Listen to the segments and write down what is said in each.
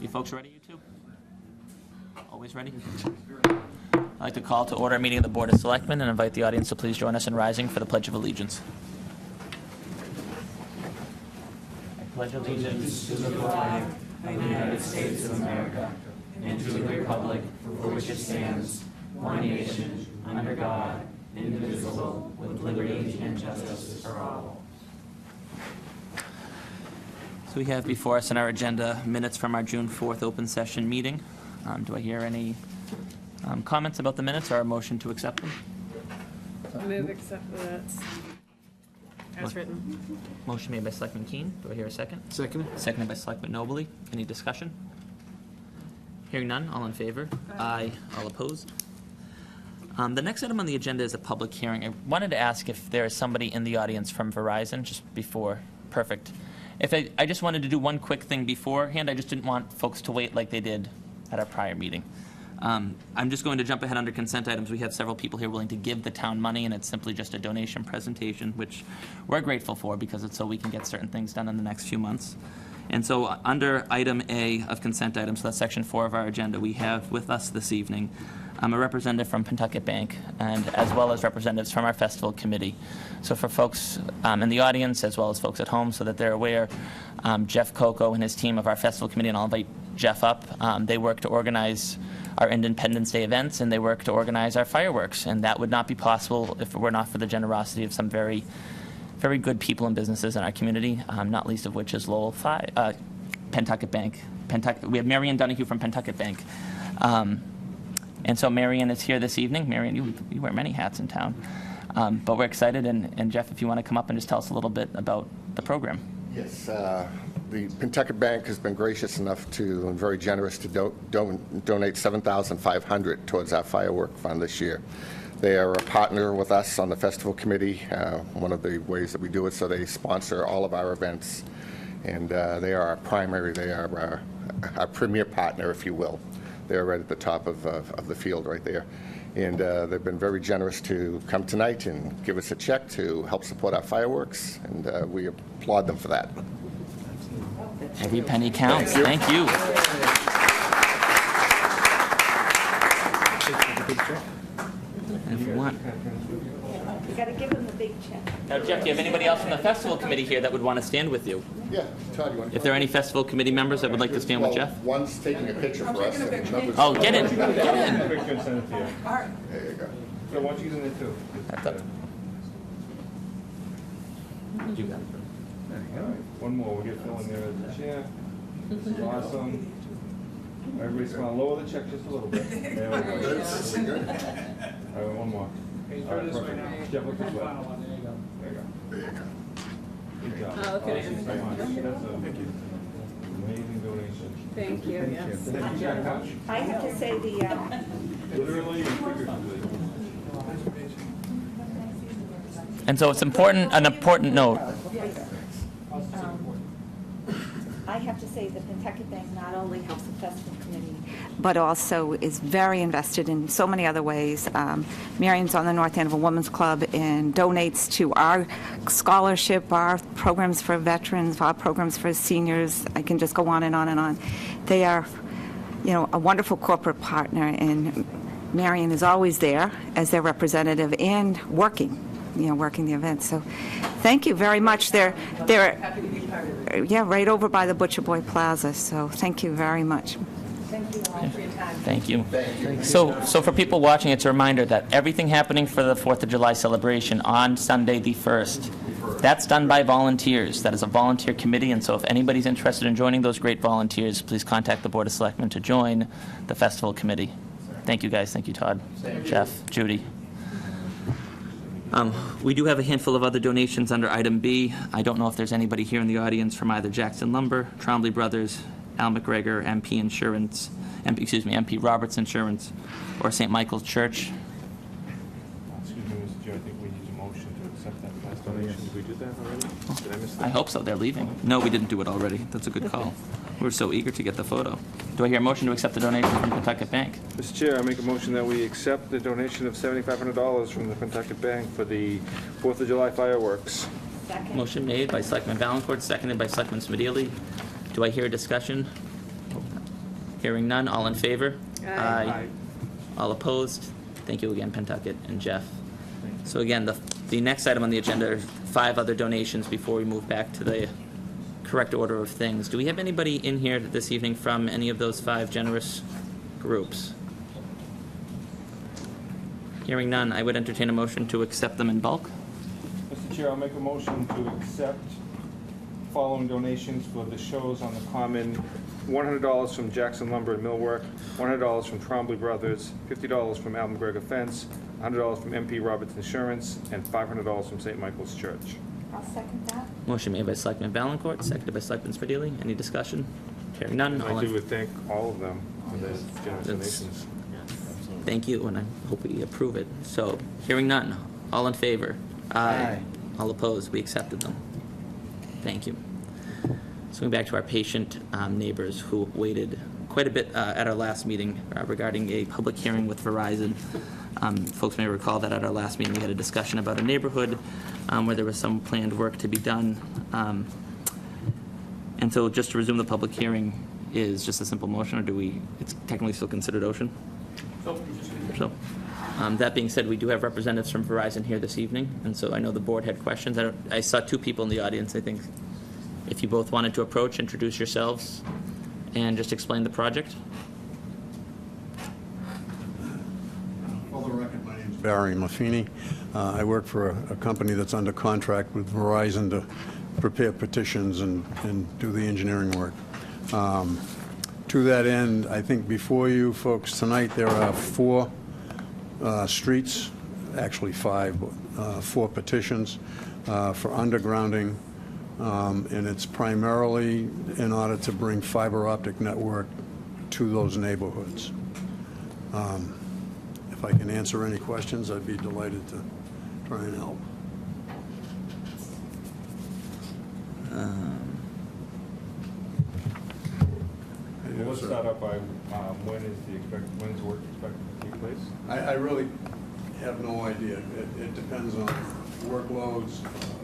You folks ready, you two? Always ready? I'd like to call to order a meeting of the Board of Selectmen and invite the audience to please join us in rising for the Pledge of Allegiance. I pledge allegiance to the flag of the United States of America and to the republic for which it stands, one nation, under God, indivisible, with liberty and justice for all. So we have before us in our agenda minutes from our June 4th open session meeting. Do I hear any comments about the minutes or a motion to accept them? Move accept the minutes as written. Motion made by Selectman Keen. Do I hear a second? Second. Seconded by Selectman Nobley. Any discussion? Hearing none, all in favor? Aye. All opposed? The next item on the agenda is a public hearing. I wanted to ask if there is somebody in the audience from Verizon just before. Perfect. I just wanted to do one quick thing beforehand. I just didn't want folks to wait like they did at our prior meeting. I'm just going to jump ahead under consent items. We have several people here willing to give the town money, and it's simply just a donation presentation, which we're grateful for because it's so we can get certain things done in the next few months. And so under item A of consent items, so that's section 4 of our agenda, we have with us this evening a representative from Pentucket Bank, and as well as representatives from our festival committee. So for folks in the audience, as well as folks at home, so that they're aware, Jeff Coco and his team of our festival committee, and I'll invite Jeff up, they work to organize our Independence Day events, and they work to organize our fireworks. And that would not be possible if it were not for the generosity of some very, very good people and businesses in our community, not least of which is Pentucket Bank. We have Marion Donahue from Pentucket Bank. And so Marion is here this evening. Marion, you wear many hats in town. But we're excited, and Jeff, if you want to come up and just tell us a little bit about the program. Yes, the Pentucket Bank has been gracious enough to and very generous to donate $7,500 towards our firework fund this year. They are a partner with us on the festival committee. One of the ways that we do it, so they sponsor all of our events, and they are our premier partner, if you will. They're right at the top of the field right there. And they've been very generous to come tonight and give us a check to help support our fireworks, and we applaud them for that. Every penny counts. Thank you. If you want. You got to give them the big check. Now, Jeff, do you have anybody else from the festival committee here that would want to stand with you? Yeah, Todd, you want to? If there are any festival committee members that would like to stand with Jeff? One's taking a picture for us. Oh, get in. Get in. Picture and send it to you. There you go. So why don't you get in there too? That's up. You got it. All right, one more. We'll get Phil in there at the chair. This is awesome. Everybody's going to lower the check just a little bit. There we go. All right, one more. All right, perfect. Jeff, look this way. There you go. There you go. Good job. Oh, okay. Thank you very much. That's an amazing donation. Thank you, yes. Thank you, Jack. I have to say Literally and figuratively. And so it's important, an important note. I have to say the Pentucket Bank not only helps the festival committee, but also is very invested in so many other ways. Marion's on the North Andover Women's Club and donates to our scholarship, our programs for veterans, our programs for seniors. I can just go on and on and on. They are, a wonderful corporate partner, and Marion is always there as their representative and working the event. So thank you very much. They're right over by the Butcher Boy Plaza. So thank you very much. Thank you all for your time. Thank you. So for people watching, it's a reminder that everything happening for the 4th of July celebration on Sunday the 1st, that's done by volunteers. That is a volunteer committee, and so if anybody's interested in joining those great volunteers, please contact the Board of Selectmen to join the festival committee. Thank you, guys. Thank you, Todd, Jeff, Judy. We do have a handful of other donations under item B. I don't know if there's anybody here in the audience from either Jackson Lumber, Trombley Brothers, Al McGregor, MP Roberts Insurance, or St. Michael's Church. Excuse me, Mr. Chair, I think we need a motion to accept that last donation. Did we do that already? Did I miss that? I hope so. They're leaving. No, we didn't do it already. That's a good call. We were so eager to get the photo. Do I hear a motion to accept the donation from Pentucket Bank? Mr. Chair, I make a motion that we accept the donation of $7,500 from the Pentucket Bank for the 4th of July fireworks. Second. Motion made by Selectman Valencourt, seconded by Selectman Smedili. Do I hear a discussion? Hearing none, all in favor? Aye. All opposed? Thank you again, Pentucket and Jeff. So again, the next item on the agenda are 5 other donations before we move back to the correct order of things. Do we have anybody in here this evening from any of those 5 generous groups? Hearing none, I would entertain a motion to accept them in bulk. Mr. Chair, I'll make a motion to accept following donations for the shows on the Common. $100 from Jackson Lumber and Millwork, $100 from Trombley Brothers, $50 from Al McGregor Fence, $100 from MP Roberts Insurance, and $500 from St. Michael's Church. I'll second that. Motion made by Selectman Valencourt, seconded by Selectman Spadili. Any discussion? Hearing none, all I in do thank all of them for their generous That's- donations. Thank you, and I hope we approve it. So, hearing none, all in favor? Aye. All opposed? We accepted them. Thank you. So going back to our patient neighbors who waited quite a bit at our last meeting regarding a public hearing with Verizon. Folks may recall that at our last meeting, we had a discussion about a neighborhood where there was some planned work to be done. And so just to resume the public hearing is just a simple motion, or do we, it's technically still considered ocean? So, that being said, we do have representatives from Verizon here this evening, and so I know the board had questions. I saw 2 people in the audience. I think if you both wanted to approach, introduce yourselves, and just explain the project. For the record, my name's Barry Maffini. I work for a company that's under contract with Verizon to prepare petitions and do the engineering work. To that end, I think before you folks tonight, there are 4 streets, actually 5, but 4 petitions for undergrounding, and it's primarily in order to bring fiber optic network to those neighborhoods. If I can answer any questions, I'd be delighted to try and help. Well, let's start up by, when's work expected to take place? I really have no idea. It depends on workloads,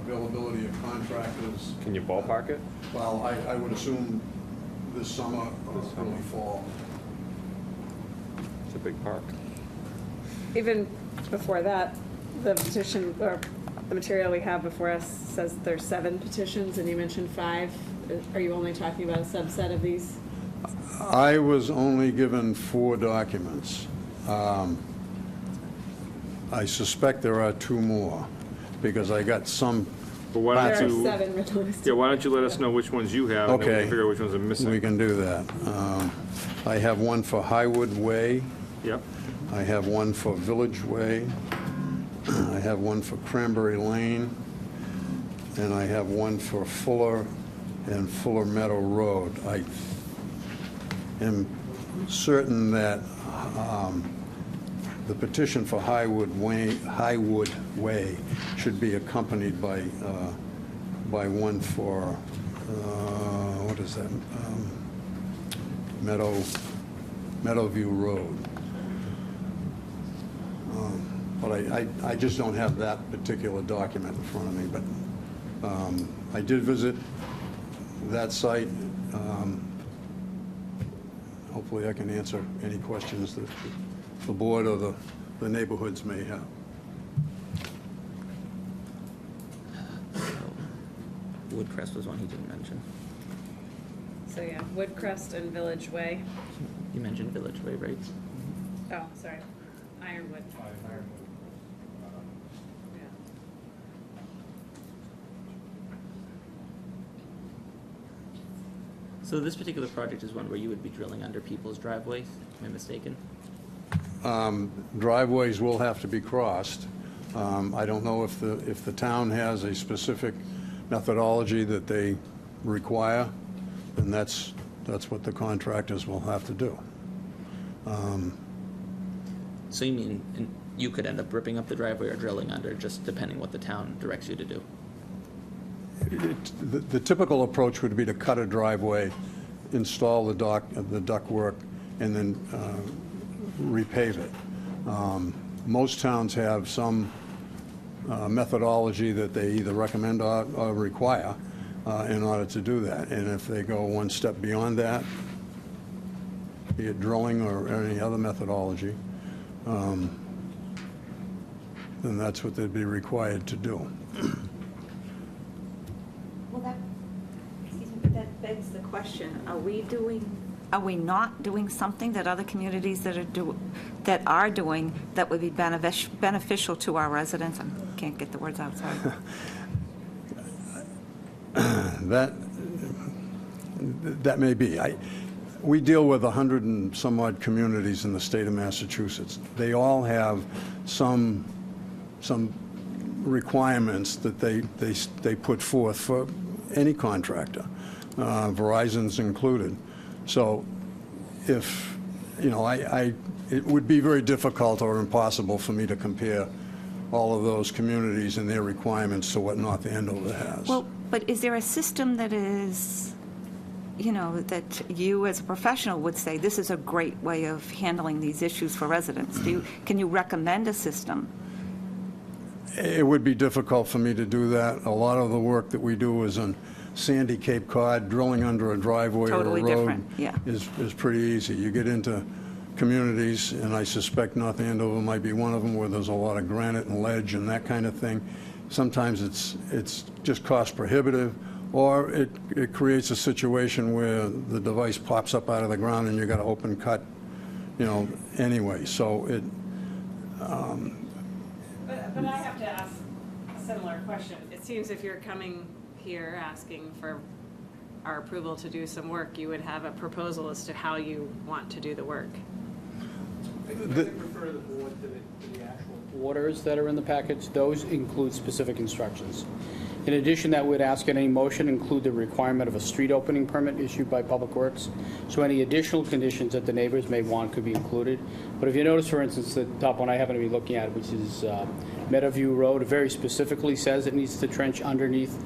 availability of contractors. Can you ballpark it? Well, I would assume this summer or early fall. It's a big park. Even before that, the petition, or the material we have before us says there's 7 petitions, and you mentioned 5. Are you only talking about a subset of these? I was only given 4 documents. I suspect there are 2 more, because I got some, But why There don't are you, 7 written listed. yeah, why don't you let us know which ones you have, and then we Okay. can figure out which ones are missing. we can do that. I have one for Highwood Way. Yep. I have one for Village Way. I have one for Cranberry Lane. And I have one for Fuller and Fuller Meadow Road. I am certain that the petition for Highwood Way should be accompanied by one for, what is that? Meadowview Road. But I just don't have that particular document in front of me, but I did visit that site. Hopefully I can answer any questions that the board or the neighborhoods may have. Woodcrest was one he didn't mention. So yeah, Woodcrest and Village Way. You mentioned Village Way, right? Oh, sorry, Ironwood. Yeah. So this particular project is one where you would be drilling under people's driveways, am I mistaken? Driveways will have to be crossed. I don't know if the town has a specific methodology that they require, then that's what the contractors will have to do. So you mean you could end up ripping up the driveway or drilling under, just depending what the town directs you to do? The typical approach would be to cut a driveway, install the ductwork, and then repave it. Most towns have some methodology that they either recommend or require in order to do that. And if they go one step beyond that, be it drilling or any other methodology, then that's what they'd be required to do. Well, that begs the question, are we not doing something that other communities that are doing that would be beneficial to our residents? I can't get the words out, sorry. That may be. We deal with 100 and some odd communities in the state of Massachusetts. They all have some requirements that they put forth for any contractor, Verizon's included. So if, it would be very difficult or impossible for me to compare all of those communities and their requirements to what North Andover has. Well, but is there a system that is, that you as a professional would say, this is a great way of handling these issues for residents? Can you recommend a system? It would be difficult for me to do that. A lot of the work that we do is on sandy Cape Cod, drilling under a driveway or a road. Totally different, yeah. Is pretty easy. You get into communities, and I suspect North Andover might be one of them, where there's a lot of granite and ledge and that kind of thing. Sometimes it's just cost prohibitive, or it creates a situation where the device pops up out of the ground and you got to open cut, anyway. So it. But I have to ask a similar question. It seems if you're coming here asking for our approval to do some work, you would have a proposal as to how you want to do the work. I refer the board to the actual orders that are in the package. Those include specific instructions. In addition, that would ask in any motion include the requirement of a street opening permit issued by Public Works. So any additional conditions that the neighbors may want could be included. But if you notice, for instance, the top one I happen to be looking at, which is Meadowview Road, it very specifically says it needs to trench underneath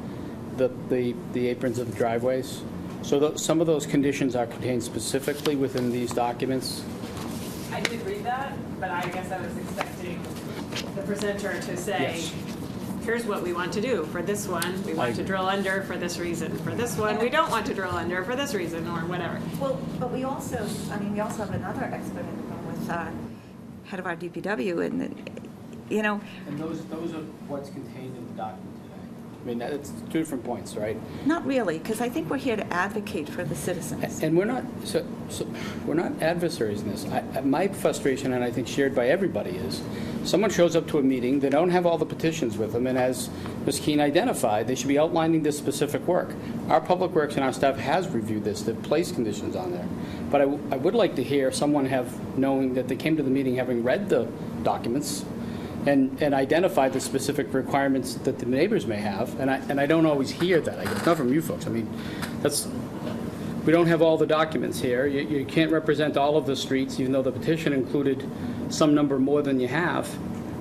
the aprons of the driveways. So some of those conditions are contained specifically within these documents. I did read that, but I guess I was expecting the presenter to say, Yes. Here's what we want to do. For this one, we want to drill under for this reason. For this one, we don't want to drill under for this reason, or whatever. Well, but we also have another expert in the room with head of our DPW, and, And those are what's contained in the document today. I mean, it's two different points, right? not really, because I think we're here to advocate for the citizens. And we're not, so we're not adversaries in this. My frustration, and I think shared by everybody, is someone shows up to a meeting, they don't have all the petitions with them, and as Ms. Keene identified, they should be outlining this specific work. Our Public Works and our staff has reviewed this, they've placed conditions on there. But I would like to hear someone knowing that they came to the meeting having read the documents and identified the specific requirements that the neighbors may have. And I don't always hear that, I guess, not from you folks. I mean, we don't have all the documents here. You can't represent all of the streets, even though the petition included some number more than you have.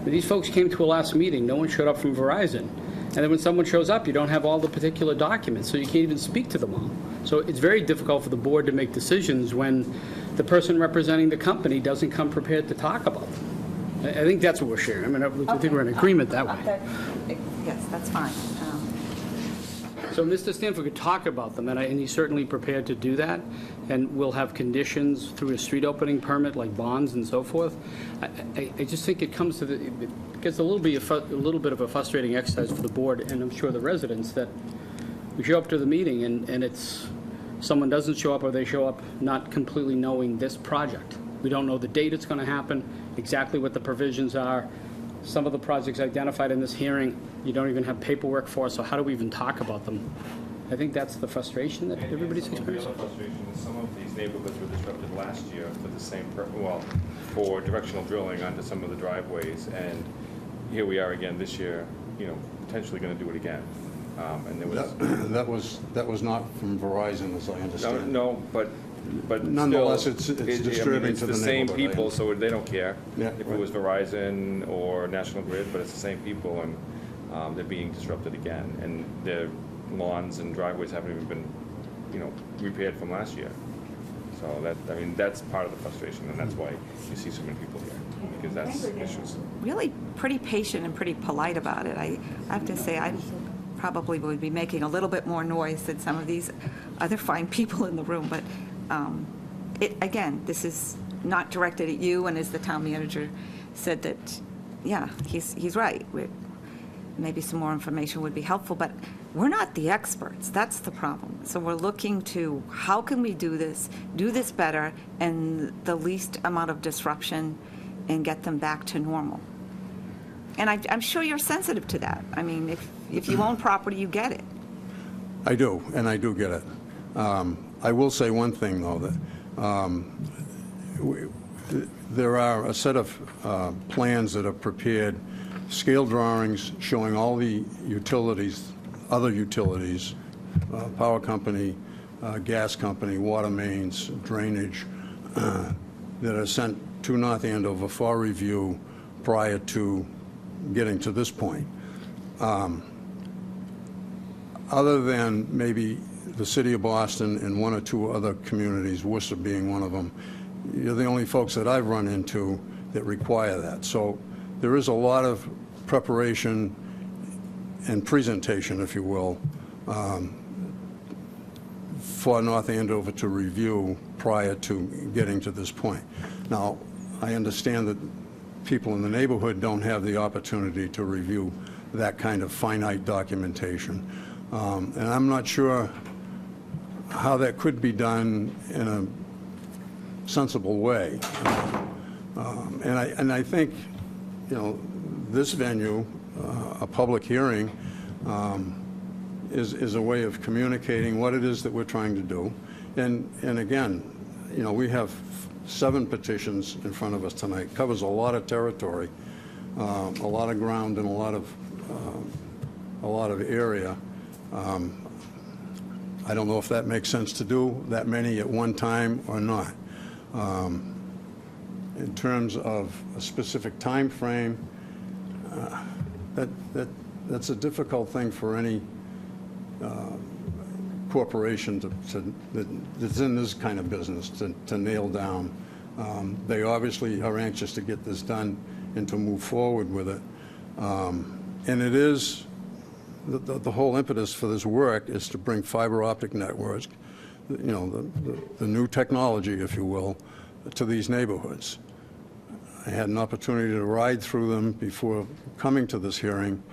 But these folks came to a last meeting, no one showed up from Verizon. And then when someone shows up, you don't have all the particular documents, so you can't even speak to them all. So it's very difficult for the board to make decisions when the person representing the company doesn't come prepared to talk about them. I think that's what we're sharing. I mean, I think we're in agreement that way. Yes, that's fine. So Mr. Stanford could talk about them, and he's certainly prepared to do that, and we'll have conditions through a street opening permit, like bonds and so forth. I just think it comes to it gets a little bit of a frustrating exercise for the board, and I'm sure the residents, that we show up to the meeting, and it's someone doesn't show up, or they show up not completely knowing this project. We don't know the date it's going to happen, exactly what the provisions are. Some of the projects identified in this hearing, you don't even have paperwork for, so how do we even talk about them? I think that's the frustration that everybody's experiencing. The other frustration is some of these neighborhoods were disrupted last year for the same, for directional drilling onto some of the driveways, and here we are again this year, potentially going to do it again. And there was That was not from Verizon, as I understand. no, but Nonetheless, still, it's disturbing to the It's the same neighborhood. people, so they don't care Yeah, if right. it was Verizon or National Grid, but it's the same people, and they're being disrupted again, and their lawns and driveways haven't even been, repaired from last year. So that's part of the frustration, and that's why you see so many people here, because that's issues. Really pretty patient and pretty polite about it. I have to say, I probably would be making a little bit more noise than some of these other fine people in the room, but again, this is not directed at you, and as the town manager said that, yeah, he's right. Maybe some more information would be helpful, but we're not the experts. That's the problem. So we're looking to how can we do this better, and the least amount of disruption, and get them back to normal. And I'm sure you're sensitive to that. I mean, if you own property, you get it. I do, and I do get it. I will say one thing, though, that there are a set of plans that are prepared, scale drawings showing all the utilities, other utilities, power company, gas company, water mains, drainage, that are sent to North Andover for review prior to getting to this point. Other than maybe the city of Boston and one or two other communities, Worcester being one of them, you're the only folks that I've run into that require that. So there is a lot of preparation and presentation, if you will, for North Andover to review prior to getting to this point. Now, I understand that people in the neighborhood don't have the opportunity to review that kind of finite documentation. And I'm not sure how that could be done in a sensible way. And I think, this venue, a public hearing, is a way of communicating what it is that we're trying to do. And again, we have 7 petitions in front of us tonight. Covers a lot of territory, a lot of ground, and a lot of area. I don't know if that makes sense to do that many at one time or not. In terms of a specific time frame, that's a difficult thing for any corporation that's in this kind of business to nail down. They obviously are anxious to get this done and to move forward with it. And it is, the whole impetus for this work is to bring fiber optic networks, the new technology, if you will, to these neighborhoods. I had an opportunity to ride through them before coming to this hearing,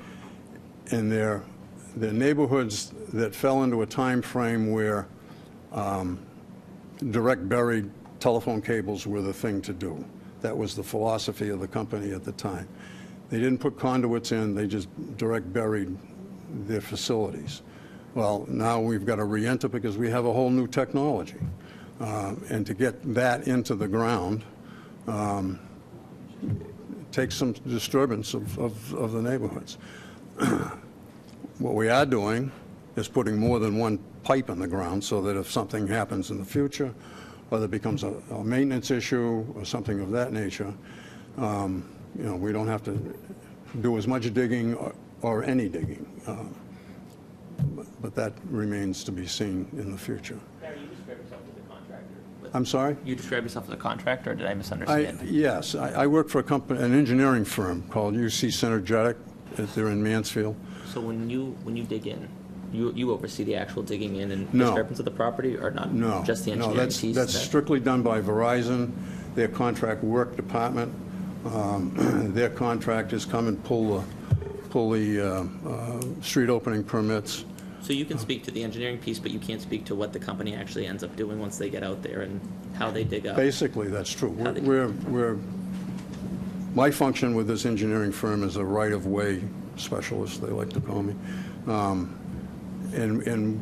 and they're neighborhoods that fell into a time frame where direct buried telephone cables were the thing to do. That was the philosophy of the company at the time. They didn't put conduits in, they just direct buried their facilities. Well, now we've got to re-enter because we have a whole new technology. And to get that into the ground takes some disturbance of the neighborhoods. What we are doing is putting more than one pipe in the ground so that if something happens in the future, or there becomes a maintenance issue or something of that nature, we don't have to do as much digging or any digging. But that remains to be seen in the future. Barry, you describe yourself as a contractor. I'm sorry? You describe yourself as a contractor, or did I misunderstand? Yes, I work for an engineering firm called UC Synergetic. They're in Mansfield. So when you dig in, you oversee the actual digging in and No. disturbance of the property, or not? No. Just the engineering piece? No, that's strictly done by Verizon, their contract work department. Their contractors come and pull the street opening permits. So you can speak to the engineering piece, but you can't speak to what the company actually ends up doing once they get out there and how they dig up? Basically, that's true. How they- My function with this engineering firm is a right-of-way specialist, they like to call me. And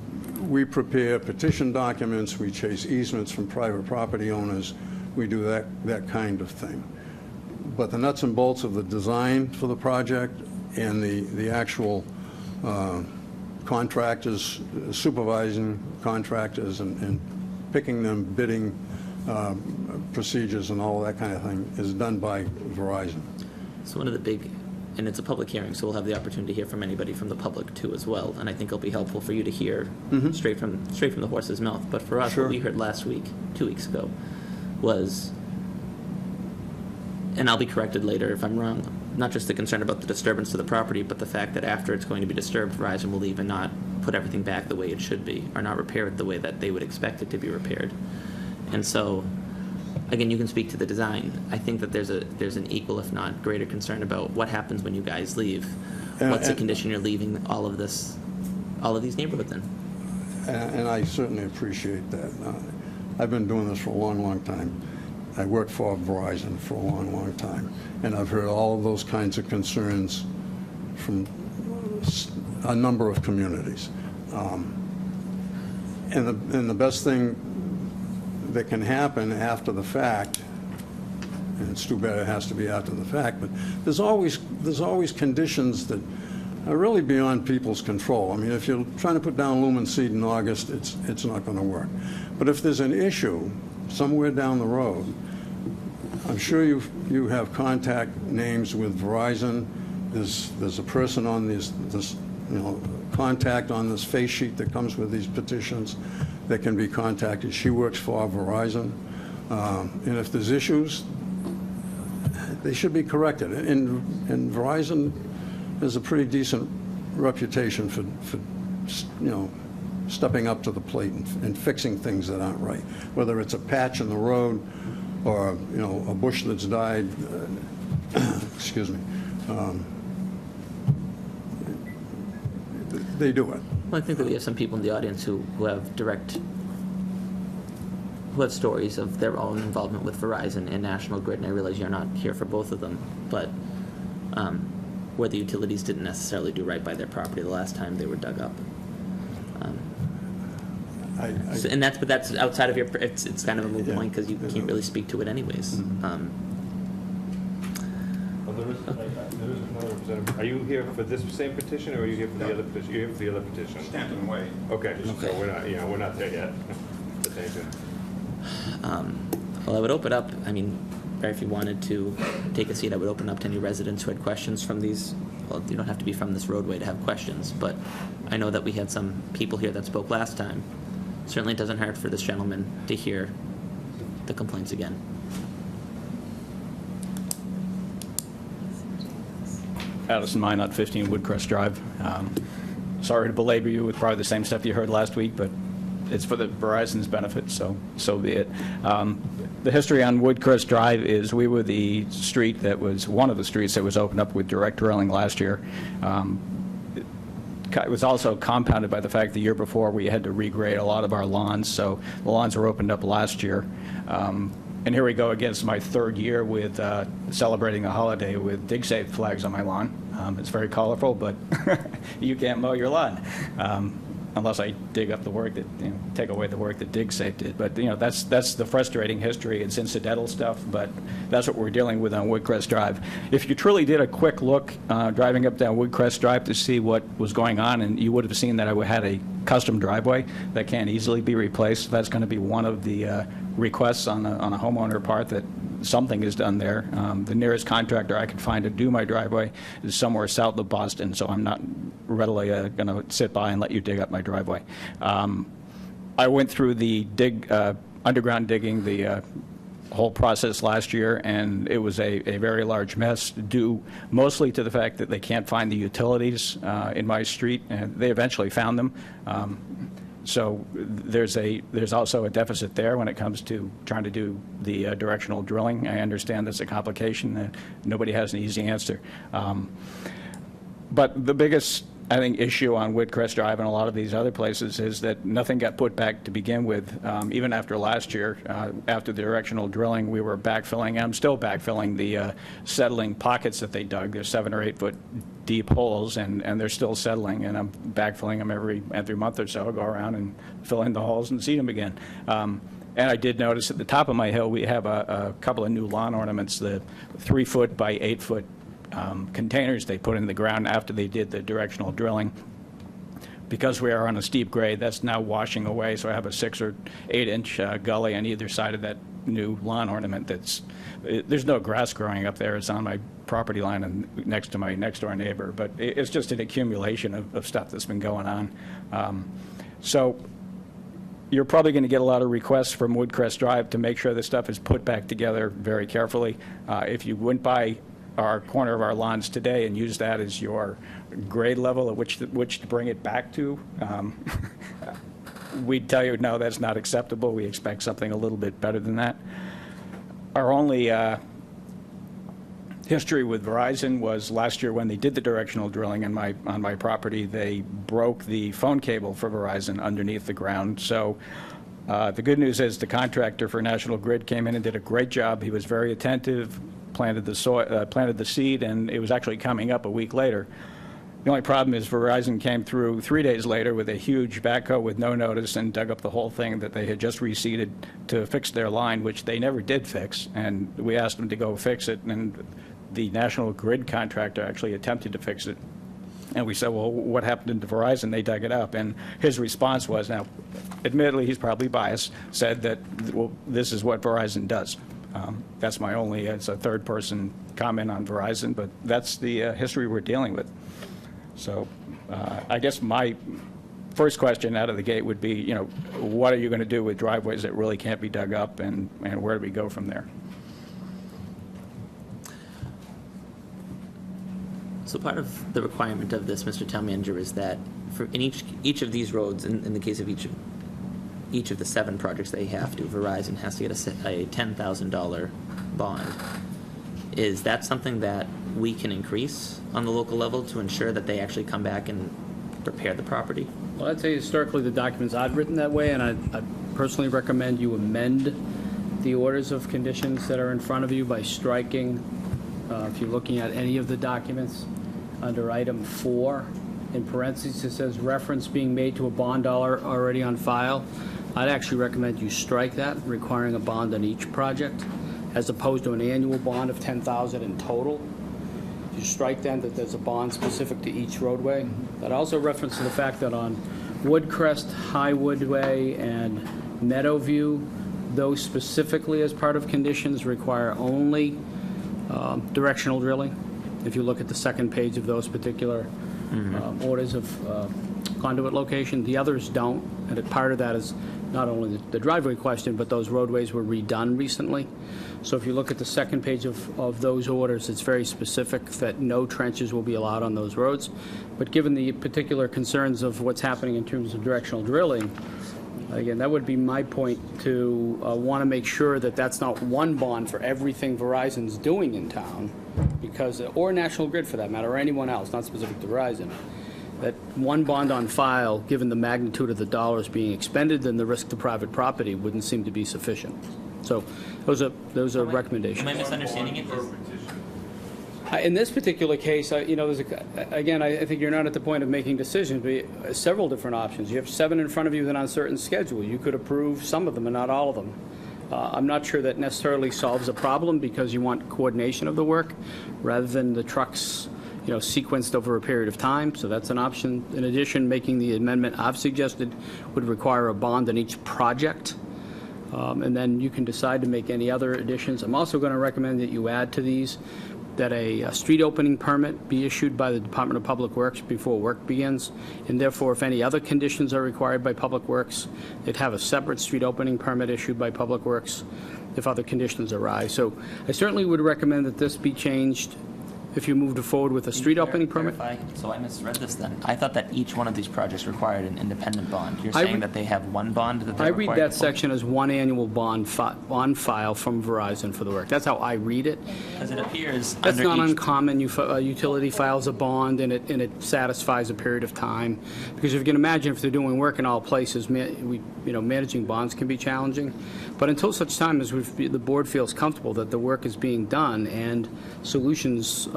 we prepare petition documents, we chase easements from private property owners, we do that kind of thing. But the nuts and bolts of the design for the project and the actual contractors, supervising contractors and picking them, bidding procedures and all that kind of thing is done by Verizon. So one of the big, and it's a public hearing, so we'll have the opportunity to hear from anybody from the public too as well, and I think it'll be helpful for you to hear straight from the horse's mouth. But for us, Sure. what we heard last week, 2 weeks ago, was, and I'll be corrected later if I'm wrong, not just the concern about the disturbance to the property, but the fact that after it's going to be disturbed, Verizon will leave and not put everything back the way it should be, or not repair it the way that they would expect it to be repaired. And so, again, you can speak to the design. I think that there's an equal, if not greater, concern about what happens when you guys leave. What's the condition you're leaving all of these neighborhoods in? And I certainly appreciate that. I've been doing this for a long, long time. I worked for Verizon for a long, long time, and I've heard all of those kinds of concerns from a number of communities. And the best thing that can happen after the fact, and it's too bad it has to be after the fact, but there's always conditions that are really beyond people's control. I mean, if you're trying to put down lumen seed in August, it's not going to work. But if there's an issue somewhere down the road, I'm sure you have contact names with Verizon. There's a person on this contact on this face sheet that comes with these petitions that can be contacted. She works for Verizon. And if there's issues, they should be corrected. And Verizon has a pretty decent reputation for stepping up to the plate and fixing things that aren't right, whether it's a patch in the road or, a bush that's died. Excuse me. They do it. Well, I think that we have some people in the audience who have stories of their own involvement with Verizon and National Grid, and I realize you're not here for both of them, but where the utilities didn't necessarily do right by their property the last time they were dug up. But that's outside of your. It's kind of a moot point because you can't really speak to it anyways. Well, there is another representative. Are you here for this same petition, or are you here for the other petition? You're here for the other petition. Stanton Way. Okay. So we're not there yet. But thank you. Well, I would open up. I mean, Barry, if you wanted to take a seat, I would open up to any residents who had questions from these. Well, you don't have to be from this roadway to have questions, but I know that we had some people here that spoke last time. Certainly doesn't hurt for this gentleman to hear the complaints again. Addison Minot, 15 Woodcrest Drive. Sorry to belabor you with probably the same stuff you heard last week, but it's for the Verizon's benefit, so be it. The history on Woodcrest Drive is we were the street that was one of the streets that was opened up with direct drilling last year. It was also compounded by the fact the year before we had to regrade a lot of our lawns, so the lawns were opened up last year. And here we go again, it's my third year with celebrating a holiday with dig safe flags on my lawn. It's very colorful, but you can't mow your lawn unless I dig up the work that, take away the work that dig safe did. But that's the frustrating history. It's incidental stuff, but that's what we're dealing with on Woodcrest Drive. If you truly did a quick look driving up down Woodcrest Drive to see what was going on, and you would have seen that I had a custom driveway that can't easily be replaced. That's going to be one of the requests on a homeowner part, that something is done there. The nearest contractor I could find to do my driveway is somewhere south of Boston, so I'm not readily going to sit by and let you dig up my driveway. I went through the underground digging, the whole process last year, and it was a very large mess, due mostly to the fact that they can't find the utilities in my street, and they eventually found them. So there's also a deficit there when it comes to trying to do the directional drilling. I understand that's a complication. Nobody has an easy answer. But the biggest, I think, issue on Woodcrest Drive and a lot of these other places is that nothing got put back to begin with. Even after last year, after the directional drilling, we were backfilling, and I'm still backfilling the settling pockets that they dug. They're 7 or 8 foot deep holes, and they're still settling, and I'm backfilling them every month or so. I'll go around and fill in the holes and seed them again. And I did notice at the top of my hill, we have a couple of new lawn ornaments, the 3 foot by 8 foot containers they put in the ground after they did the directional drilling. Because we are on a steep grade, that's now washing away, so I have a 6 or 8 inch gully on either side of that new lawn ornament. There's no grass growing up there. It's on my property line and next to my next door neighbor, but it's just an accumulation of stuff that's been going on. So you're probably going to get a lot of requests from Woodcrest Drive to make sure this stuff is put back together very carefully. If you went by our corner of our lawns today and use that as your grade level at which to bring it back to, we'd tell you, no, that's not acceptable. We expect something a little bit better than that. Our only history with Verizon was last year when they did the directional drilling on my property. They broke the phone cable for Verizon underneath the ground. So the good news is the contractor for National Grid came in and did a great job. He was very attentive, planted the seed, and it was actually coming up a week later. The only problem is Verizon came through 3 days later with a huge backhoe with no notice and dug up the whole thing that they had just reseeded to fix their line, which they never did fix. And we asked them to go fix it, and the National Grid contractor actually attempted to fix it. And we said, well, what happened to Verizon? They dug it up. And his response was, now, admittedly, he's probably biased, said that, well, this is what Verizon does. That's my only, it's a third-person comment on Verizon, but that's the history we're dealing with. So I guess my first question out of the gate would be, you know, what are you going to do with driveways that really can't be dug up, and where do we go from there? So part of the requirement of this, Mr. Town Manager, is that for in each of these roads, in the case of each of the 7 projects they have to, Verizon has to get a $10,000 bond. Is that something that we can increase on the local level to ensure that they actually come back and repair the property? Well, I'd say historically the documents I've written that way, and I personally recommend you amend the orders of conditions that are in front of you by striking, if you're looking at any of the documents, under item 4, in parentheses, it says reference being made to a bond dollar already on file. I'd actually recommend you strike that, requiring a bond on each project, as opposed to an annual bond of $10,000 in total. If you strike then that there's a bond specific to each roadway. That also reference to the fact that on Woodcrest, Highwood Way, and Meadowview, those specifically as part of conditions require only directional drilling. If you look at the second page of those particular orders of conduit location, the others don't. And part of that is not only the driveway question, but those roadways were redone recently. So if you look at the second page of those orders, it's very specific that no trenches will be allowed on those roads. But given the particular concerns of what's happening in terms of directional drilling, again, that would be my point, to want to make sure that that's not one bond for everything Verizon's doing in town, because, or National Grid for that matter, or anyone else, not specific to Verizon. That one bond on file, given the magnitude of the dollars being expended and the risk to private property, wouldn't seem to be sufficient. So those are recommendations. Am I misunderstanding it? In this particular case, you know, again, I think you're not at the point of making decisions, but several different options. You have 7 in front of you that are on a certain schedule. You could approve some of them and not all of them. I'm not sure that necessarily solves a problem, because you want coordination of the work rather than the trucks, you know, sequenced over a period of time. So that's an option. In addition, making the amendment I've suggested would require a bond on each project. And then you can decide to make any other additions. I'm also going to recommend that you add to these that a street opening permit be issued by the Department of Public Works before work begins, and therefore if any other conditions are required by Public Works, they'd have a separate street opening permit issued by Public Works if other conditions arise. So I certainly would recommend that this be changed if you moved forward with a street opening permit. So I misread this then. I thought that each one of these projects required an independent bond. You're saying that they have one bond that they're I required read to that pull? section as one annual bond on file from Verizon for the work. That's how I read it. Because it appears That's under not each... uncommon. Utility files a bond, and it satisfies a period of time. Because if you can imagine, if they're doing work in all places, managing bonds can be challenging. But until such time as the board feels comfortable that the work is being done and solutions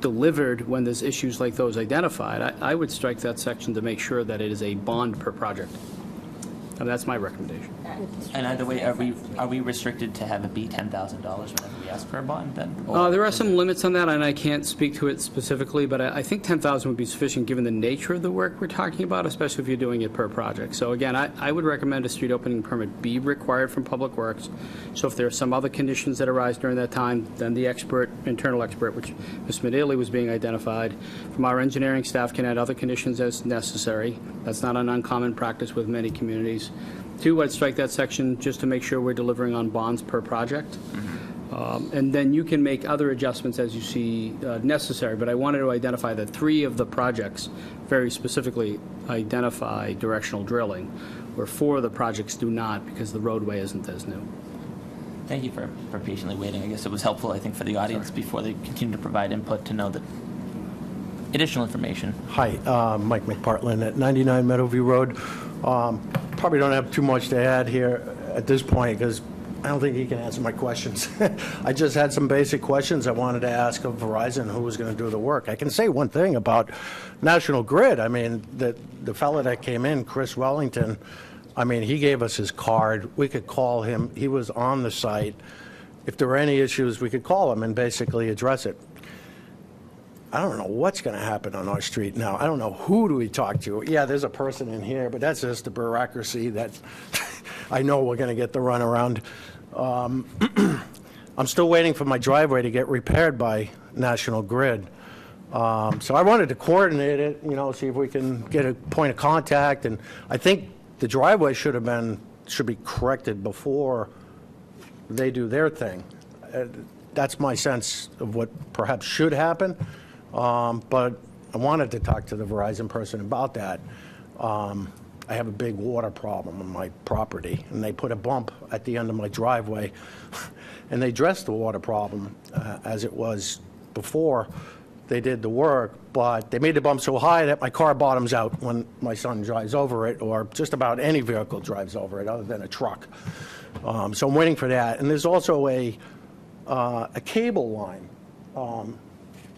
delivered when there's issues like those identified, I would strike that section to make sure that it is a bond per project. And that's my recommendation. And either way, are we restricted to have it be $10,000 whenever we ask for a bond then? There are some limits on that, and I can't speak to it specifically, but I think $10,000 would be sufficient given the nature of the work we're talking about, especially if you're doing it per project. So again, I would recommend a street opening permit be required from Public Works. So if there are some other conditions that arise during that time, then the internal expert, which Ms. Medaley was being identified, from our engineering staff can add other conditions as necessary. That's not an uncommon practice with many communities. 2, I'd strike that section just to make sure we're delivering on bonds per project. And then you can make other adjustments as you see necessary. But I wanted to identify that 3 of the projects very specifically identify directional drilling, where 4 of the projects do not because the roadway isn't as new. Thank you for patiently waiting. I guess it was helpful, I think, for the audience before they continue to provide input to know that additional information. Hi, Mike McPartlin at 99 Meadowview Road. Probably don't have too much to add here at this point because I don't think he can answer my questions. I just had some basic questions I wanted to ask of Verizon who was going to do the work. I can say one thing about National Grid. I mean, the fellow that came in, Chris Wellington, I mean, he gave us his card. We could call him. He was on the site. If there were any issues, we could call him and basically address it. I don't know what's going to happen on our street now. I don't know who do we talk to. Yeah, there's a person in here, but that's just the bureaucracy that I know we're going to get the runaround. I'm still waiting for my driveway to get repaired by National Grid. So I wanted to coordinate it, you know, see if we can get a point of contact. And I think the driveway should be corrected before they do their thing. That's my sense of what perhaps should happen. But I wanted to talk to the Verizon person about that. I have a big water problem on my property, and they put a bump at the end of my driveway, and they addressed the water problem as it was before they did the work, but they made the bump so high that my car bottoms out when my son drives over it, or just about any vehicle drives over it other than a truck. So I'm waiting for that. And there's also a cable line,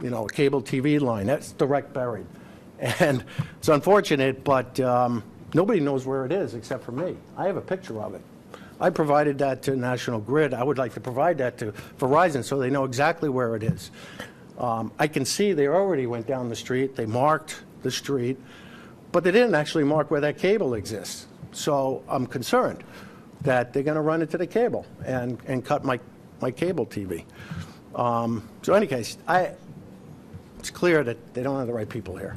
you know, a cable TV line. That's direct buried. And it's unfortunate, but nobody knows where it is except for me. I have a picture of it. I provided that to National Grid. I would like to provide that to Verizon so they know exactly where it is. I can see they already went down the street. They marked the street, but they didn't actually mark where that cable exists. So I'm concerned that they're going to run into the cable and cut my cable TV. So in any case, it's clear that they don't have the right people here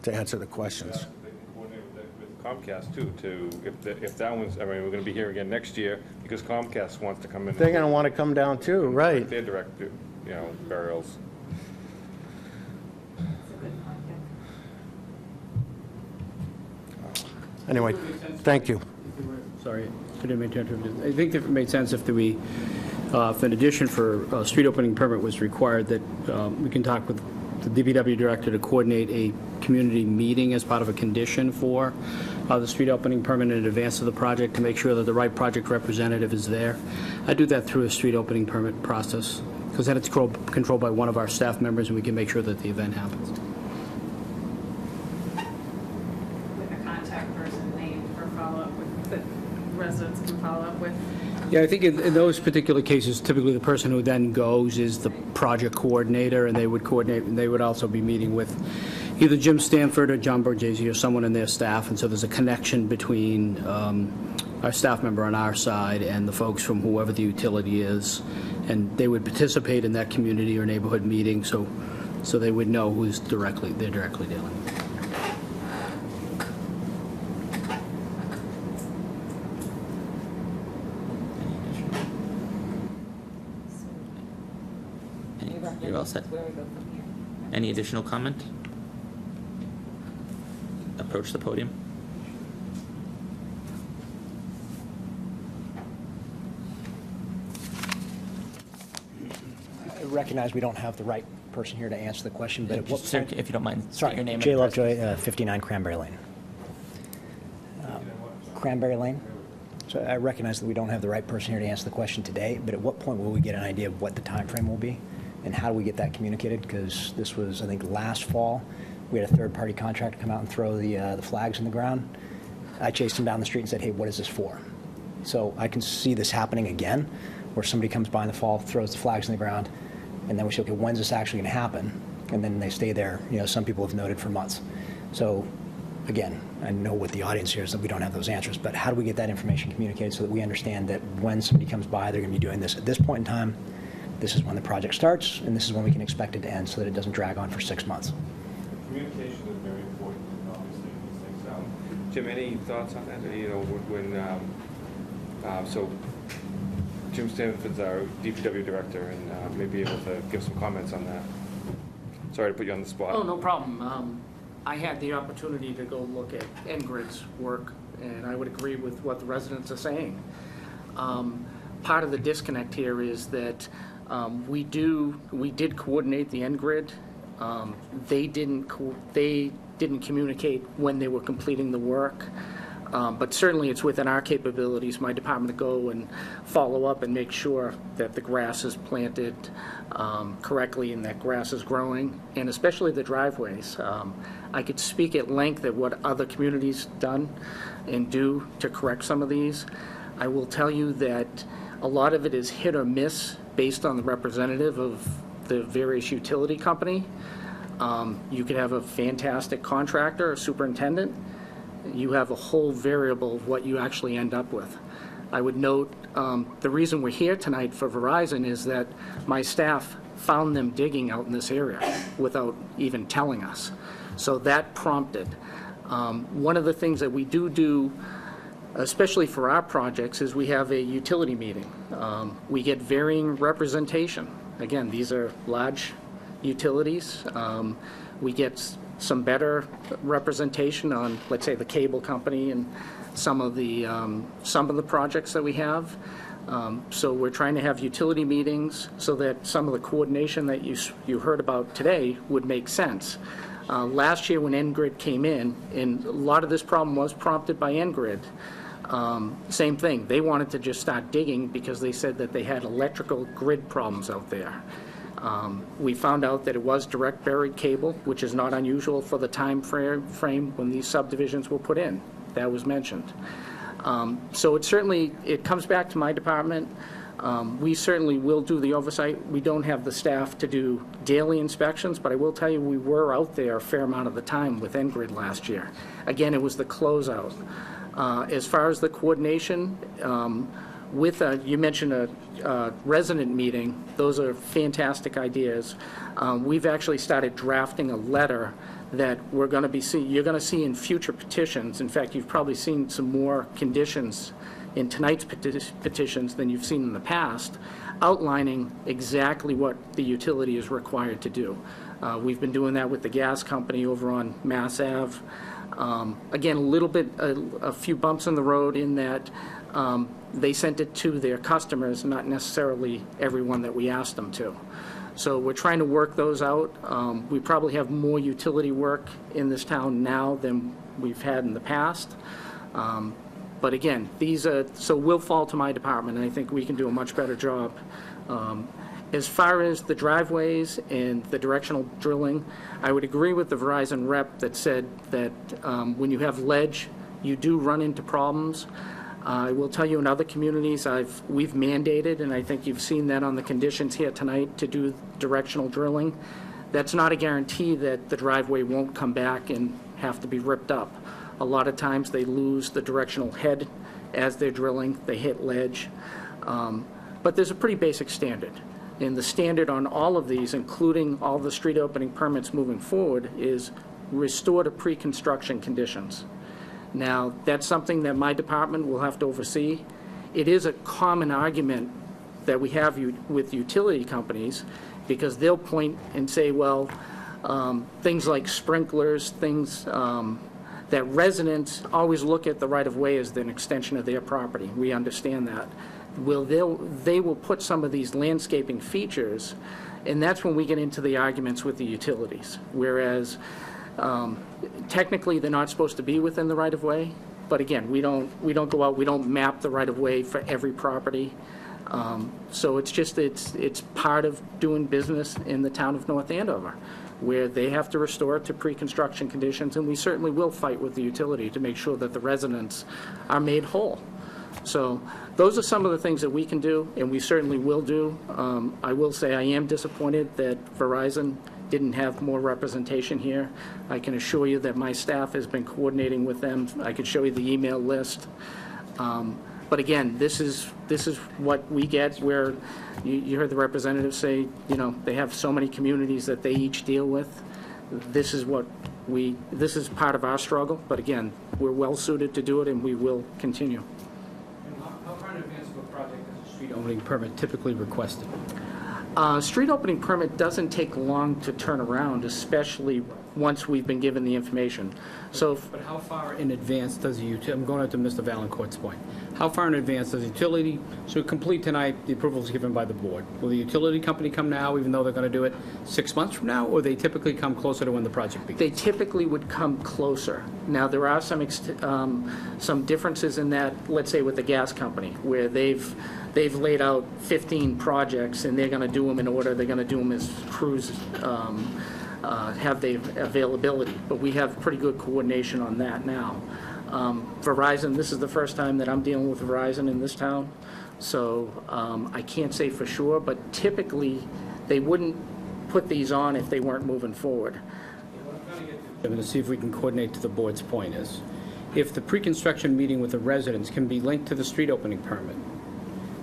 to answer the questions. They can coordinate with Comcast too, if that one's, I mean, we're gonna be here again next year because Comcast wants to come in. They're going to want to come down too, right? Their direct, you know, burials. Anyway, thank you. Sorry, I didn't mean to interrupt. I think it made sense if in addition for a street opening permit was required, that we can talk with the DPW director to coordinate a community meeting as part of a condition for the street opening permit in advance of the project to make sure that the right project representative is there. I do that through a street opening permit process, because then it's controlled by one of our staff members, and we can make sure that the event happens. With a contact person named for follow-up with, that residents can follow up with. Yeah, I think in those particular cases, typically the person who then goes is the project coordinator, and they would coordinate, and they would also be meeting with either Jim Stanford or John Borghese or someone in their staff, and so there's a connection between our staff member on our side and the folks from whoever the utility is, and they would participate in that community or neighborhood meeting, so they would know who's they're directly dealing with. You're all set. Any additional comment? Approach the podium. I recognize we don't have the right person here to answer the question, but at what Sir, point... if you don't mind, state Sorry, your name. Jay and address. Lovejoy, 59 Cranberry Lane. Cranberry Lane. So I recognize that we don't have the right person here to answer the question today, but at what point will we get an idea of what the time frame will be? And how do we get that communicated? Because this was, I think, last fall. We had a third-party contractor come out and throw the flags in the ground. I chased him down the street and said, hey, what is this for? So I can see this happening again, where somebody comes by in the fall, throws the flags in the ground, and then we say, okay, when's this actually going to happen? And then they stay there. You know, some people have noted for months. So again, I know what the audience here is, that we don't have those answers, but how do we get that information communicated so that we understand that when somebody comes by, they're going to be doing this at this point in time, this is when the project starts, and this is when we can expect it to end so that it doesn't drag on for 6 months. Communication is very important, obviously, in these things. Jim, any thoughts on that? You know, when so Jim Stanford's our DPW director, and may be able to give some comments on that. Sorry to put you on the spot. Oh, no problem. I had the opportunity to go look at Engrid's work, and I would agree with what the residents are saying. Part of the disconnect here is that we did coordinate the Engrid. They didn't communicate when they were completing the work. But certainly it's within our capabilities, my department, to go and follow up and make sure that the grass is planted correctly and that grass is growing, and especially the driveways. I could speak at length at what other communities done and do to correct some of these. I will tell you that a lot of it is hit or miss based on the representative of the various utility company. You could have a fantastic contractor or superintendent. You have a whole variable of what you actually end up with. I would note the reason we're here tonight for Verizon is that my staff found them digging out in this area without even telling us. So that prompted. One of the things that we do, especially for our projects, is we have a utility meeting. We get varying representation. Again, these are large utilities. We get some better representation on, let's say, the cable company and some of the projects that we have. So we're trying to have utility meetings so that some of the coordination that you heard about today would make sense. Last year when Engrid came in, and a lot of this problem was prompted by Engrid, same thing. They wanted to just start digging because they said that they had electrical grid problems out there. We found out that it was direct buried cable, which is not unusual for the time frame when these subdivisions were put in. That was mentioned. So it comes back to my department. We certainly will do the oversight. We don't have the staff to do daily inspections, but I will tell you we were out there a fair amount of the time with Engrid last year. Again, it was the closeout. As far as the coordination, you mentioned a resident meeting. Those are fantastic ideas. We've actually started drafting a letter that you're going to see in future petitions. In fact, you've probably seen some more conditions in tonight's petitions than you've seen in the past, outlining exactly what the utility is required to do. We've been doing that with the gas company over on Mass Ave. Again, a few bumps in the road in that they sent it to their customers, not necessarily everyone that we asked them to. So we're trying to work those out. We probably have more utility work in this town now than we've had in the past. But again, so will fall to my department, and I think we can do a much better job. As far as the driveways and the directional drilling, I would agree with the Verizon rep that said that when you have ledge, you do run into problems. I will tell you in other communities we've mandated, and I think you've seen that on the conditions here tonight, to do directional drilling. That's not a guarantee that the driveway won't come back and have to be ripped up. A lot of times they lose the directional head as they're drilling, they hit ledge. But there's a pretty basic standard. And the standard on all of these, including all the street opening permits moving forward, is restore to pre-construction conditions. Now, that's something that my department will have to oversee. It is a common argument that we have with utility companies, because they'll point and say, well, things like sprinklers, things that residents always look at the right-of-way as an extension of their property. We understand that. They will put some of these landscaping features, and that's when we get into the arguments with the utilities. Whereas technically they're not supposed to be within the right-of-way, but again, we don't go out, we don't map the right-of-way for every property. So it's part of doing business in the town of North Andover, where they have to restore it to pre-construction conditions, and we certainly will fight with the utility to make sure that the residents are made whole. So those are some of the things that we can do, and we certainly will do. I will say I am disappointed that Verizon didn't have more representation here. I can assure you that my staff has been coordinating with them. I could show you the email list. But again, this is what we get, where you heard the representative say, they have so many communities that they each deal with. This is part of our struggle, but again, we're well suited to do it, and we will continue. How far in advance of a project does a street street opening permit typically requested? Street opening permit doesn't take long to turn around, especially once we've been given the information. So if But how far in advance does the I'm going out to Mr. Valencourt's point. How far in advance does the utility, so complete tonight, the approval is given by the board. Will the utility company come now, even though they're going to do it 6 months from now, or they typically come closer to when the project begins? they typically would come closer. Now, there are some differences in that, let's say with the gas company, where they've laid out 15 projects, and they're going to do them in order, they're going to do them as crews have the availability. But we have pretty good coordination on that now. Verizon, this is the first time that I'm dealing with Verizon in this town, so I can't say for sure, but typically, they wouldn't put these on if they weren't moving forward. I'm going to see if we can coordinate to the board's point is, if the pre-construction meeting with the residents can be linked to the street opening permit,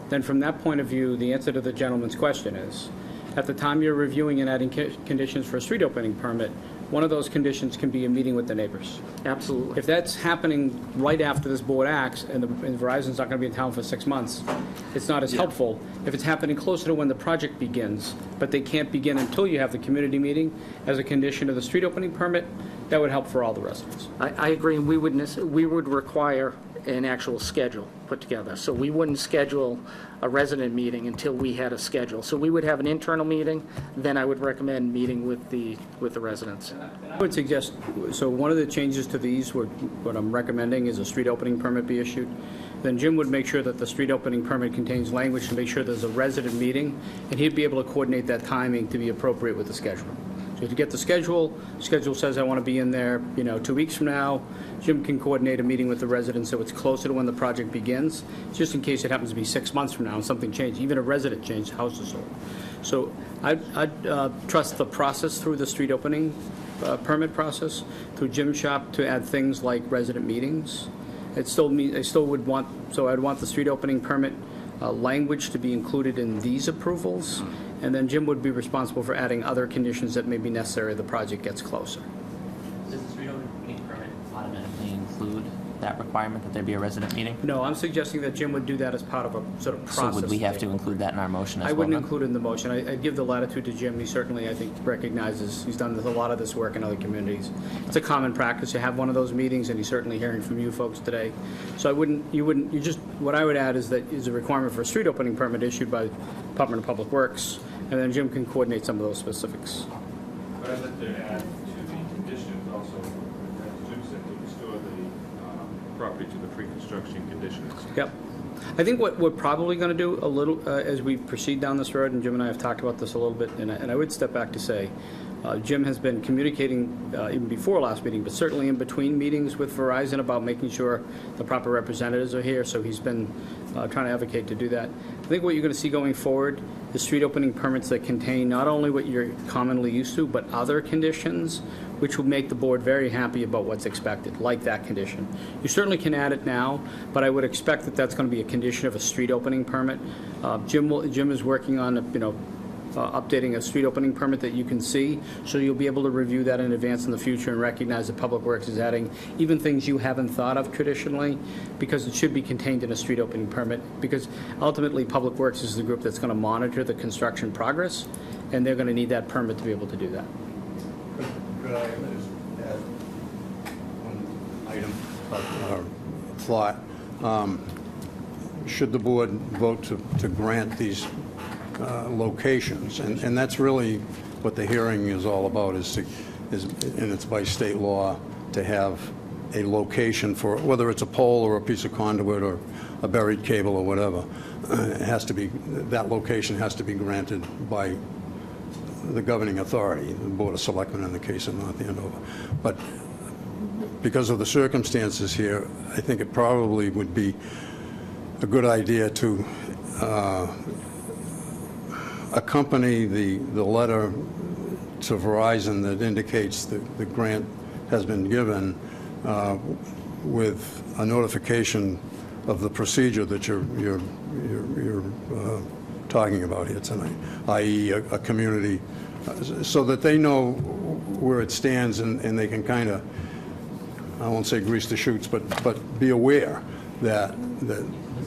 then from that point of view, the answer to the gentleman's question is, at the time you're reviewing and adding conditions for a street opening permit, one of those conditions can be a meeting with the neighbors. Absolutely. If that's happening right after this board acts, and Verizon's not going to be in town for 6 months, it's not as helpful. If it's happening closer to when the project begins, but they can't begin until you have the community meeting as a condition of the street opening permit, that would help for all the residents. I agree, and we would require an actual schedule put together. So we wouldn't schedule a resident meeting until we had a schedule. So we would have an internal meeting, then I would recommend meeting with the residents. I would suggest, so one of the changes to these, what I'm recommending is a street opening permit be issued. Then Jim would make sure that the street opening permit contains language to make sure there's a resident meeting, and he'd be able to coordinate that timing to be appropriate with the schedule. So if you get the schedule says I want to be in there, 2 weeks from now, Jim can coordinate a meeting with the residents so it's closer to when the project begins, just in case it happens to be 6 months from now and something changed, even a resident changed, house is sold. So I'd trust the process through the street opening permit process, through Jim's shop, to add things like resident meetings. I'd want the street opening permit language to be included in these approvals, and then Jim would be responsible for adding other conditions that may be necessary as the project gets closer. Does the street opening permit automatically include that requirement that there be a resident meeting? No, I'm suggesting that Jim would do that as part of a sort of process. So would we have to include that in our motion as well? I wouldn't then? include it in the motion. I'd give the latitude to Jim. He certainly, I think, recognizes, he's done a lot of this work in other communities. It's a common practice to have one of those meetings, and he's certainly hearing from you folks today. So what I would add is that is a requirement for a street opening permit issued by Department of Public Works, and then Jim can coordinate some of those specifics. But I'd like to add to the conditions also, as Jim said, to restore the property to the pre-construction conditions. Yep. I think what we're probably going to do a little, as we proceed down this road, and Jim and I have talked about this a little bit, and I would step back to say, Jim has been communicating even before last meeting, but certainly in between meetings with Verizon about making sure the proper representatives are here, so he's been trying to advocate to do that. I think what you're going to see going forward is street opening permits that contain not only what you're commonly used to, but other conditions, which will make the board very happy about what's expected, like that condition. You certainly can add it now, but I would expect that that's going to be a condition of a street opening permit. Jim is working on, updating a street opening permit that you can see, so you'll be able to review that in advance in the future and recognize that Public Works is adding even things you haven't thought of traditionally, because it should be contained in a street opening permit, because ultimately Public Works is the group that's going to monitor the construction progress, and they're going to need that permit to be able to do that. Could I just add one item, thought? Should the board vote to grant these locations, and that's really what the hearing is all about, and it's by state law to have a location for, whether it's a pole or a piece of conduit or a buried cable or whatever, that location has to be granted by the governing authority, the Board of Selectmen in the case of North Andover. But because of the circumstances here, I think it probably would be a good idea to accompany the letter to Verizon that indicates that the grant has been given with a notification of the procedure that you're talking about here tonight, i.e. a community, so that they know where it stands and they can kind of, I won't say grease the chutes, but be aware that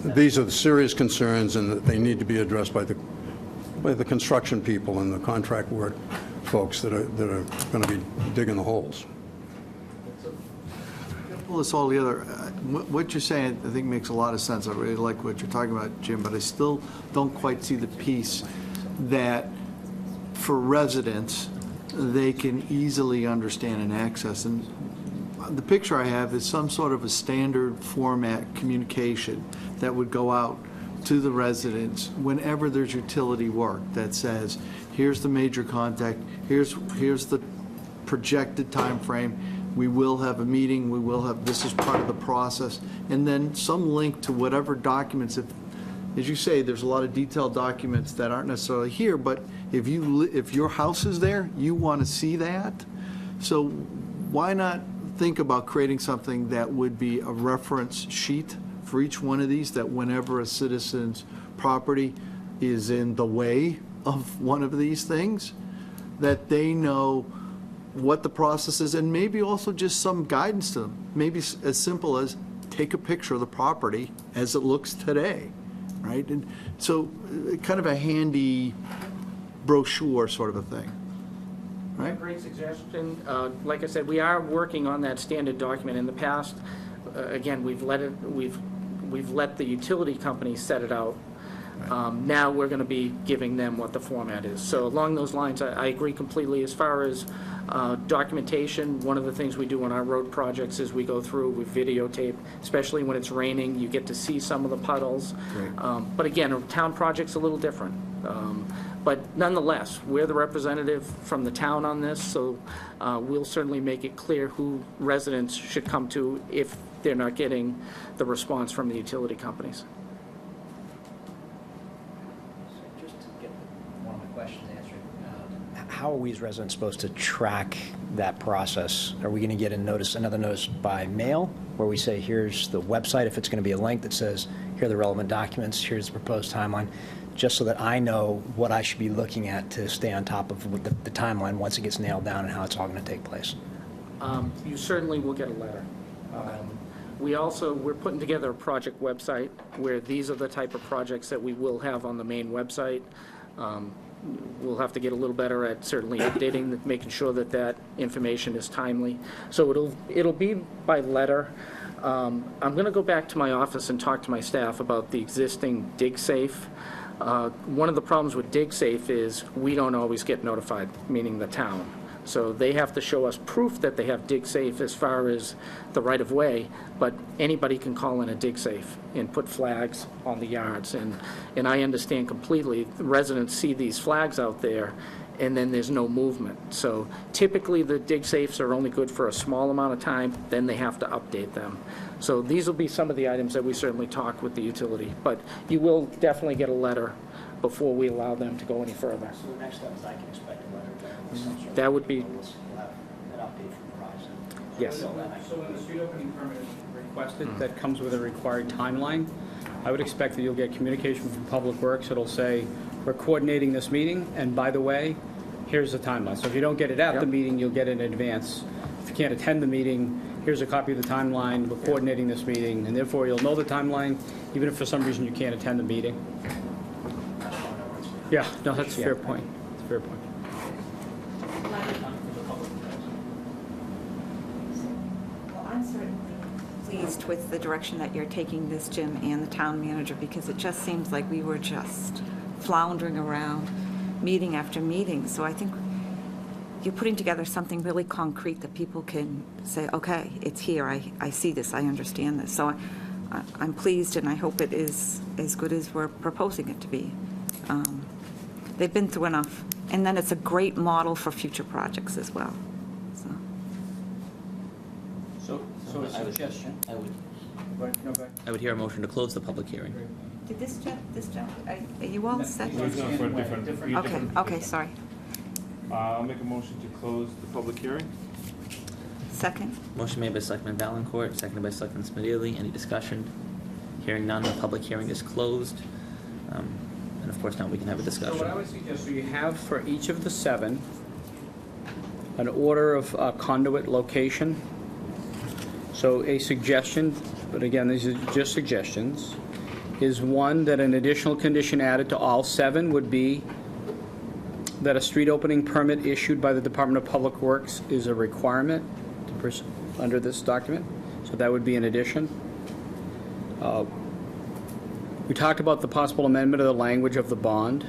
these are the serious concerns, and that they need to be addressed by the construction people and the contract work folks that are going to be digging the holes. Pull this all together. What you're saying, I think, makes a lot of sense. I really like what you're talking about, Jim, but I still don't quite see the piece that for residents, they can easily understand and access. And the picture I have is some sort of a standard format communication that would go out to the residents whenever there's utility work that says, here's the major contact, here's the projected time frame, we will have a meeting, we will have, this is part of the process, and then some link to whatever documents. If, as you say, there's a lot of detailed documents that aren't necessarily here, but if your house is there, you want to see that. So why not think about creating something that would be a reference sheet for each one of these, that whenever a citizen's property is in the way of one of these things, that they know what the process is, and maybe also just some guidance to them. Maybe as simple as take a picture of the property as it looks today, right? And so kind of a handy brochure sort of a thing, right? Great suggestion. Like I said, we are working on that standard document. In the past, again, we've let the utility company set it out. Now we're going to be giving them what the format is. So along those lines, I agree completely. As far as documentation, one of the things we do on our road projects is we go through, we videotape, especially when it's raining, you get to see some of the puddles. But again, a town project's a little different. But nonetheless, we're the representative from the town on this, so we'll certainly make it clear who residents should come to if they're not getting the response from the utility companies. Just to get one of my questions answered, how are we as residents supposed to track that process? Are we going to get another notice by mail where we say, here's the website, if it's going to be a link that says, here are the relevant documents, here's the proposed timeline, just so that I know what I should be looking at to stay on top of the timeline once it gets nailed down and how it's all going to take place? You certainly will get a letter. We're putting together a project website where these are the type of projects that we will have on the main website. We'll have to get a little better at certainly updating, making sure that that information is timely. So it'll be by letter. I'm going to go back to my office and talk to my staff about the existing DigSafe. One of the problems with DigSafe is we don't always get notified, meaning the town. So they have to show us proof that they have DigSafe as far as the right-of-way, but anybody can call in a DigSafe and put flags on the yards. And I understand completely, the residents see these flags out there, and then there's no movement. So typically, the DigSafes are only good for a small amount of time, then they have to update them. So these will be some of the items that we certainly talk with the utility. But you will definitely get a letter before we allow them to go any further. So the next step is I can expect a letter. That would be, We'll have an update from Verizon. yes. So when the street opening permit is requested, that comes with a required timeline. I would expect that you'll get communication from Public Works. It'll say, we're coordinating this meeting, and by the way, here's the timeline. So if you don't get it at the meeting, you'll get it in advance. If you can't attend the meeting, here's a copy of the timeline. We're coordinating this meeting, and therefore you'll know the timeline, even if for some reason you can't attend the meeting. Yeah, no, that's a fair point. That's a fair point. Well, I'm certainly pleased with the direction that you're taking this, Jim, and the town manager, because it just seems like we were just floundering around meeting after meeting. So I think you're putting together something really concrete that people can say, okay, it's here, I see this, I understand this. So I'm pleased, and I hope it is as good as we're proposing it to be. They've been through enough. And then it's a great model for future projects as well. So a suggestion. I would No, go ahead. I would hear a motion to close the public hearing. Did this jump, are you all set? We're going for a different. Okay, sorry. I'll make a motion to close the public hearing. Second? Motion made by Selectman Valencourt, seconded by Selectman Smedili. Any discussion? Hearing none, the public hearing is closed. And of course, now we can have a So what I discussion. would suggest, so you have for each of the 7, an order of conduit location. So a suggestion, but again, these are just suggestions, is one, that an additional condition added to all 7 would be that a street opening permit issued by the Department of Public Works is a requirement under this document. So that would be an addition. We talked about the possible amendment of the language of the bond.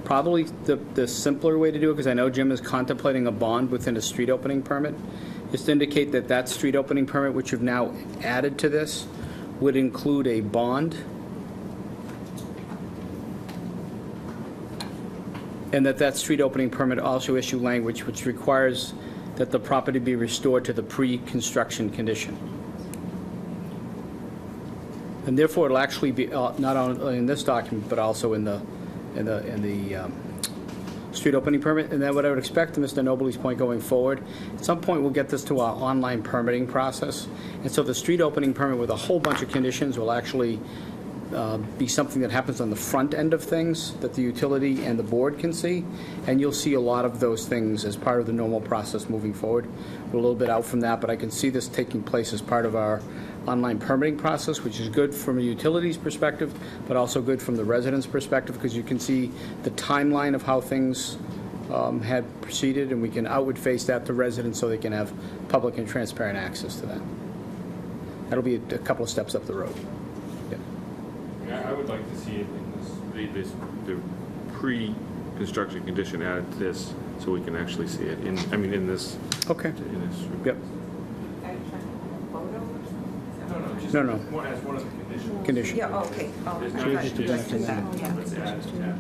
Probably the simpler way to do it, because I know Jim is contemplating a bond within a street opening permit, is to indicate that that street opening permit, which you've now added to this, would include a bond, and that street opening permit also issue language which requires that the property be restored to the pre-construction condition. And therefore, it'll actually be not only in this document, but also in the street opening permit. And then what I would expect, to Mr. Nobley's point going forward, at some point we'll get this to our online permitting process. And so the street opening permit with a whole bunch of conditions will actually be something that happens on the front end of things that the utility and the board can see. And you'll see a lot of those things as part of the normal process moving forward. We're a little bit out from that, but I can see this taking place as part of our online permitting process, which is good from a utilities perspective, but also good from the residents' perspective, because you can see the timeline of how things had proceeded, and we can outward face that to residents so they can have public and transparent access to that. That'll be a couple of steps up the road. I would like to see it in the pre-construction condition added to this, so we can actually see it in this. Okay. In this. Yep. No, no. As one of the conditions. Condition. Yeah, okay. Oh, There's I no thought issue. you just did that, yeah. Let's add.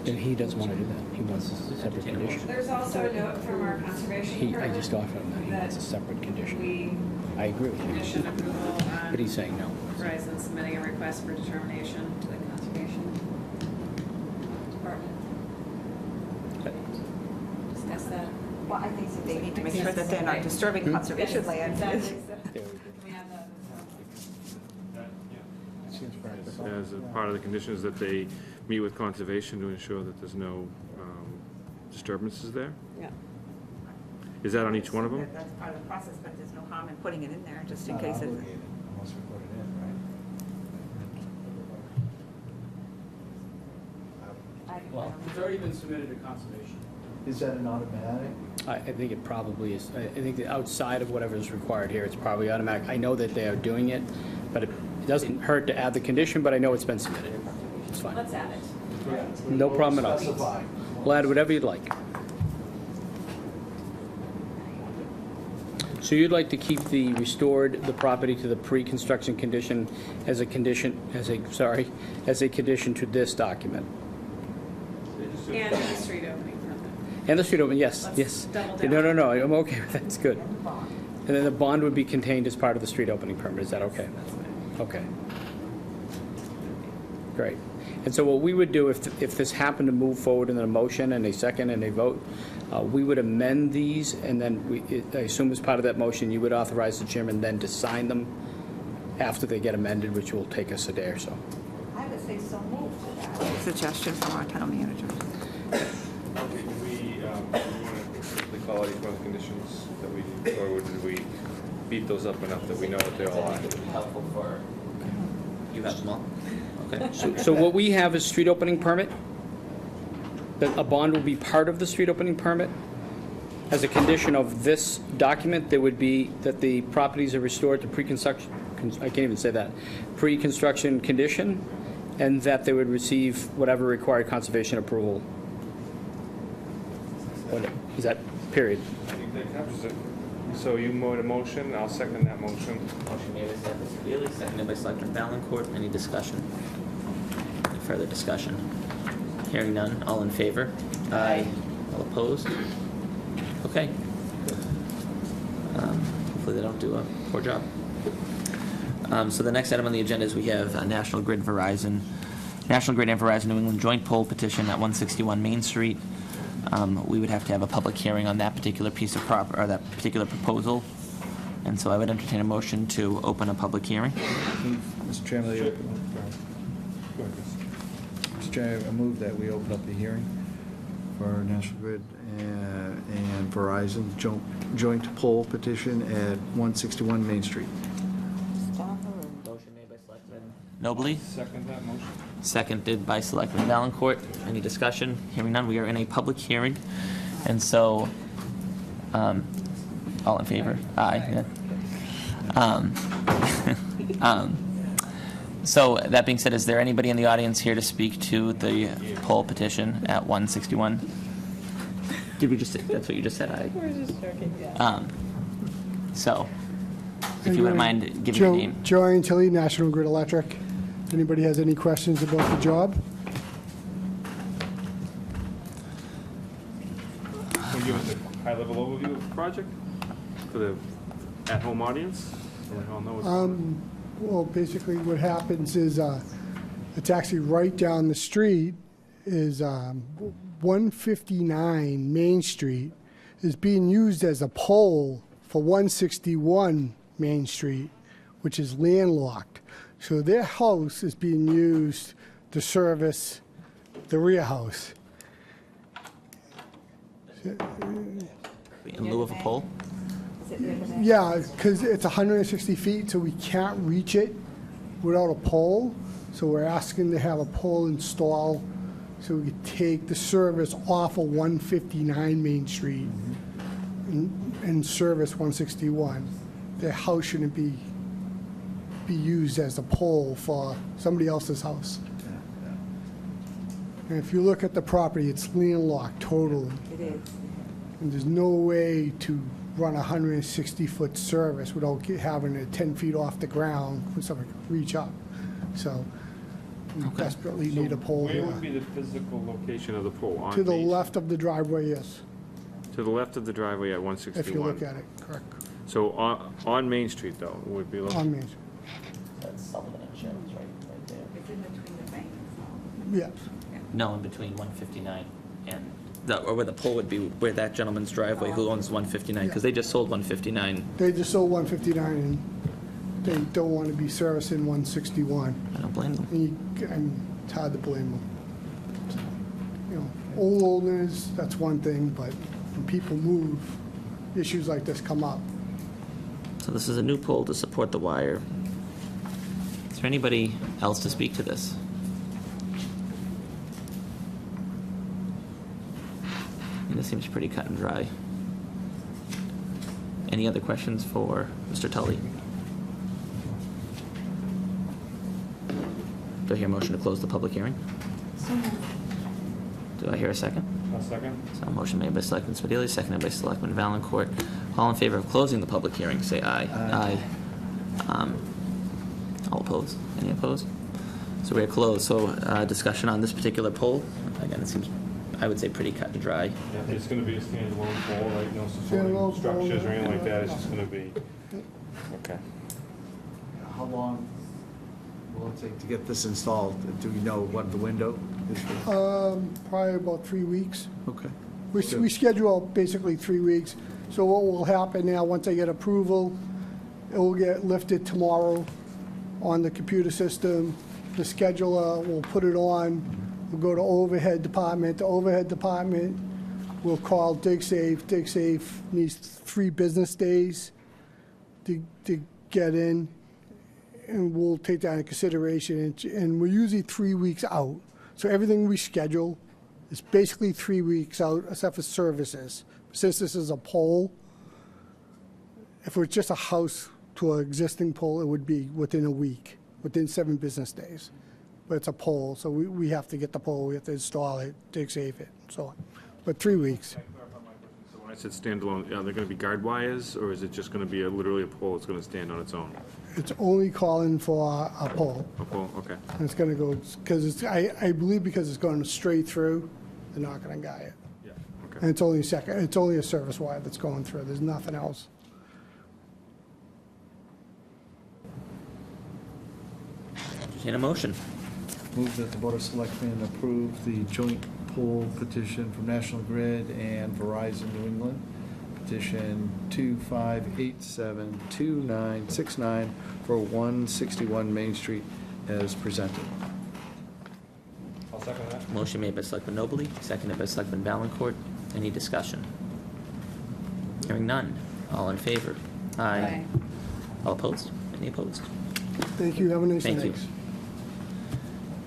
And he doesn't want to do that. He wants a separate condition. There's also a note from our conservation I just offered him that. He wants a separate condition. We I agree with you. condition approval on But he's saying no. Verizon submitting a request for determination to the conservation department. Discuss that. Well, I think so they need to make sure that they're not disturbing conservation land. Exactly. There we go. We have that. As a part of the conditions that they meet with conservation to ensure that there's no disturbances there? Yeah. Is that on each one of them? That's part of the process, but there's no harm in putting it in there, just in case it... Unless we put it in, right? Well, it's already been submitted to conservation. Is that an automatic? I think it probably is. I think that outside of whatever is required here, it's probably automatic. I know that they are doing it, but it doesn't hurt to add the condition, but I know it's been submitted. It's fine. Let's add it. No problem at all. Specify. We'll add whatever you'd like. So you'd like to keep the restored the property to the pre-construction condition as a condition, as a condition to this document? And the street opening permit. And the street open, yes, Let's yes. double down. No, I'm okay with that, that's good. And then the bond would be contained as part of the street opening permit, is that okay? Okay. Great. And so what we would do, if this happened to move forward in a motion and a second and a vote, we would amend these, and then I assume as part of that motion, you would authorize the chairman then to sign them after they get amended, which will take us a day or so. I would say so moved to that. Suggestion from our town manager. Did we want to quickly call out each one of the conditions that we, or did we beat those up enough that we know what they all are? Helpful for, you have them all? Okay. So what we have is street opening permit. That a bond will be part of the street opening permit. As a condition of this document, there would be that the properties are restored to pre-construction, I can't even say that, pre-construction condition, and that they would receive whatever required conservation approval. Is that period? I think that captures it. So you made a motion, I'll second that motion. Motion made by Selectman Severely, seconded by Selectman Valencourt. Any discussion? Any further discussion? Hearing none. All in favor? Aye. All opposed? Okay. Hopefully they don't do a poor job. So the next item on the agenda is we have National Grid and Verizon New England joint poll petition at 161 Main Street. We would have to have a public hearing on that particular piece of or that particular proposal. And so I would entertain a motion to open a public hearing. Mr. Chairman, Mr. Chairman, I move that we open up the hearing for National Grid and Verizon joint poll petition at 161 Main Street. Motion made by Selectman Nobley, Second that motion. seconded by Selectman Valencourt. Any discussion? Hearing none, we are in a public hearing, and so, all in favor? Aye. Yeah. So, that being said, is there anybody in the audience here to speak to the poll petition at 161? Did we just say, that's what you just said, aye? We're just joking, yeah. So, if you wouldn't mind giving your name. Joe Antilli, National Grid Electric. Anybody has any questions about the job? Can you give us a high-level overview of the project for the at-home audience? So we all know what's Well, basically what happens is it's actually right down the street is 159 Main Street is being used as a pole for 161 Main Street, which is landlocked. So their house is being used to service the rear house. In lieu of a poll? Yeah, because it's 160 feet, so we can't reach it without a pole. So we're asking to have a pole installed so we could take the service off of 159 Main Street and service 161. Their house shouldn't be used as a pole for somebody else's house. And if you look at the property, it's landlocked totally. It is. And there's no way to run a 160-foot service without having it 10 feet off the ground for someone to reach up. So we desperately need a pole Where here. would be the physical location of the pole? On To the Main- left of the driveway, yes, To the left of the driveway at 161? if you look at it, correct, So on Main Street, though, would be on Main Street. That's Sullivan and Sharon's right there. It's in between the banks. Yes, No, in between 159 and, or where the pole would be, where that gentleman's driveway, who owns 159, because they just sold 159. they just sold 159 and they don't want to be servicing 161. I don't blame them. And it's hard to blame them. So, you know, old owners, that's one thing, but when people move, issues like this come up. So this is a new pole to support the wire. Is there anybody else to speak to this? I mean, this seems pretty cut and dry. Any other questions for Mr. Tully? Do I hear a motion to close the public hearing? Do I hear a second? A second? So motion made by Selectman Spadili, seconded by Selectman Valencourt. All in favor of closing the public hearing, say aye. Aye. All opposed? Any opposed? So we're closed. So discussion on this particular poll. Again, it seems, I would say, pretty cut and dry. Yeah, it's going to be a standalone pole, right? No Standalone supporting pole, structures or anything like that? It's yeah. just going to be, okay. How long will it take to get this installed? Do we know what the window is? Probably about 3 weeks. Okay. We schedule basically 3 weeks. So what will happen now, once I get approval, it will get lifted tomorrow on the computer system. The scheduler will put it on. We'll go to overhead department. The overhead department will call DigSafe. DigSafe needs 3 business days to get in, and we'll take that into consideration. And we're usually 3 weeks out. So everything we schedule is basically 3 weeks out, except for services. Since this is a pole, if it was just a house to an existing pole, it would be within a week, within 7 business days. But it's a pole, so we have to get the pole, we have to install it, DigSafe it, and so on. But 3 weeks. So when I said standalone, are there going to be guard wires, or is it just going to be literally a pole that's going to stand on its own? It's only calling for a pole. A pole, okay. And it's gonna go, because it's, I believe because it's going straight through, they're not gonna guy it. Yeah, And okay. it's only a service wire that's going through, there's nothing else. Entertain a motion. Move that the Board of Selectmen approve the joint poll petition from National Grid and Verizon New England, petition 25872969 for 161 Main Street as presented. I'll second that. Motion made by Selectman Nobley, seconded by Selectman Valencourt. Any discussion? Hearing none. All in favor? Aye. All opposed? Any opposed? Thank you, have a nice night. Thank you.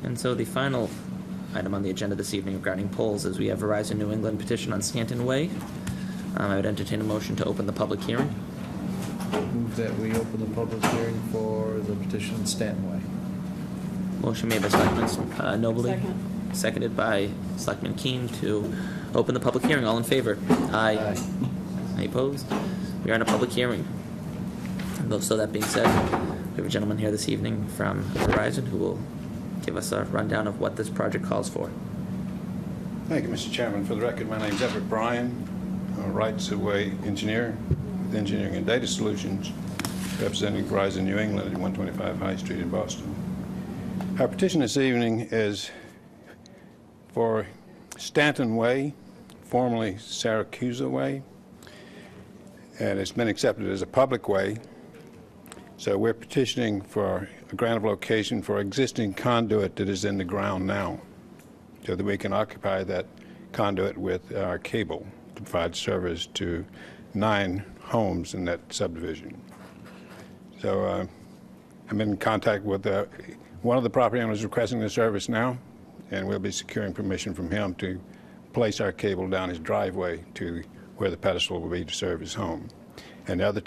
And so the final item on the agenda this evening regarding polls is we have Verizon New England petition on Stanton Way. I would entertain a motion to open the public hearing. Move that we open the public hearing for the petition in Stanton Way. Motion made by Selectman Nobley. Second. Seconded by Selectman Keen to open the public hearing. All in favor? Aye. Any opposed? We are in a public hearing. So that being said, we have a gentleman here this evening from Verizon who will give us a rundown of what this project calls for. Thank you, Mr. Chairman. For the record, my name is Everett Bryan, rights-of-way engineer with Engineering and Data Solutions, representing Verizon New England at 125 High Street in Boston. Our petition this evening is for Stanton Way, formerly Syracuse Way, and it's been accepted as a public way. So we're petitioning for a grant of location for existing conduit that is in the ground now, so that we can occupy that conduit with our cable to provide service to 9 homes in that subdivision. So I'm in contact with one of the property owners requesting the service now, and we'll be securing permission from him to place our cable down his driveway to where the pedestal will be to serve his home. And the other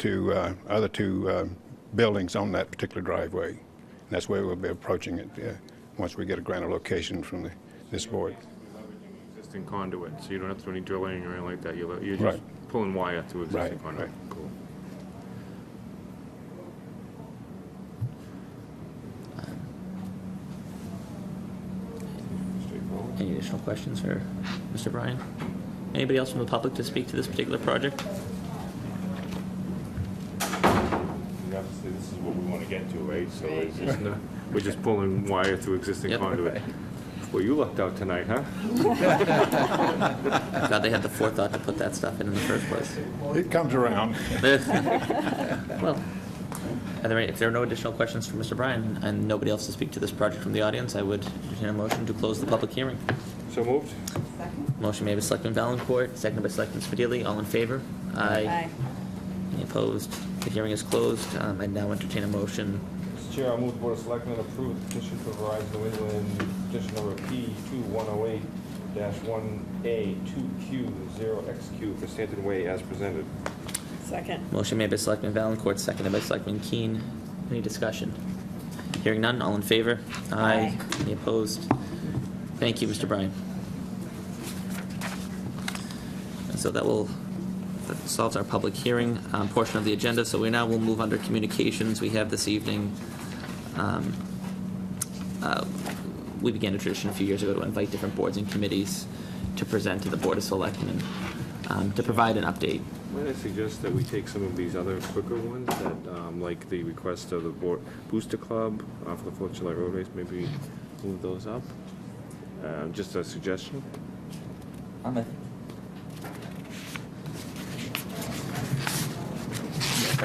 two buildings on that particular driveway. And that's where we'll be approaching it once we get a grant of location from this board. Existing conduit, so you don't have to do any drilling or anything like that. You're just Right. pulling wire through existing Right, conduit. right. Cool. Any additional questions for Mr. Bryan? Anybody else from the public to speak to this particular project? Obviously, this is what we want to get to, right? So it's just we're just pulling wire through existing Yep. conduit. Well, you lucked out tonight, huh? Glad they had the forethought to put that stuff in the first place. It comes around. Well, if there are no additional questions for Mr. Bryan and nobody else to speak to this project from the audience, I would entertain a motion to close the public hearing. So moved. Motion made by Selectman Valencourt, seconded by Selectman Spadili. All in favor? Aye. Any opposed? The hearing is closed. I now entertain a motion. Mr. Chair, I'll move the Board of Selectmen approve the petition for Verizon New England, petition number P2108-1A2Q0XQ for Stanton Way as presented. Second. Motion made by Selectman Valencourt, seconded by Selectman Keen. Any discussion? Hearing none, all in favor? Aye. Any opposed? Thank you, Mr. Bryan. And so that solves our public hearing portion of the agenda. So we now will move under communications. We have this evening, we began a tradition a few years ago to invite different boards and committees to present to the Board of Selectmen to provide an update. Might I suggest that we take some of these other quicker ones that, like the request of the board Booster Club for the 4th of July road race, maybe move those up? Just a suggestion. That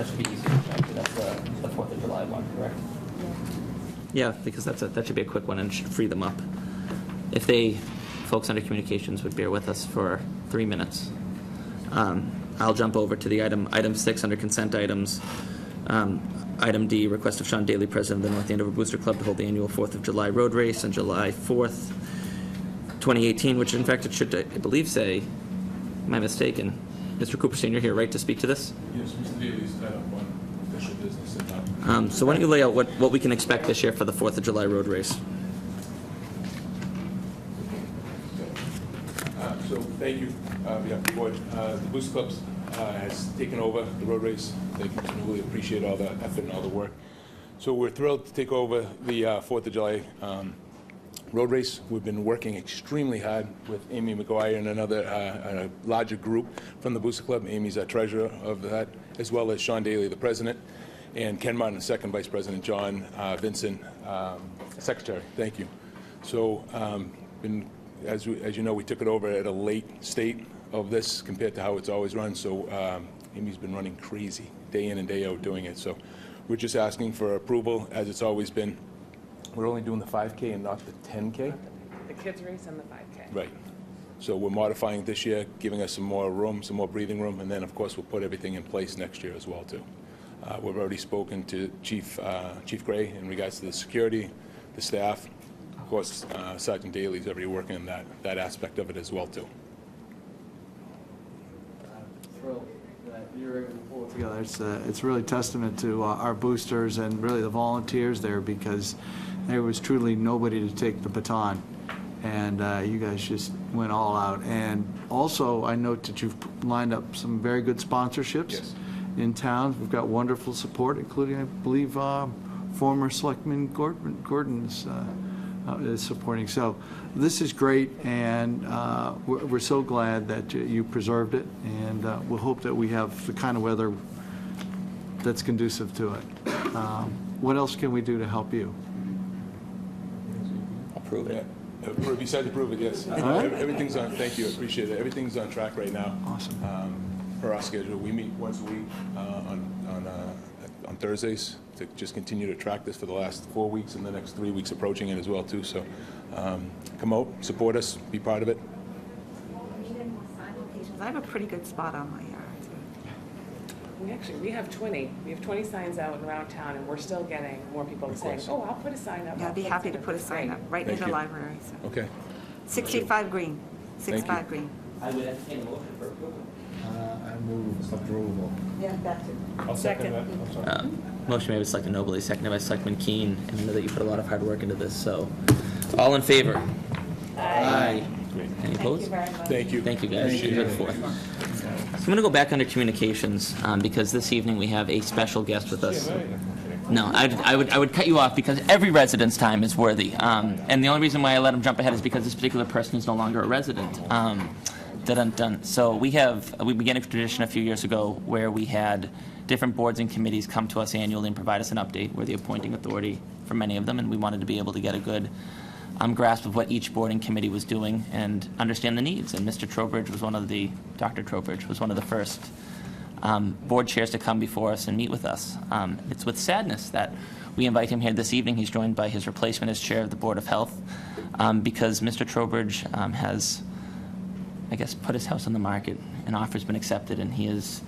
should be easy. That's the 4th of July one, correct? Yeah, because that should be a quick one and should free them up. If folks under communications would bear with us for 3 minutes. I'll jump over to the item 6 under consent items. Item D, request of Sean Daly, President of the North Andover Booster Club, to hold the annual 4th of July road race on July 4th, 2018, which in fact it should, I believe, say, am I mistaken? Mr. Cooperstein, you're here, right, to speak to this? Yes, Mr. Daly's tied up on official business. So why don't you lay out what we can expect this year for the 4th of July road race? So thank you, on behalf of the board. The Boost Club has taken over the road race. They continually appreciate all the effort and all the work. So we're thrilled to take over the 4th of July road race. We've been working extremely hard with Amy McGuire and a larger group from the Booster Club. Amy's our treasurer of that, as well as Sean Daly, the president, and Ken Martin, the second vice president, John Vincent, secretary. Thank you. So as you know, we took it over at a late state of this compared to how it's always run. So Amy's been running crazy day in and day out doing it. So we're just asking for approval, as it's always been. We're only doing the 5K and not the 10K. The kids race and the 5K. Right. So we're modifying this year, giving us some more room, some more breathing room, and then, of course, we'll put everything in place next year as well, too. We've already spoken to Chief Gray in regards to the security, the staff, of course, Sergeant Daly's already working on that aspect of it as well, too. Thrilled that you're able to pull it together. It's really testament to our boosters and really the volunteers there, because there was truly nobody to take the baton. And you guys just went all out. And also, I note that you've lined up some very good sponsorships. Yes. In town. We've got wonderful support, including, I believe, former Selectman Gordon is supporting. So this is great, and we're so glad that you preserved it, and we'll hope that we have the kind of weather that's conducive to it. What else can we do to help you? Approve it. Yeah. Besides approve it, yes. right. Everything's on, thank you, I appreciate it. Everything's on track right now. Awesome. Per our schedule. We meet once a week on Thursdays to just continue to track this for the last 4 weeks and the next 3 weeks approaching it as well, too. So come out, support us, be part of it. I have a pretty good spot on my yard. We have 20. We have 20 signs out and around town, and we're still getting more people saying, "Oh, I'll put a sign up." Yeah, I'd be happy to put a sign up right near Thank the you. library. So. Okay. 65 Green, Thank 65 you. Green. I would entertain a motion for approval. I move approval. Yeah, that's it. I'll second that. I'm sorry. Motion made by Selectman Nobley, seconded by Selectman Keen, and I know that you put a lot of hard work into this, so, all in favor? Aye. Great. Any opposed? Thank you very much. Thank you. Thank you, guys. You heard four. So I'm going to go back under communications, because this evening we have a special guest with us. No, I would cut you off because every resident's time is worthy. And the only reason why I let him jump ahead is because this particular person is no longer a resident. Dun-dun-dun. So we began a tradition a few years ago where we had different boards and committees come to us annually and provide us an update. We're the appointing authority for many of them, and we wanted to be able to get a good grasp of what each board and committee was doing and understand the needs. And Dr. Trowbridge was one of the first board chairs to come before us and meet with us. It's with sadness that we invite him here this evening. He's joined by his replacement as chair of the Board of Health, because Mr. Trowbridge has, I guess, put his house on the market. An offer's been accepted, and he is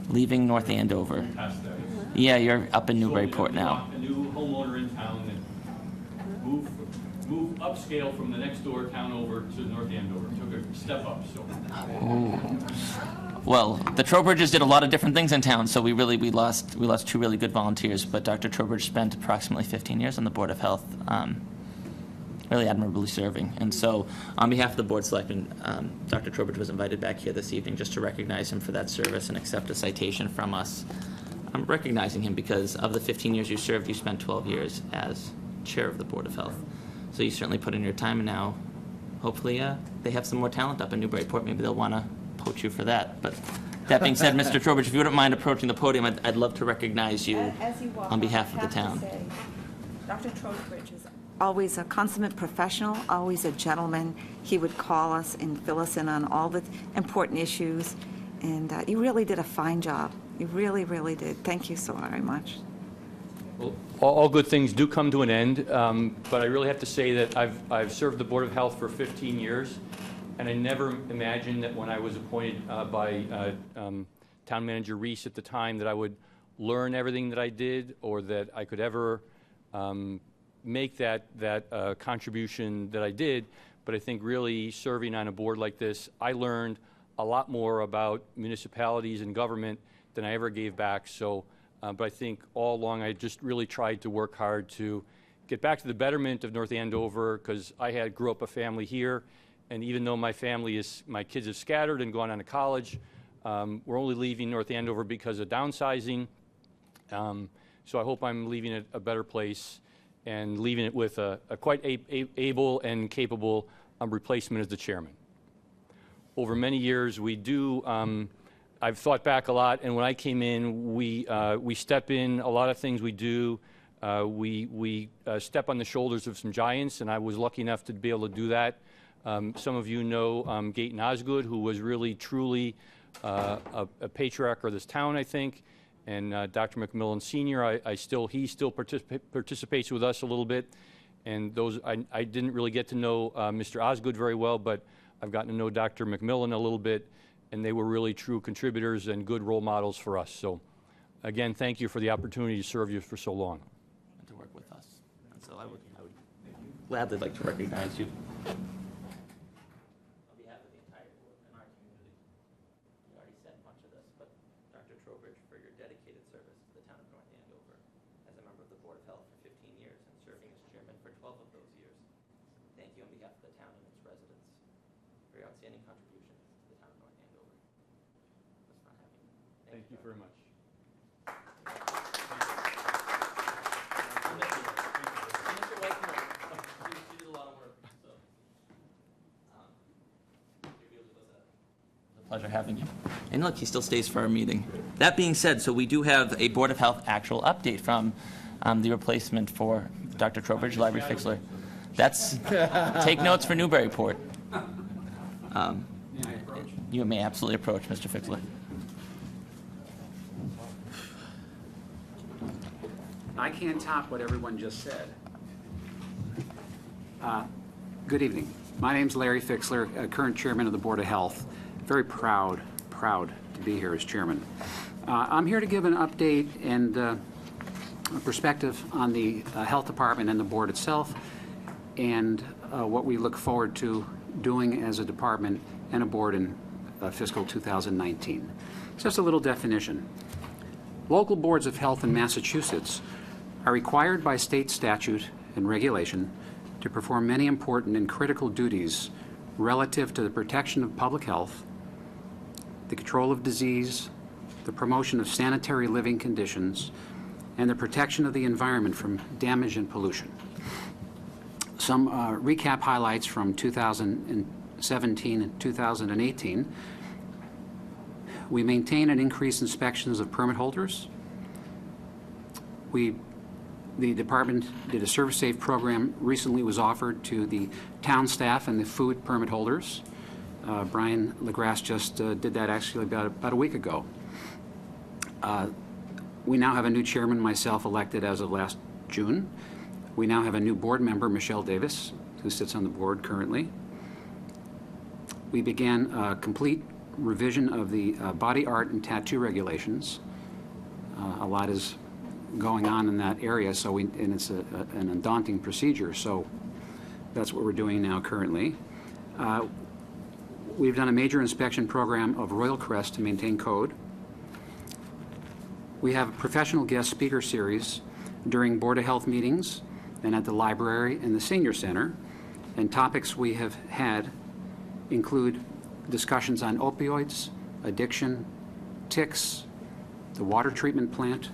leaving North Andover. Yeah, you're up in Newburyport now. A new homeowner in town that moved upscale from the next door town over to North Andover. Took a step up, so. Well, the Trowbridges did a lot of different things in town, so we lost two really good volunteers. But Dr. Trowbridge spent approximately 15 years on the Board of Health, really admirably serving. And so, on behalf of the Board of Selectmen, Dr. Trowbridge was invited back here this evening just to recognize him for that service and accept a citation from us. I'm recognizing him because of the 15 years you served, you spent 12 years as chair of the Board of Health. So you certainly put in your time, and now, hopefully, they have some more talent up in Newburyport. Maybe they'll want to poach you for that. But that being said, Mr. Trowbridge, if you wouldn't mind approaching the podium, I'd love to recognize you on behalf of the town. Dr. Trowbridge is always a consummate professional, always a gentleman. He would call us and fill us in on all the important issues, and you really did a fine job. You really, really did. Thank you so very much. Well, all good things do come to an end, but I really have to say that I've served the Board of Health for 15 years, and I never imagined that when I was appointed by Town Manager Reese at the time that I would learn everything that I did, or that I could ever make that contribution that I did. But I think really serving on a board like this, I learned a lot more about municipalities and government than I ever gave back. So, but I think all along I just really tried to work hard to get back to the betterment of North Andover, because I grew up a family here, and even though my kids have scattered and gone on to college, we're only leaving North Andover because of downsizing. So I hope I'm leaving it a better place and leaving it with a quite able and capable replacement as the chairman. Over many years, I've thought back a lot, and when I came in, we step in a lot of things we do. We step on the shoulders of some giants, and I was lucky enough to be able to do that. Some of you know Gaten Osgood, who was really, truly a patriarch of this town, I think. And Dr. McMillan Sr., he still participates with us a little bit. And I didn't really get to know Mr. Osgood very well, but I've gotten to know Dr. McMillan a little bit, and they were really true contributors and good role models for us. So, again, thank you for the opportunity to serve you for so long. And to work with us. And so I would gladly like to recognize you. On behalf of the entire board and our community, you already said much of this, but Dr. Trowbridge, for your dedicated service to the town of North Andover as a member of the Board of Health for 15 years and serving as chairman for 12 of those years. Thank you on behalf of the town and its residents for your outstanding contributions to the town of North Andover. It was fun having you. Thank you very much. Pleasure having you. And look, he still stays for our meeting. That being said, so we do have a Board of Health actual update from the replacement for Dr. Trowbridge, Larry Fixler. That's, take notes for Newburyport. You may absolutely approach, Mr. Fixler. I can't top what everyone just said. Good evening. My name's Larry Fixler, current chairman of the Board of Health. Very proud to be here as chairman. I'm here to give an update and a perspective on the health department and the board itself, and what we look forward to doing as a department and a board in fiscal 2019. Just a little definition. Local boards of health in Massachusetts are required by state statute and regulation to perform many important and critical duties relative to the protection of public health, the control of disease, the promotion of sanitary living conditions, and the protection of the environment from damage and pollution. Some recap highlights from 2017 and 2018. We maintain and increase inspections of permit holders. The department did a service safe program recently was offered to the town staff and the food permit holders. Brian LaGrasse just did that actually about a week ago. We now have a new chairman, myself, elected as of last June. We now have a new board member, Michelle Davis, who sits on the board currently. We began a complete revision of the body art and tattoo regulations. A lot is going on in that area, and it's an undaunting procedure, so that's what we're doing now currently. We've done a major inspection program of Royal Crest to maintain code. We have a professional guest speaker series during Board of Health meetings and at the library and the senior center, and topics we have had include discussions on opioids, addiction, ticks, the water treatment plant,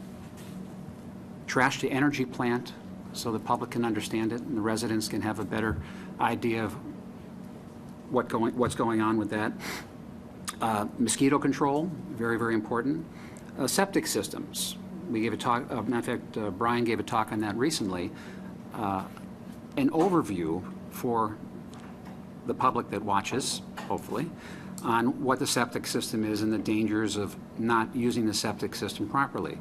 trash to energy plant, so the public can understand it and the residents can have a better idea of what's going on with that. Mosquito control, very, very important. Septic systems. We gave a talk, matter of fact, Brian gave a talk on that recently. An overview for the public that watches, hopefully, on what the septic system is and the dangers of not using the septic system properly.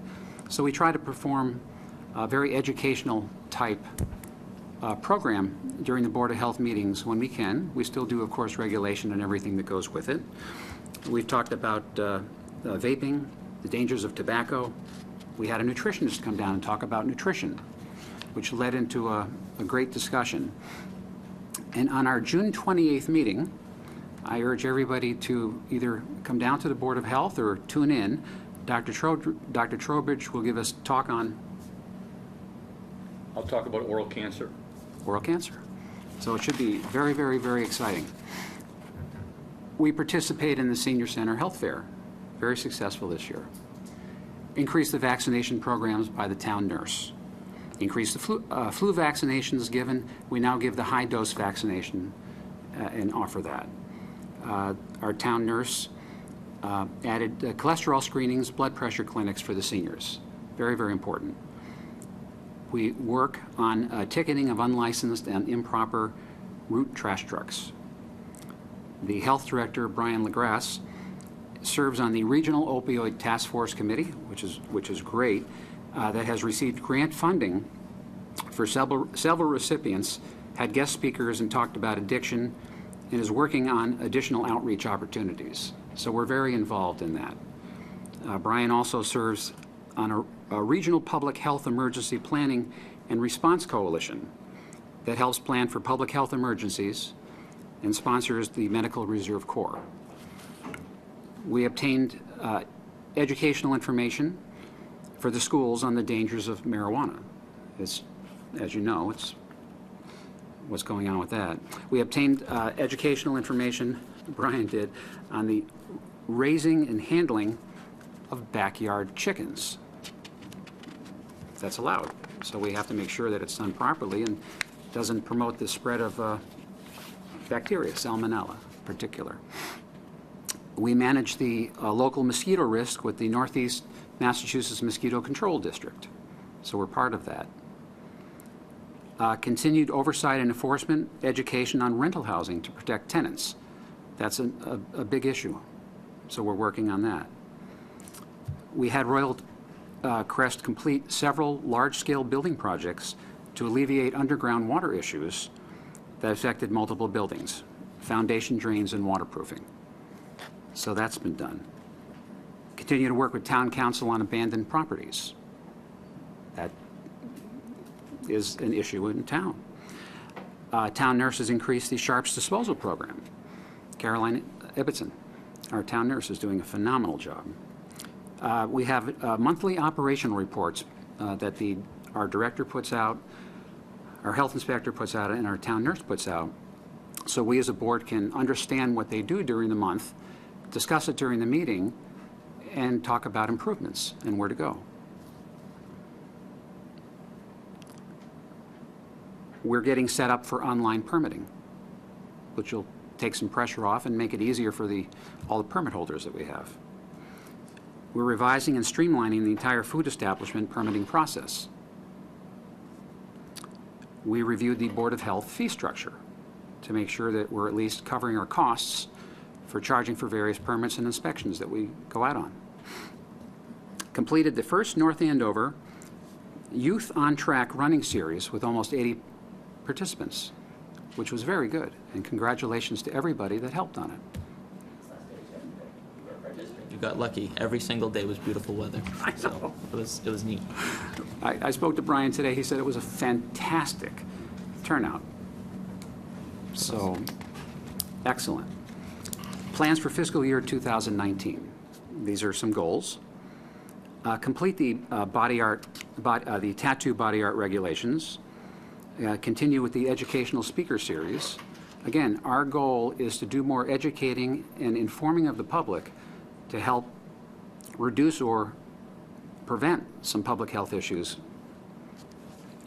So we try to perform a very educational type program during the Board of Health meetings when we can. We still do, of course, regulation and everything that goes with it. We've talked about vaping, the dangers of tobacco. We had a nutritionist come down and talk about nutrition, which led into a great discussion. And on our June 28th meeting, I urge everybody to either come down to the Board of Health or tune in. Dr. Trowbridge will give us a talk on... I'll talk about oral cancer. Oral cancer. So it should be very, very, very exciting. We participate in the Senior Center Health Fair. Very successful this year. Increase the vaccination programs by the town nurse. Increase the flu vaccinations given. We now give the high-dose vaccination and offer that. Our town nurse added cholesterol screenings, blood pressure clinics for the seniors. Very, very important. We work on ticketing of unlicensed and improper route trash trucks. The health director, Brian LaGrasse, serves on the Regional Opioid Task Force Committee, which is great, that has received grant funding for several recipients, had guest speakers and talked about addiction, and is working on additional outreach opportunities. So we're very involved in that. Brian also serves on a Regional Public Health Emergency Planning and Response Coalition. that helps plan for public health emergencies and sponsors the Medical Reserve Corps. We obtained educational information for the schools on the dangers of marijuana. As you know, it's what's going on with that. We obtained educational information, Brian did, on the raising and handling of backyard chickens. That's allowed. So we have to make sure that it's done properly and doesn't promote the spread of bacteria, salmonella in particular. We manage the local mosquito risk with the Northeast Massachusetts Mosquito Control District. So we're part of that. Continued oversight and enforcement, education on rental housing to protect tenants. That's a big issue. So we're working on that. We had Royal Crest complete several large-scale building projects to alleviate underground water issues that affected multiple buildings, foundation drains and waterproofing. So that's been done. Continue to work with Town Council on abandoned properties. That is an issue in town. Town nurses increased the Sharps disposal program. Caroline Ibbotson, our town nurse, is doing a phenomenal job. We have monthly operational reports that our director puts out, our health inspector puts out, and our town nurse puts out. So we as a board can understand what they do during the month, discuss it during the meeting, and talk about improvements and where to go. We're getting set up for online permitting, which will take some pressure off and make it easier for all the permit holders that we have. We're revising and streamlining the entire food establishment permitting process. We reviewed the Board of Health fee structure to make sure that we're at least covering our costs for charging for various permits and inspections that we go out on. Completed the first North Andover Youth on Track running series with almost 80 participants, which was very good, and congratulations to everybody that helped on it. You got lucky. Every single day was beautiful weather. I know. So it was neat. I spoke to Brian today. He said it was a fantastic turnout. So, excellent. Plans for fiscal year 2019. These are some goals. Complete the the tattoo body art regulations. Continue with the educational speaker series. Again, our goal is to do more educating and informing of the public to help reduce or prevent some public health issues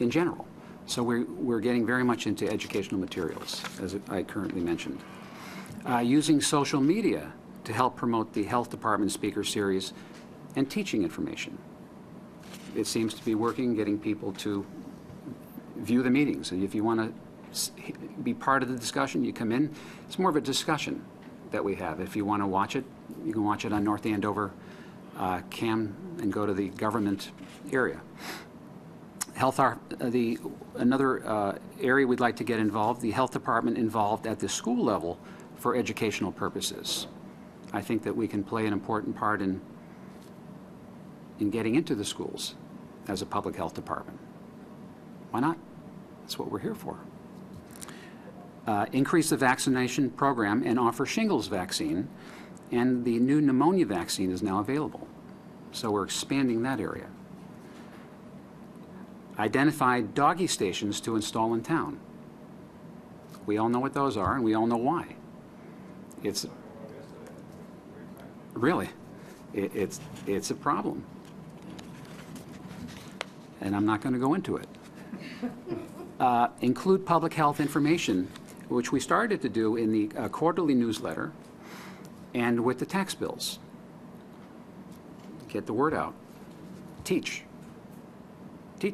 in general. So we're getting very much into educational materials, as I currently mentioned. Using social media to help promote the health department speaker series and teaching information. It seems to be working, getting people to view the meetings. And if you want to be part of the discussion, you come in. It's more of a discussion that we have. If you want to watch it, you can watch it on North Andover CAM and go to the government area. Another area we'd like to get involved, the health department involved at the school level for educational purposes. I think that we can play an important part in getting into the schools as a public health department. Why not? That's what we're here for. Increase the vaccination program and offer shingles vaccine, and the new pneumonia vaccine is now available. So we're expanding that area. Identify doggy stations to install in town. We all know what those are, and we all know why. It's really, it's a problem. And I'm not going to go into it. Include public health information, which we started to do in the quarterly newsletter and with the tax bills. Get the word out. Teach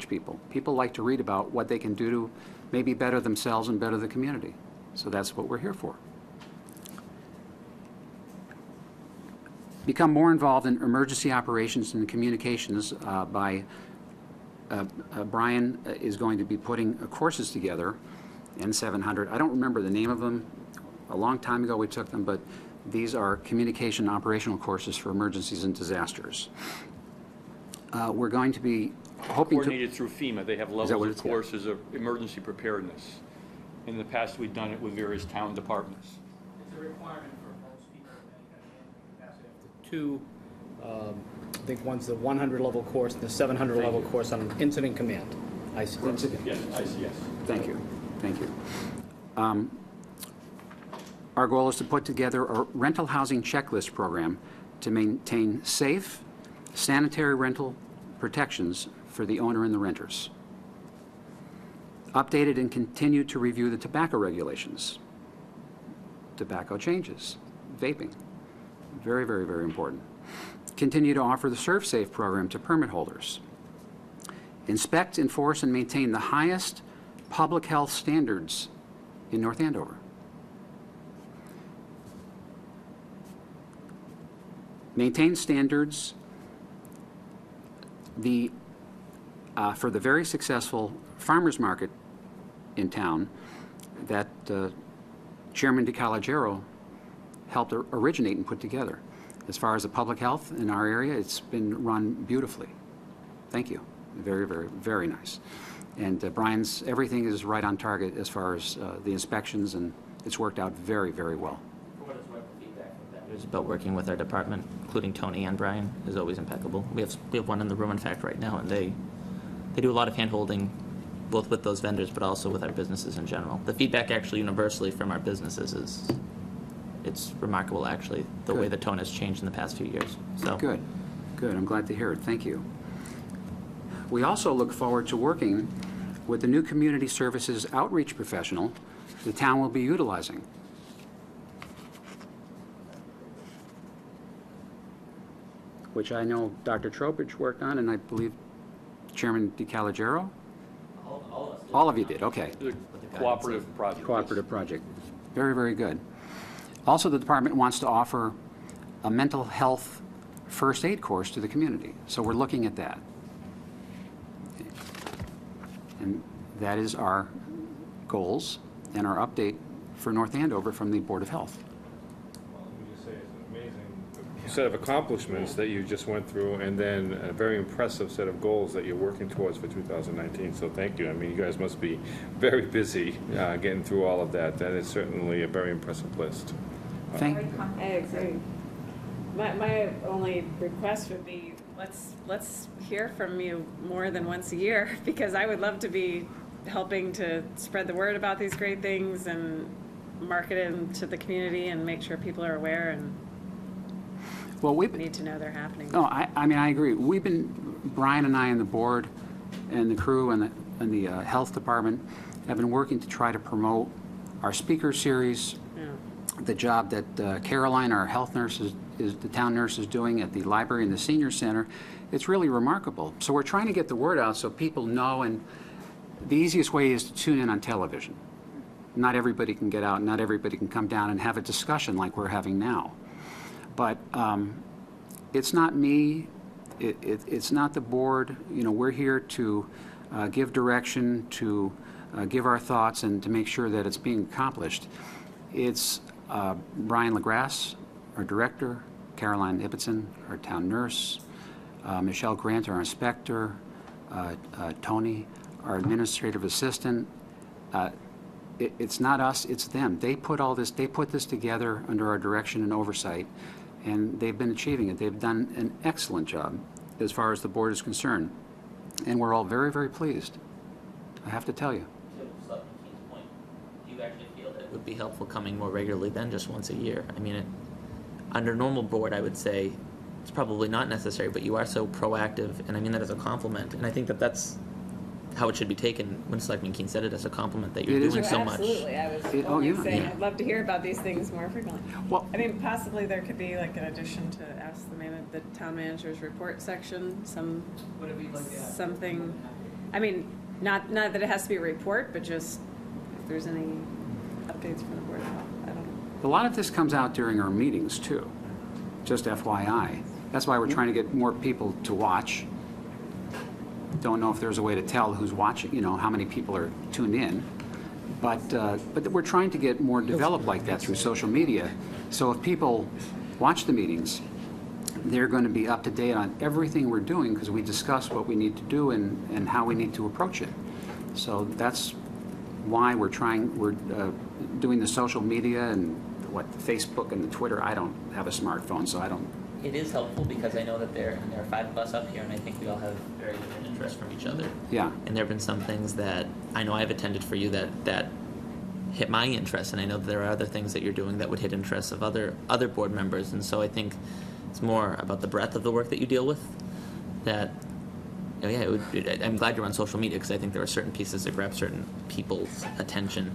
people. People like to read about what they can do to maybe better themselves and better the community. So that's what we're here for. Become more involved in emergency operations and communications Brian is going to be putting courses together, N700. I don't remember the name of them. A long time ago we took them, but these are communication operational courses for emergencies and disasters. We're going to be hoping to... Coordinated through FEMA. They have Is that levels what of it's- yeah. courses of emergency preparedness. In the past, we've done it with various town departments. It's a requirement for most people in any kind of capacity. Two, I think one's the 100 level course and the 700 level course on incident command. Incident. Yes, ICS. Thank you. Thank you. Our goal is to put together a rental housing checklist program to maintain safe, sanitary rental protections for the owner and the renters. Updated and continue to review the tobacco regulations. Tobacco changes, vaping, very, very, very important. Continue to offer the Serve Safe program to permit holders. Inspect, enforce, and maintain the highest public health standards in North Andover. Maintain standards for the very successful farmers market in town that Chairman DeCalagero helped originate and put together. As far as the public health in our area, it's been run beautifully. Thank you. Very, very, very nice. And Brian's, everything is right on target as far as the inspections, and it's worked out very, very well. For what it's worth, the feedback from vendors about working with our department, including Tony and Brian, is always impeccable. We have one in the room, in fact, right now, and they do a lot of hand-holding, both with those vendors, but also with our businesses in general. The feedback actually universally from our businesses is, it's remarkable, actually, the way the tone has changed in the past few years. So Good, good. I'm glad to hear it. Thank you. We also look forward to working with the new community services outreach professional the town will be utilizing. Which I know Dr. Trowbridge worked on, and I believe Chairman DeCalagero? All of you did, okay. The cooperative project. Cooperative project. Very, very good. Also, the department wants to offer a mental health first aid course to the community, so we're looking at that. And that is our goals and our update for North Andover from the Board of Health. Well, let me just say, it's an amazing set of accomplishments that you just went through, and then a very impressive set of goals that you're working towards for 2019. So thank you. I mean, you guys must be very busy getting through all of that. That is certainly a very impressive list. Thank I agree. My only request would be, let's hear from you more than once a year, because I would love to be helping to spread the word about these great things and market them to the community and make sure people are aware and need to know they're happening. No, I mean, I agree. Brian and I and the board and the crew and the health department have been working to try to promote our speaker series, the job that Caroline, our health nurse, the town nurse, is doing at the library and the senior center. It's really remarkable. So we're trying to get the word out so people know, and the easiest way is to tune in on television. Not everybody can get out, not everybody can come down and have a discussion like we're having now. But it's not me, it's not the board. You know, we're here to give direction, to give our thoughts, and to make sure that it's being accomplished. It's Brian LaGrasse, our director, Caroline Ibbotson, our town nurse, Michelle Grant, our inspector, Tony, our administrative assistant. It's not us, it's them. They put this together under our direction and oversight, and they've been achieving it. They've done an excellent job as far as the board is concerned. And we're all very, very pleased, I have to tell you. To Selectman Keen's point, do you actually feel that it would be helpful coming more regularly than just once a year? I mean, under normal board, I would say it's probably not necessary, but you are so proactive, and I mean that as a compliment. And I think that that's how it should be taken when Selectman Keen said it, as a compliment that you're doing so much. Absolutely, I was only saying I'd love to hear about these things more frequently. Well, I mean, possibly there could be like an addition to ask the town manager's report section, something. I mean, not that it has to be a report, but just if there's any updates from the board of health. I don't know. A lot of this comes out during our meetings too, just FYI. That's why we're trying to get more people to watch. Don't know if there's a way to tell who's watching, you know, how many people are tuned in. But we're trying to get more developed like that through social media. So if people watch the meetings, they're going to be up to date on everything we're doing because we discuss what we need to do and how we need to approach it. So that's why we're doing the social media and Facebook and the Twitter. I don't have a smartphone, so I don't. It is helpful because I know that there are 5 of us up here, and I think we all have very different interests from each other. Yeah. And there have been some things that I know I've attended for you that hit my interests, and I know that there are other things that you're doing that would hit interests of other board members. And so I think it's more about the breadth of the work that you deal with. That, I'm glad you're on social media because I think there are certain pieces that grab certain people's attention.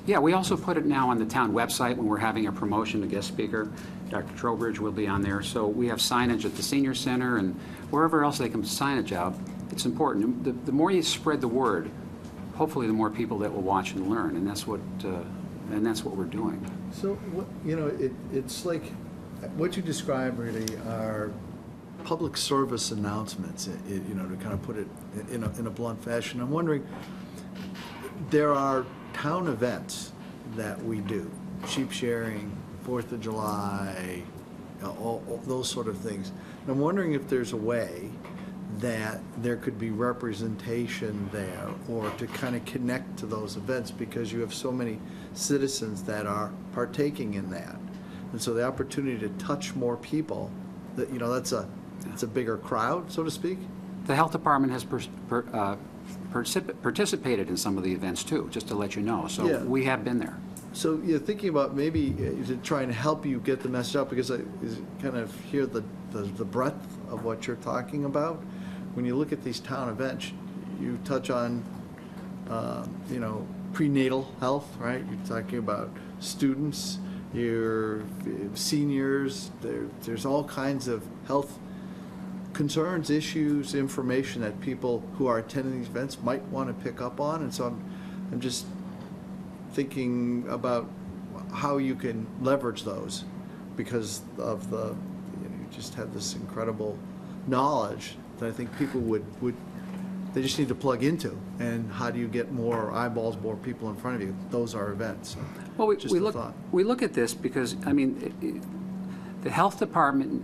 Yeah, we also put it now on the town website when we're having a promotion, a guest speaker. Dr. Trowbridge will be on there. So we have signage at the senior center and wherever else they can signage out. It's important. The more you spread the word, hopefully the more people that will watch and learn, and that's what we're doing. So, it's like, what you describe really are public service announcements, to kind of put it in a blunt fashion. I'm wondering, there are town events that we do, sheep sharing, 4th of July, all those sort of things. And I'm wondering if there's a way that there could be representation there or to kind of connect to those events because you have so many citizens that are partaking in that. And so the opportunity to touch more people, that's a bigger crowd, so to speak. The health department has participated in some of the events too, just to let you know. So Yeah. we have been there. So you're thinking about maybe to try and help you get the message out because I kind of hear the breadth of what you're talking about. When you look at these town events, you touch on, prenatal health, right? You're talking about students, your seniors. There's all kinds of health concerns, issues, information that people who are attending these events might want to pick up on. And so I'm just thinking about how you can leverage those because of you just have this incredible knowledge that I think people would they just need to plug into. And how do you get more eyeballs, more people in front of you? Those are events. So Well, thought. we look at this because, the health department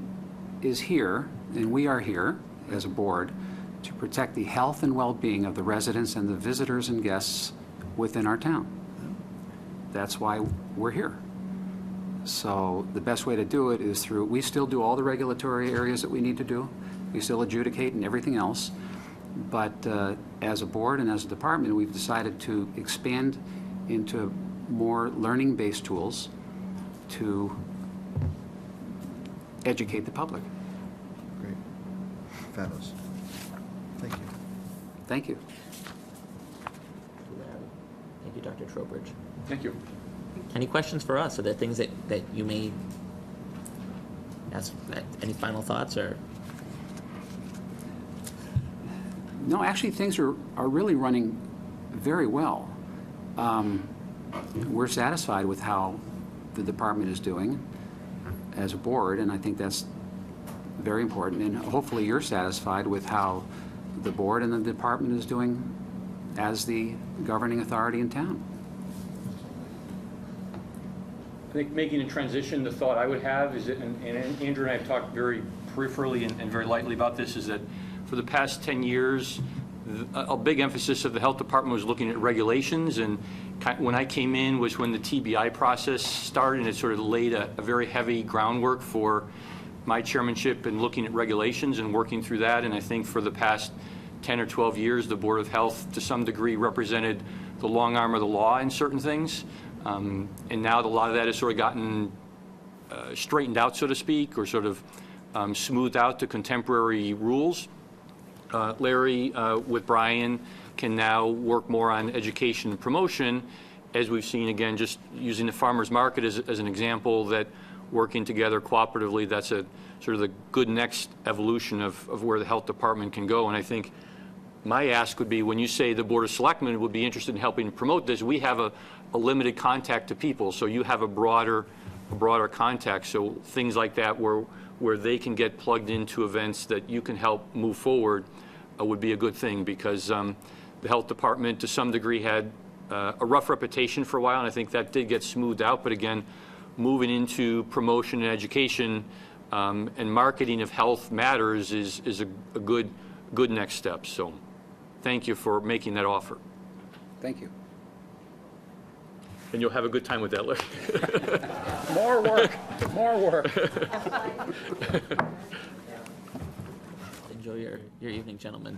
is here, and we are here as a board to protect the health and well-being of the residents and the visitors and guests within our town. That's why we're here. So the best way to do it is we still do all the regulatory areas that we need to do. We still adjudicate and everything else. But as a board and as a department, we've decided to expand into more learning-based tools to educate the public. Great. Fabulous. Thank you. Thank you. Thank you, Dr. Trowbridge. Thank you. Any questions for us? Are there things that you may ask? Any final thoughts or? No, actually, things are really running very well. We're satisfied with how the department is doing as a board, and I think that's very important. And hopefully you're satisfied with how the board and the department is doing as the governing authority in town. I think making a transition, the thought I would have is that, and Andrew and I have talked very peripherally and very lightly about this, is that for the past 10 years, a big emphasis of the health department was looking at regulations, and when I came in was when the TBI process started, and it sort of laid a very heavy groundwork for my chairmanship and looking at regulations and working through that. And I think for the past 10 or 12 years, the Board of Health, to some degree, represented the long arm of the law in certain things. And now a lot of that has sort of gotten straightened out, so to speak, or sort of smoothed out to contemporary rules. Larry, with Brian, can now work more on education and promotion, as we've seen, again, just using the farmers market as an example, that working together cooperatively, that's a sort of the good next evolution of where the health department can go. And I think my ask would be, when you say the Board of Selectmen would be interested in helping promote this, we have a limited contact to people, so you have a broader contact. So things like that where they can get plugged into events that you can help move forward would be a good thing, because the health department to some degree had a rough reputation for a while, and I think that did get smoothed out. But again, moving into promotion and education, And marketing of health matters is a good next step. So thank you for making that offer. Thank you. And you'll have a good time with that, Larry. More work, more work. Enjoy your evening, gentlemen.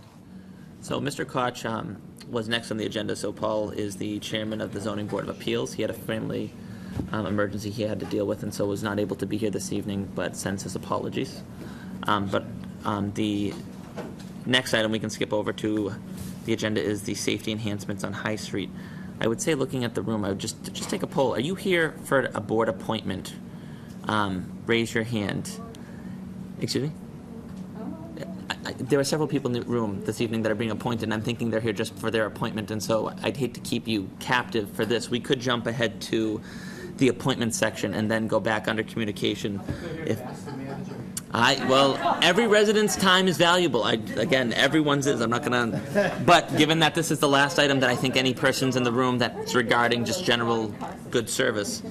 So Mr. Koch was next on the agenda. So Paul is the chairman of the Zoning Board of Appeals. He had a family emergency he had to deal with, and so was not able to be here this evening, but sends his apologies. The next item we can skip over to the agenda is the safety enhancements on High Street. I would say, looking at the room, I would just take a poll. Are you here for a board appointment? Raise your hand. Excuse me? There are several people in the room this evening that are being appointed, and I'm thinking they're here just for their appointment, and so I'd hate to keep you captive for this. We could jump ahead to the appointment section and then go back under communication. Well, every resident's time is valuable. Again, everyone's is. I'm not going to. But given that this is the last item that I think any person's in the room that's regarding just general good service.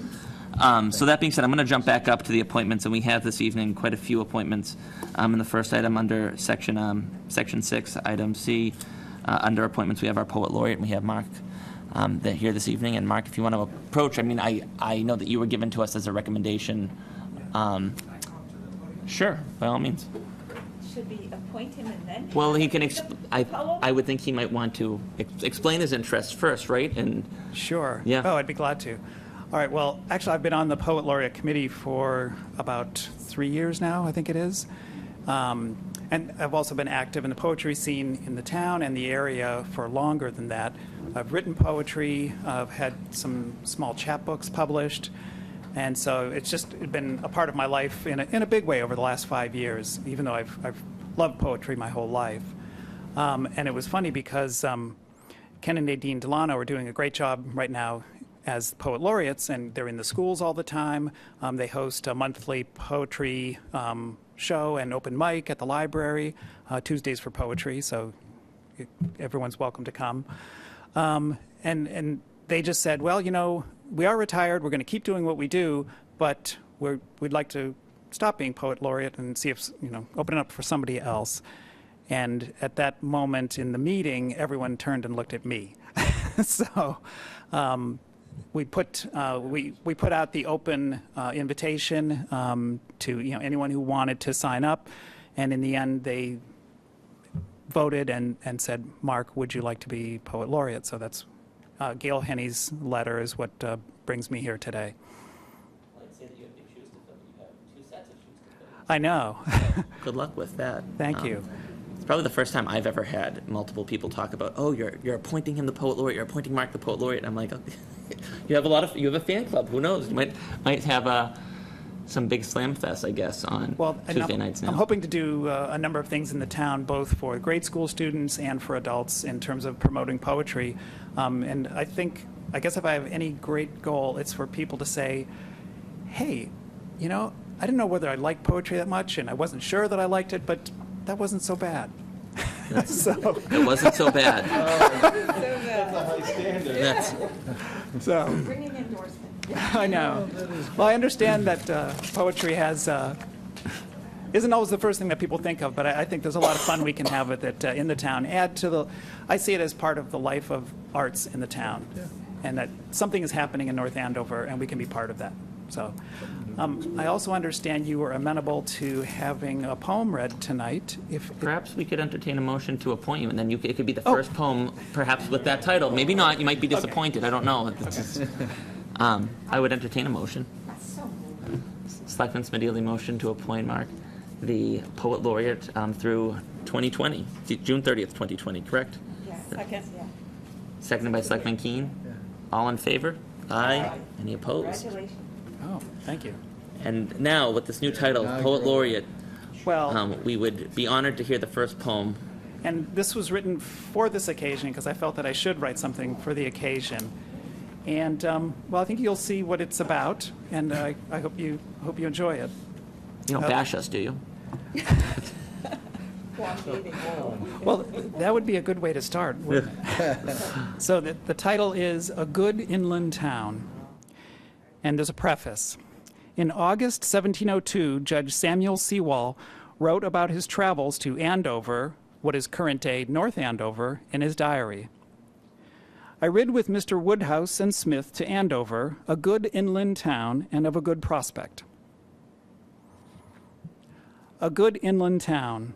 So that being said, I'm going to jump back up to the appointments, and we have this evening quite a few appointments. In the first item under section 6, item C, under appointments, we have our poet laureate, and we have Mark here this evening. And Mark, if you want to approach, I mean, I know that you were given to us as a recommendation. Sure, by all means. Should we appoint him and then? Well, he can. I would think he might want to explain his interests first, right? And sure. Yeah. Oh, I'd be glad to. All right. Well, actually, I've been on the Poet Laureate Committee for about 3 years now, I think it is. And I've also been active in the poetry scene in the town and the area for longer than that. I've written poetry. I've had some small chapbooks published. And so it's just been a part of my life in a big way over the last 5 years, even though I've loved poetry my whole life. And it was funny because Ken and Nadine Delano are doing a great job right now as poet laureates, and they're in the schools all the time. They host a monthly poetry show and open mic at the library, Tuesdays for Poetry, so everyone's welcome to come. And they just said, well, you know, we are retired, we're going to keep doing what we do, but we'd like to stop being poet laureate and see if, open it up for somebody else. And at that moment in the meeting, everyone turned and looked at me. So we put out the open invitation to anyone who wanted to sign up, and in the end they voted and said, Mark, would you like to be poet laureate? So that's Gail Henney's letter is what brings me here today. I'd say that you have big shoes to fill. You have 2 sets of shoes to fill. I know. Good luck with that. Thank you. It's probably the first time I've ever had multiple people talk about, oh, you're appointing him the poet laureate, you're appointing Mark the poet laureate. And I'm like, oh, you have a fan club. Who knows? You might have some big slam fest, I guess, on Tuesday nights now. I'm hoping to do a number of things in the town, both for grade school students and for adults, in terms of promoting poetry. And I guess if I have any great goal, it's for people to say, hey, I didn't know whether I liked poetry that much, and I wasn't sure that I liked it, but that wasn't so bad. It wasn't so bad. That's a high standard. So. Bring an endorsement. I know. Well, I understand that poetry isn't always the first thing that people think of, but I think there's a lot of fun we can have with it in the town. I see it as part of the life of arts in the town, and that something is happening in North Andover, and we can be part of that. So I also understand you were amenable to having a poem read tonight. Perhaps we could entertain a motion to appoint you, and then it could be the first poem, perhaps with that title. Maybe not. You might be disappointed. I don't know. I would entertain a motion. Selectman Smedili motion to appoint Mark the poet laureate through 2020, June 30th, 2020, correct? Yeah, second. Yeah. Seconded by Selectman Keen. All in favor? Aye. Any opposed? Congratulations. Oh, thank you. And now, with this new title, Poet Laureate, well, we would be honored to hear the first poem. And this was written for this occasion because I felt that I should write something for the occasion. And well, I think you'll see what it's about, and I hope you enjoy it. You don't bash us, do you? Well, that would be a good way to start, wouldn't it? So the title is A Good Inland Town. And there's a preface. In August 1702, Judge Samuel Sewall wrote about his travels to Andover, what is current-day North Andover, in his diary. I rid with Mr. Woodhouse and Smith to Andover, a good inland town and of a good prospect. A good inland town.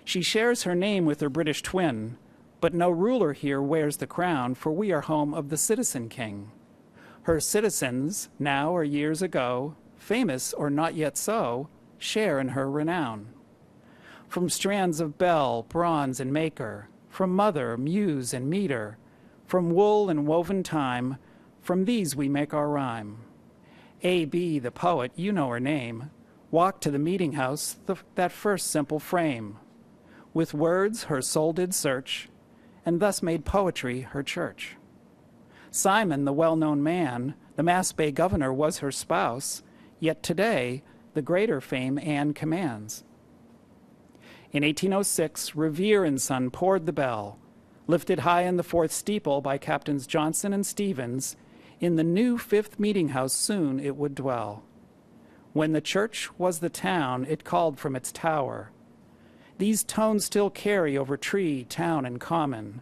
She shares her name with her British twin, but no ruler here wears the crown, for we are home of the citizen king. Her citizens, now or years ago, famous or not yet so, share in her renown. From strands of bell, bronze, and maker, from mother, muse, and meter, from wool and woven time, from these we make our rhyme. A.B., the poet, you know her name, walked to the meeting house, that first simple frame. With words her soul did search, and thus made poetry her church. Simon, the well-known man, the Mass Bay governor, was her spouse, yet today the greater fame Anne commands. In 1806, Revere and Son poured the bell, lifted high in the fourth steeple by Captains Johnson and Stevens. In the new fifth meeting house soon it would dwell. When the church was the town, it called from its tower. These tones still carry over tree, town, and common,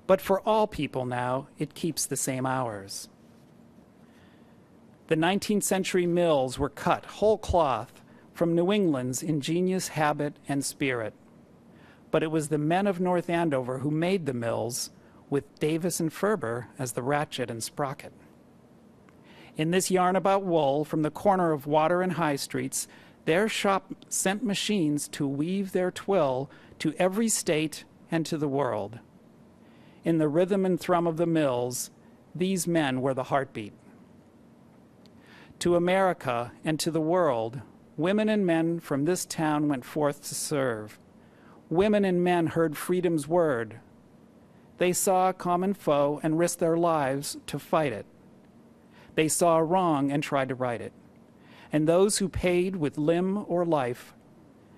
but for all people now, it keeps the same hours. The 19th century mills were cut whole cloth from New England's ingenious habit and spirit. But it was the men of North Andover who made the mills, with Davis and Ferber as the ratchet and sprocket. In this yarn about wool, from the corner of Water and High Streets, their shop sent machines to weave their twill to every state and to the world. In the rhythm and thrum of the mills, these men were the heartbeat. To America and to the world, women and men from this town went forth to serve. Women and men heard freedom's word. They saw a common foe and risked their lives to fight it. They saw a wrong and tried to right it. And those who paid with limb or life,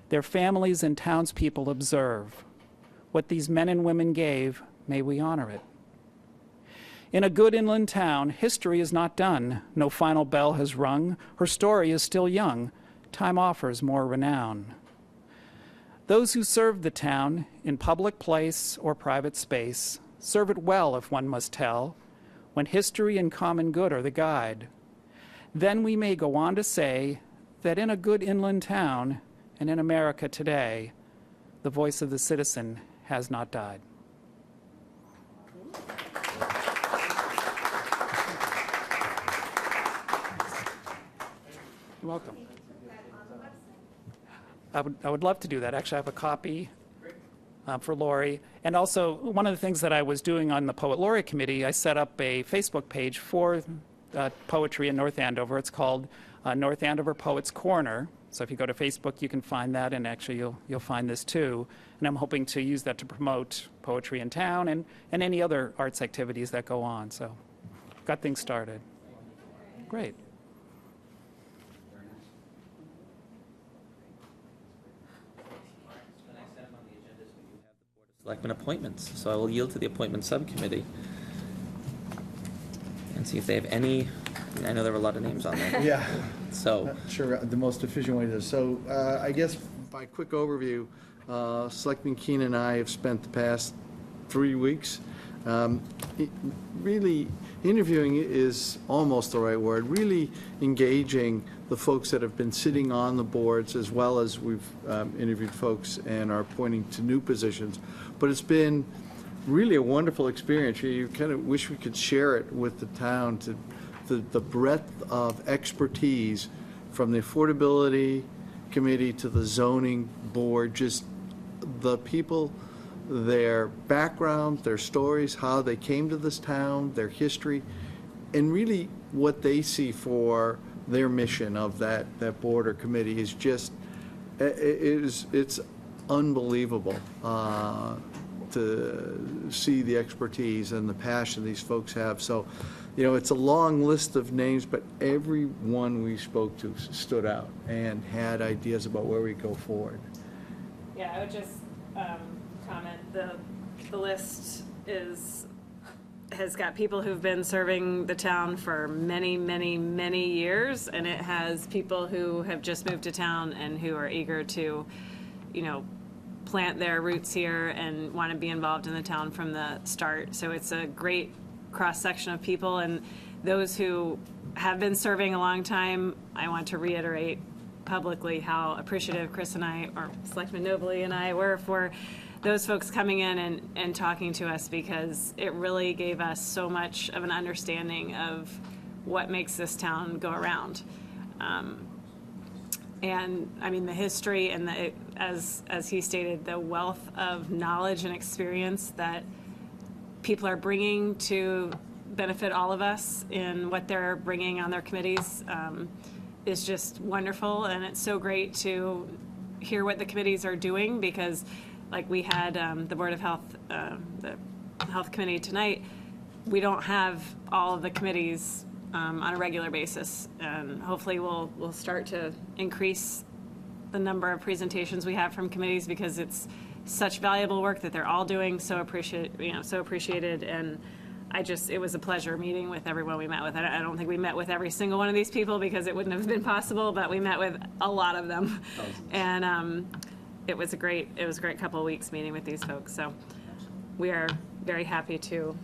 their families and townspeople observe. What these men and women gave, may we honor it. In a good inland town, history is not done. No final bell has rung. Her story is still young. Time offers more renown. Those who serve the town in public place or private space serve it well, if one must tell, when history and common good are the guide. Then we may go on to say that in a good inland town and in America today, the voice of the citizen has not died. You're welcome. I would love to do that. Actually, I have a copy for Lori. And also, one of the things that I was doing on the Poet Laureate Committee, I set up a Facebook page for poetry in North Andover. It's called North Andover Poets Corner. So if you go to Facebook, you can find that, and actually you'll find this too. And I'm hoping to use that to promote poetry in town and any other arts activities that go on. So got things started. Great. Selectmen appointments. So I will yield to the appointment subcommittee and see if they have any. I know there were a lot of names on there. Yeah. So Not sure the most efficient way to do this. So I guess by quick overview, Selectman Keen and I have spent the past 3 weeks really interviewing is almost the right word, really engaging the folks that have been sitting on the boards, as well as we've interviewed folks and are pointing to new positions. But it's been really a wonderful experience. You kind of wish we could share it with the town, to the breadth of expertise from the Affordability Committee to the Zoning Board, just the people, their backgrounds, their stories, how they came to this town, their history, and really what they see for their mission of that board or committee is just, it's unbelievable to see the expertise and the passion these folks have. So, you know, it's a long list of names, but everyone we spoke to stood out and had ideas about where we go forward. Yeah, I would just comment, the list is has got people who've been serving the town for many, many, many years, and it has people who have just moved to town and who are eager to, you know, plant their roots here and want to be involved in the town from the start. So it's a great cross-section of people, and those who have been serving a long time, I want to reiterate publicly how appreciative Chris and I, or Selectman Nobley and I, were for those folks coming in and talking to us, because it really gave us so much of an understanding of what makes this town go around. And I mean, the history and as he stated, the wealth of knowledge and experience that people are bringing to benefit all of us in what they're bringing on their committees is just wonderful. And it's so great to hear what the committees are doing, because like we had the Board of Health, the Health Committee tonight, we don't have all of the committees on a regular basis. And hopefully we'll start to increase the number of presentations we have from committees, because it's such valuable work that they're all doing, so appreciated. And it was a pleasure meeting with everyone we met with. I don't think we met with every single one of these people, because it wouldn't have been possible, but we met with a lot of them. And it was a great couple of weeks meeting with these folks. So we are very happy to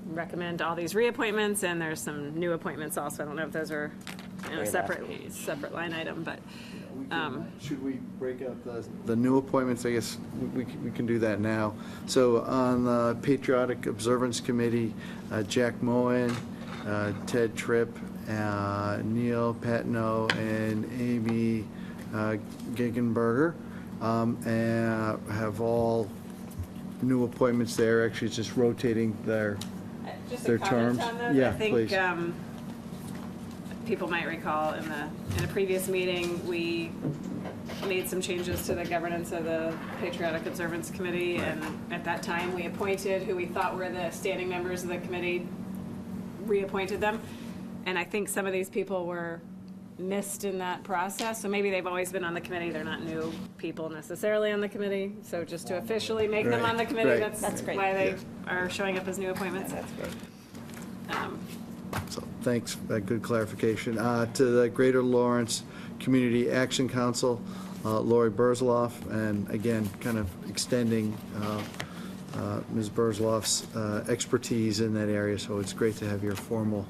recommend all these reappointments, and there's some new appointments also. I don't know if those are a separate line item, but Should we break out the new appointments? I guess we can do that now. So on the Patriotic Observance Committee, Jack Moen, Ted Tripp, Neil Patno, and Amy Gegenberger, and have all new appointments there. Actually, it's just rotating their terms. On those. Yeah, I think, please. People might recall in a previous meeting, we made some changes to the governance of the Patriotic Observance Committee, and at that time, we appointed who we thought were the standing members of the committee, reappointed them. And I think some of these people were missed in that process, so maybe they've always been on the committee. They're not new people necessarily on the committee, so just to officially make them on the committee, that's great. why they are showing up as new appointments. That's great. So thanks, good clarification. To the Greater Lawrence Community Action Council, Lori Burzloff, and again, kind of extending Ms. Burzloff's expertise in that area, so it's great to have your formal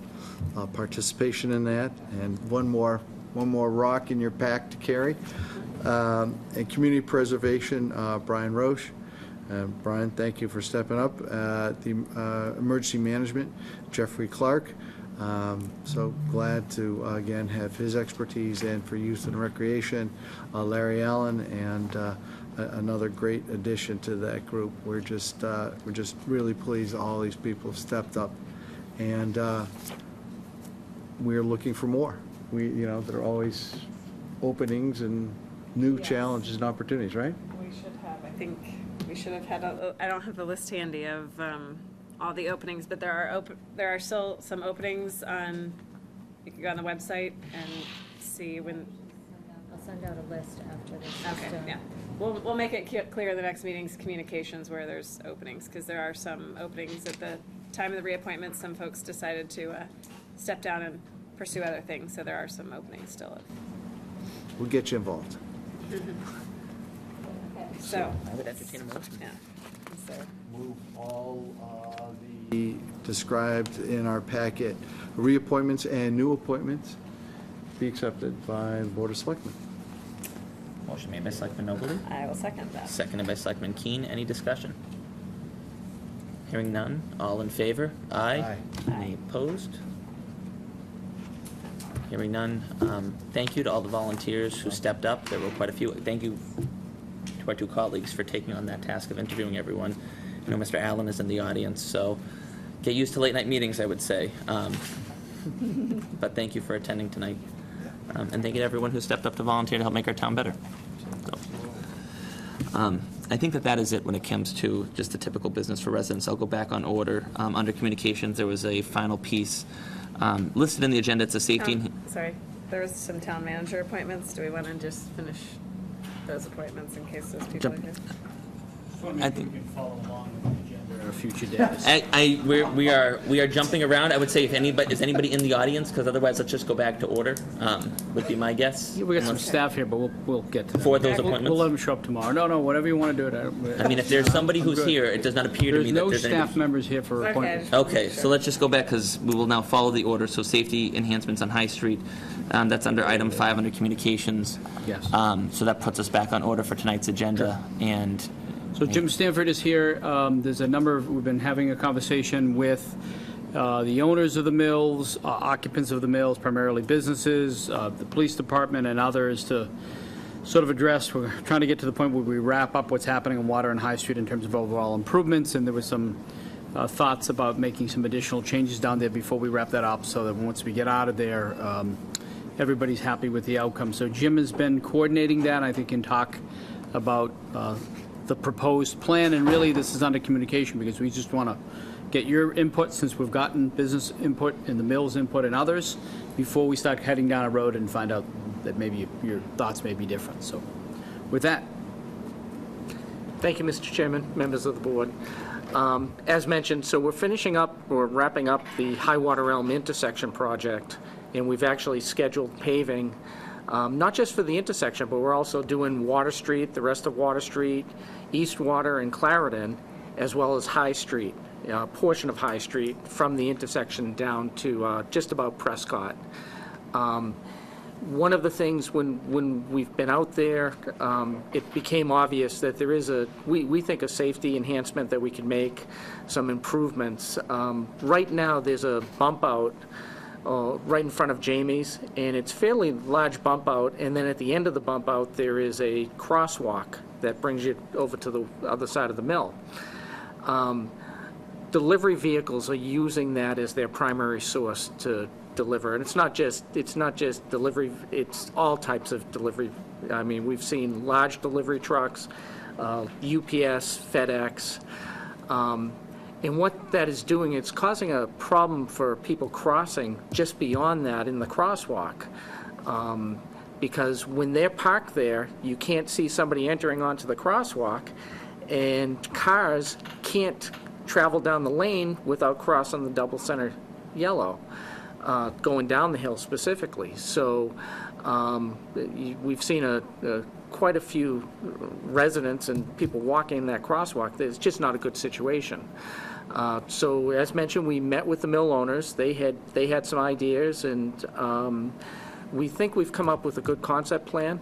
participation in that. And one more rock in your pack to carry. And Community Preservation, Brian Roche. Brian, thank you for stepping up. The Emergency Management, Jeffrey Clark. So glad to, again, have his expertise. And for Youth and Recreation, Larry Allen, and another great addition to that group. We're just really pleased all these people have stepped up. And we're looking for more. There are always openings and new challenges and opportunities, right? We should have had, I don't have the list handy of all the openings, but there are still some openings on, you can go on the website and see when. I'll send out a list after this. Okay, yeah. We'll make it clear in the next meeting's communications where there's openings, because there are some openings at the time of the reappointments. Some folks decided to step down and pursue other things, so there are some openings still. We'll get you involved. So I would entertain a motion. Yeah. So Move all the described in our packet, reappointments and new appointments, be accepted by the Board of Selectmen. Motion made by Selectman Nobley, I will second that. seconded by Selectman Keen. Any discussion? Hearing none. All in favor? Aye. Any opposed? Hearing none. Thank you to all the volunteers who stepped up. There were quite a few. Thank you to our two colleagues for taking on that task of interviewing everyone. I know Mr. Allen is in the audience, so get used to late night meetings, I would say. But thank you for attending tonight. And thank you to everyone who stepped up to volunteer to help make our town better. So, I think that is it when it comes to just the typical business for residents. I'll go back on order. Under communications, there was a final piece listed in the agenda. It's a safety. Sorry, there was some town manager appointments. Do we want to just finish those appointments in case those people are here? I think we can follow along with the agenda for future days. We are jumping around. I would say if anybody, is anybody in the audience? Because otherwise, let's just go back to order, would be my guess. Yeah, we got some staff here, but we'll get to that. For those appointments? We'll let them show up tomorrow. No, whatever you want to do it. I mean, if there's somebody who's good. here, it does not appear to me that there's no staff members here for appointments. Okay, so let's just go back because we will now follow the order. So safety enhancements on High Street, that's under item 5 under communications. Yes. So that puts us back on order for tonight's agenda. And so Jim Stanford is here. There's a number of, we've been having a conversation with the owners of the mills, occupants of the mills, primarily businesses, the police department and others to sort of address, we're trying to get to the point where we wrap up what's happening on Water and High Street in terms of overall improvements, and there was some thoughts about making some additional changes down there before we wrap that up, so that once we get out of there, everybody's happy with the outcome. So Jim has been coordinating that, I think can talk about the proposed plan, and really this is under communication because we just want to get your input since we've gotten business input and the mill's input and others before we start heading down a road and find out that maybe your thoughts may be different. So with that. Thank you, Mr. Chairman, members of the board. As mentioned, so we're finishing up, or wrapping up the High Water Elm intersection project, and we've actually scheduled paving, not just for the intersection, but we're also doing Water Street, the rest of Water Street, East Water and Clarendon, as well as High Street, a portion of High Street from the intersection down to just about Prescott. One of the things when we've been out there, it became obvious that there is we think a safety enhancement that we can make, some improvements. Right now, there's a bump out right in front of Jamie's, and it's fairly large bump out, and then at the end of the bump out, there is a crosswalk that brings you over to the other side of the mill. Delivery vehicles are using that as their primary source to deliver, and it's not just delivery, it's all types of delivery. I mean, we've seen large delivery trucks, UPS, FedEx, and what that is doing, it's causing a problem for people crossing just beyond that in the crosswalk, because when they're parked there, you can't see somebody entering onto the crosswalk, and cars can't travel down the lane without crossing the double center yellow. Going down the hill specifically. So we've seen quite a few residents and people walking in that crosswalk. It's just not a good situation. So as mentioned, we met with the mill owners. They had some ideas, and we think we've come up with a good concept plan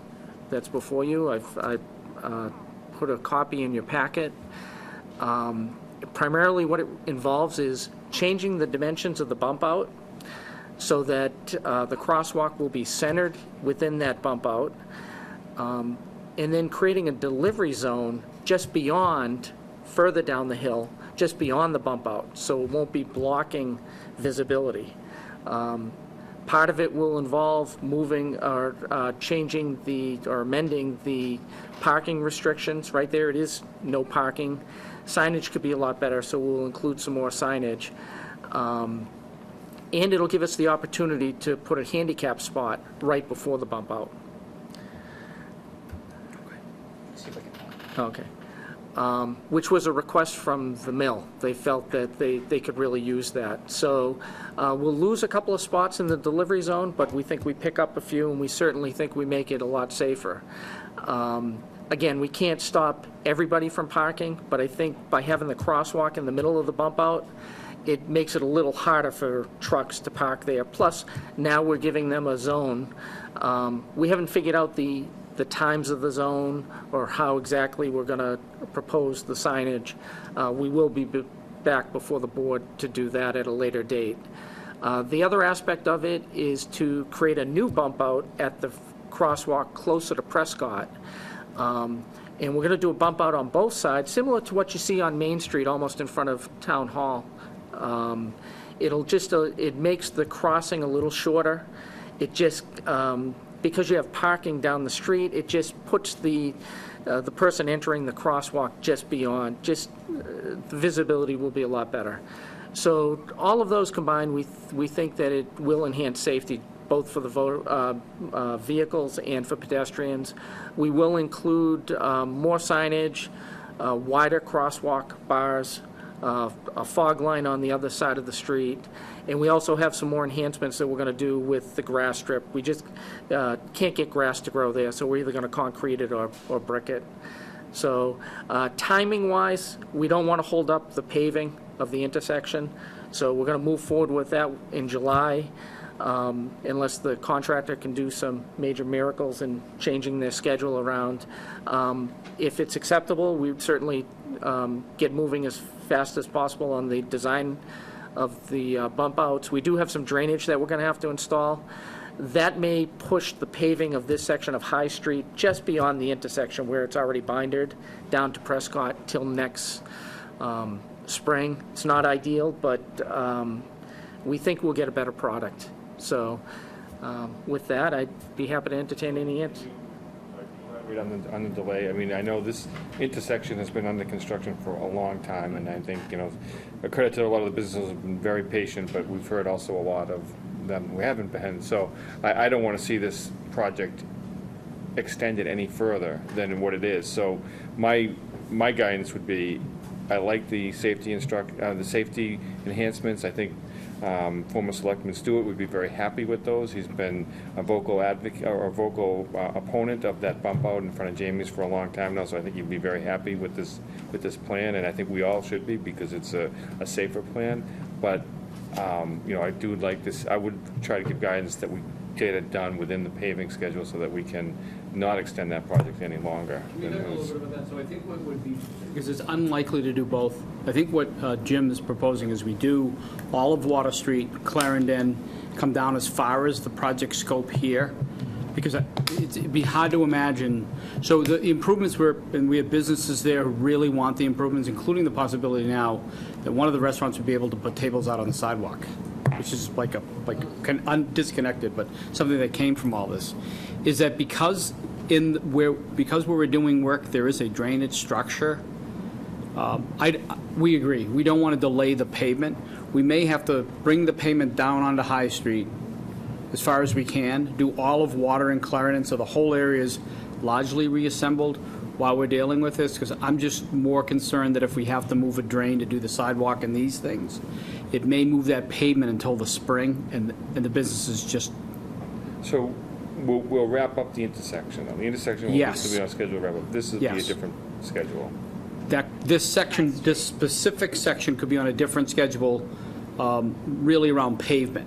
that's before you. I put a copy in your packet. Primarily what it involves is changing the dimensions of the bump out so that the crosswalk will be centered within that bump out, and then creating a delivery zone just beyond, further down the hill, just beyond the bump out, so it won't be blocking visibility. Part of it will involve moving or changing or amending the parking restrictions. Right there, it is no parking. Signage could be a lot better, so we'll include some more signage. And it'll give us the opportunity to put a handicap spot right before the bump out. Okay. Which was a request from the mill. They felt that they could really use that. So we'll lose a couple of spots in the delivery zone, but we think we pick up a few, and we certainly think we make it a lot safer. Again, we can't stop everybody from parking, but I think by having the crosswalk in the middle of the bump out, it makes it a little harder for trucks to park there. Plus, now we're giving them a zone. We haven't figured out the times of the zone or how exactly we're going to propose the signage. We will be back before the board to do that at a later date. The other aspect of it is to create a new bump out at the crosswalk closer to Prescott. And we're going to do a bump out on both sides, similar to what you see on Main Street, almost in front of Town Hall. It makes the crossing a little shorter. It just, because you have parking down the street, it just puts the person entering the crosswalk just beyond, the visibility will be a lot better. So all of those combined, we think that it will enhance safety, both for the vehicles and for pedestrians. We will include more signage, wider crosswalk bars, a fog line on the other side of the street, and we also have some more enhancements that we're going to do with the grass strip. We just can't get grass to grow there, so we're either going to concrete it or brick it. So timing-wise, we don't want to hold up the paving of the intersection, so we're going to move forward with that in July, unless the contractor can do some major miracles in changing their schedule around. If it's acceptable, we would certainly get moving as fast as possible on the design of the bump outs. We do have some drainage that we're going to have to install. That may push the paving of this section of High Street just beyond the intersection where it's already bindered down to Prescott till next spring. It's not ideal, but we think we'll get a better product. So with that, I'd be happy to entertain any answers. On the delay, I mean, I know this intersection has been under construction for a long time, and I think, a credit to a lot of the businesses have been very patient, but we've heard also a lot of them we haven't been. So I don't want to see this project extended any further than what it is. So my guidance would be, I like the safety enhancements. I think former Selectman Stewart would be very happy with those. He's been a vocal advocate or a vocal opponent of that bump out in front of Jamie's for a long time now. So I think he'd be very happy with this plan, and I think we all should be, because it's a safer plan. But I do like this. I would try to give guidance that we get it done within the paving schedule so that we can not extend that project any longer. So I think what would be, because it's unlikely to do both, I think what Jim is proposing is we do all of Water Street, Clarendon, come down as far as the project scope here, because it'd be hard to imagine. So the improvements and we have businesses there who really want the improvements, including the possibility now that one of the restaurants would be able to put tables out on the sidewalk, which is disconnected, but something that came from all this, is that because where we're doing work, there is a drainage structure. We agree. We don't want to delay the pavement. We may have to bring the pavement down onto High Street as far as we can, do all of Water and Clarendon, so the whole area is largely reassembled while we're dealing with this, because I'm just more concerned that if we have to move a drain to do the sidewalk and these things, it may move that pavement until the spring, and the businesses just... So we'll wrap up the intersection. The intersection will Yes. be on schedule to wrap up. This will be a Yes. different schedule. This specific section could be on a different schedule, really around pavement,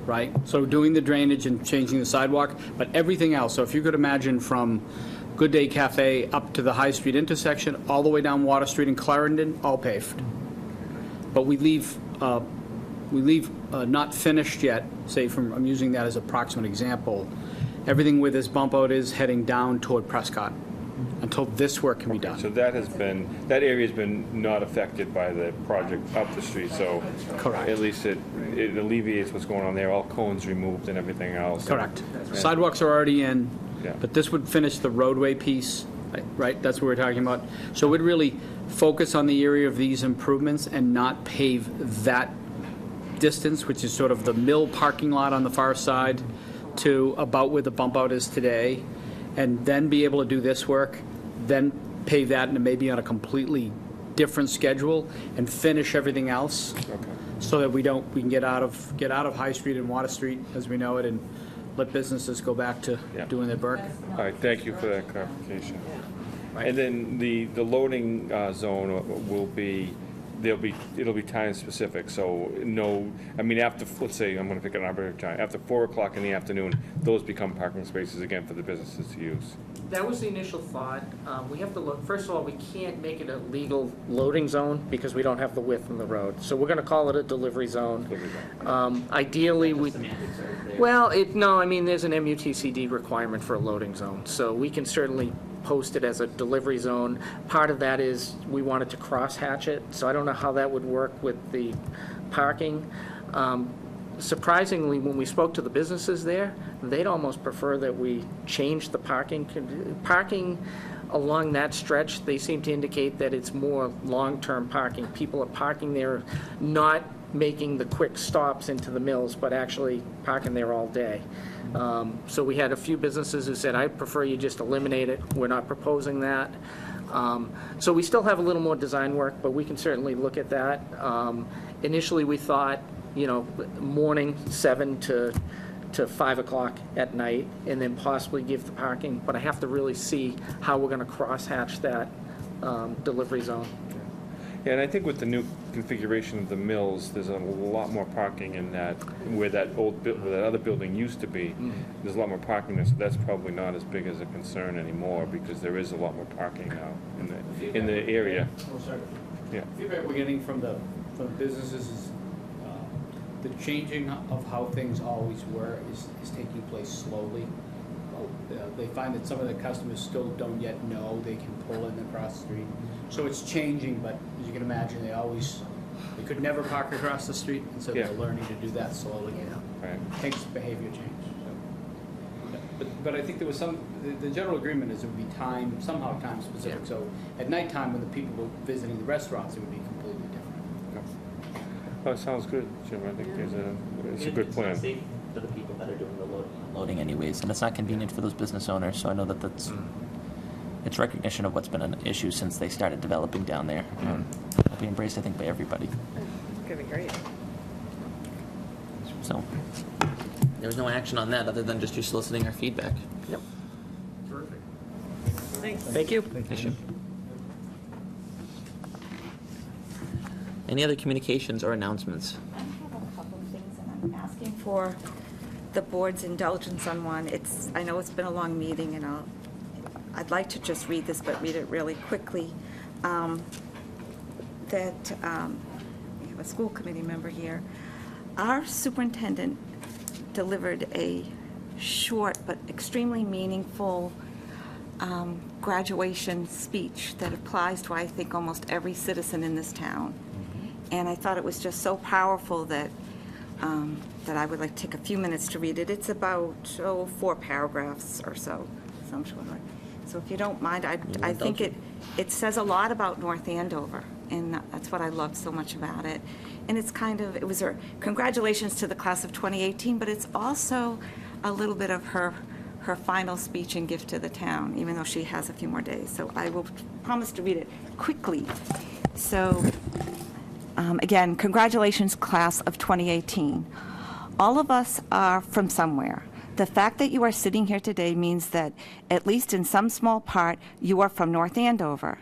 right? So doing the drainage and changing the sidewalk, but everything else. So if you could imagine from Good Day Cafe up to the High Street intersection, all the way down Water Street in Clarendon, all paved. But we leave not finished yet, say I'm using that as an approximate example, everything where this bump out is heading down toward Prescott until this work can be done. So that area has been not affected by the project up the street, so Correct. at least it alleviates what's going on there, all cones removed and everything else. Correct. And- Sidewalks are already in, Yeah. but this would finish the roadway piece, right? That's what we're talking about. So we'd really focus on the area of these improvements and not pave that distance, which is sort of the mill parking lot on the far side to about where the bump out is today, and then be able to do this work, then pave that and maybe on a completely different schedule and finish everything else. So that we can get out of High Street and Water Street as we know it, and let businesses go back to doing their work. All right, thank you for that clarification. And then the loading zone will be, it'll be time specific, so after, let's say, I'm gonna pick an arbitrary time, after 4 o'clock in the afternoon, those become parking spaces again for the businesses to use. That was the initial thought. We have to look, first of all, we can't make it a legal loading zone because we don't have the width in the road. So we're going to call it a delivery zone. Ideally, there's an MUTCD requirement for a loading zone. So we can certainly post it as a delivery zone. Part of that is we wanted to cross-hatch it, so I don't know how that would work with the parking. Surprisingly, when we spoke to the businesses there, they'd almost prefer that we change the parking along that stretch. They seem to indicate that it's more long-term parking. People are parking there, not making the quick stops into the mills, but actually parking there all day. So we had a few businesses who said, I prefer you just eliminate it. We're not proposing that. So we still have a little more design work, but we can certainly look at that. Initially, we thought, morning 7 to 5 o'clock at night, and then possibly give the parking, but I have to really see how we're going to crosshatch that delivery zone. Yeah, and I think with the new configuration of the mills, there's a lot more parking in that, where that other building used to be. There's a lot more parking there, so that's probably not as big as a concern anymore, because there is a lot more parking now in the area. Oh, sorry. Yeah. Feedback we're getting from the businesses is the changing of how things always were is taking place slowly. They find that some of the customers still don't yet know they can pull in across the street. So it's changing, but as you can imagine, they could never park across the street, and so they're learning to do that slowly. Right. It takes behavior change. So. But I think there was the general agreement is it would be somehow time specific. So at nighttime, when the people were visiting the restaurants, it would be completely different. Oh, it sounds good, Jim. I think it's a good plan. It's safe for the people that are doing the loading and unloading anyways, and it's not convenient for those business owners, so I know that it's recognition of what's been an issue since they started developing down there. It'll be embraced, I think, by everybody. It's gonna be great. So there was no action on that other than just you soliciting our feedback. Yep. Terrific. Thanks. Thank you. Thank you. Any other communications or announcements? I have a couple of things, and I'm asking for the board's indulgence on one. I know it's been a long meeting, and I'd like to just read this, but read it really quickly. We have a school committee member here. Our superintendent delivered a short but extremely meaningful graduation speech that applies to, I think, almost every citizen in this town. And I thought it was just so powerful that I would like to take a few minutes to read it. It's about 4 paragraphs or so. So if you don't mind, I think it says a lot about North Andover, and that's what I loved so much about it. And it was a congratulations to the class of 2018, but it's also a little bit of her final speech and gift to the town, even though she has a few more days. So I will promise to read it quickly. So again, congratulations, class of 2018. All of us are from somewhere. The fact that you are sitting here today means that, at least in some small part, you are from North Andover.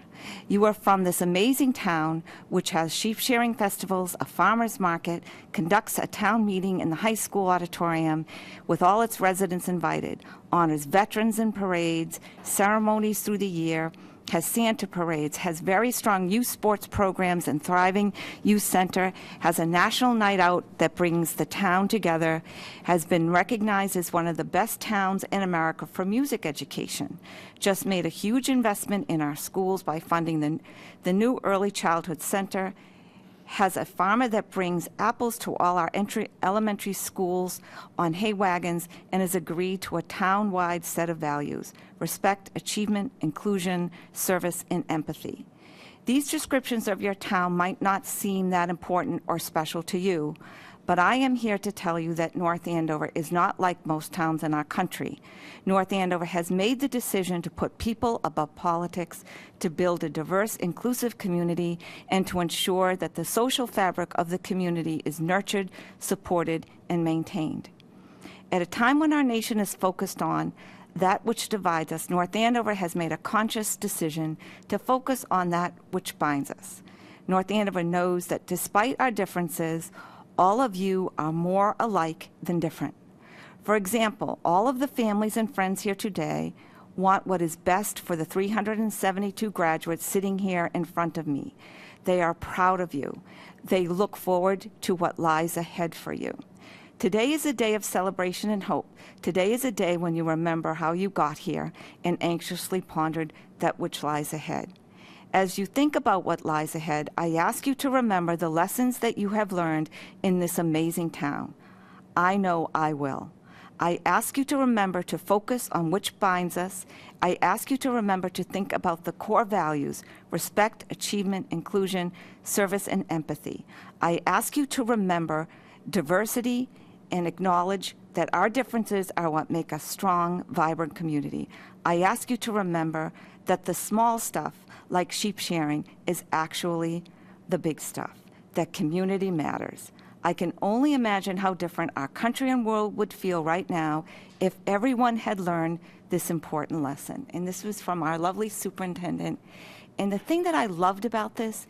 You are from this amazing town which has sheep-shearing festivals, a farmer's market, conducts a town meeting in the high school auditorium with all its residents invited, honors veterans in parades, ceremonies through the year, has Santa parades, has very strong youth sports programs and thriving youth center, has a national night out that brings the town together, has been recognized as one of the best towns in America for music education, just made a huge investment in our schools by funding the new early childhood center, has a farmer that brings apples to all our elementary schools on hay wagons, and has agreed to a town-wide set of values: respect, achievement, inclusion, service, and empathy. These descriptions of your town might not seem that important or special to you, but I am here to tell you that North Andover is not like most towns in our country. North Andover has made the decision to put people above politics, to build a diverse, inclusive community, and to ensure that the social fabric of the community is nurtured, supported, and maintained. At a time when our nation is focused on that which divides us, North Andover has made a conscious decision to focus on that which binds us. North Andover knows that despite our differences, all of you are more alike than different. For example, all of the families and friends here today want what is best for the 372 graduates sitting here in front of me. They are proud of you. They look forward to what lies ahead for you. Today is a day of celebration and hope. Today is a day when you remember how you got here and anxiously pondered that which lies ahead. As you think about what lies ahead, I ask you to remember the lessons that you have learned in this amazing town. I know I will. I ask you to remember to focus on which binds us. I ask you to remember to think about the core values: respect, achievement, inclusion, service, and empathy. I ask you to remember diversity and acknowledge that our differences are what make a strong, vibrant community. I ask you to remember that the small stuff, like sheep shearing, is actually the big stuff, that community matters. I can only imagine how different our country and world would feel right now if everyone had learned this important lesson. And this was from our lovely superintendent. And the thing that I loved about this,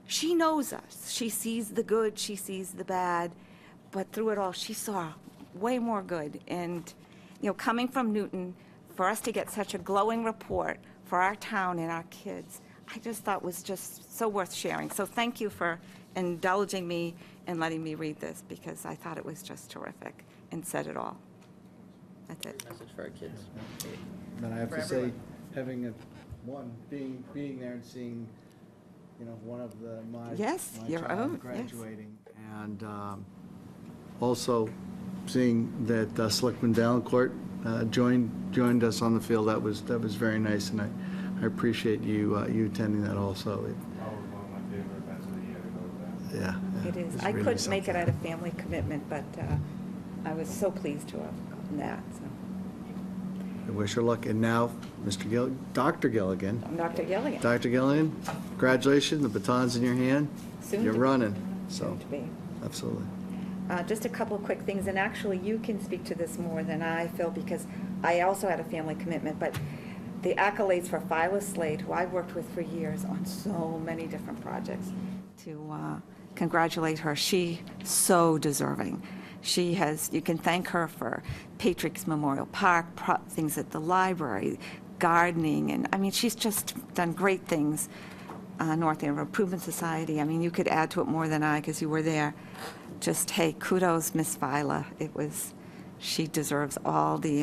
she knows us. She sees the good, she sees the bad, but through it all, she saw way more good. And, you know, coming from Newton, for us to get such a glowing report for our town and our kids, I just thought was just so worth sharing. So thank you for indulging me and letting me read this, because I thought it was just terrific and said it all. That's it. Message for our kids. And I have For to everyone. say, having being there and seeing, you know, one of my Yes, my your child own, yes. graduating, and also seeing that Selectman Valancourt joined us on the field, that was very nice, and I appreciate you attending that also. That was one of my favorite events of the year to go to that. Yeah. It is. it's I really couldn't make it. something. I had a family commitment, but I was so pleased to have gotten that. So. I wish her luck. And now, Dr. Gilligan. I'm Dr. Gilligan. Dr. Gilligan, congratulations, the baton's in your hand. Soon You're to be. running, so, Soon to be. absolutely. Just a couple of quick things, and actually you can speak to this more than I, Phil, because I also had a family commitment, but the accolades for Phyla Slade, who I've worked with for years on so many different projects, to congratulate her. She so deserving. She has, you can thank her for Patriot's Memorial Park, things at the library, gardening, and I mean, she's just done great things. North Andover Improvement Society, I mean, you could add to it more than I, because you were there. Just, hey, kudos, Miss Phyla. She deserves all the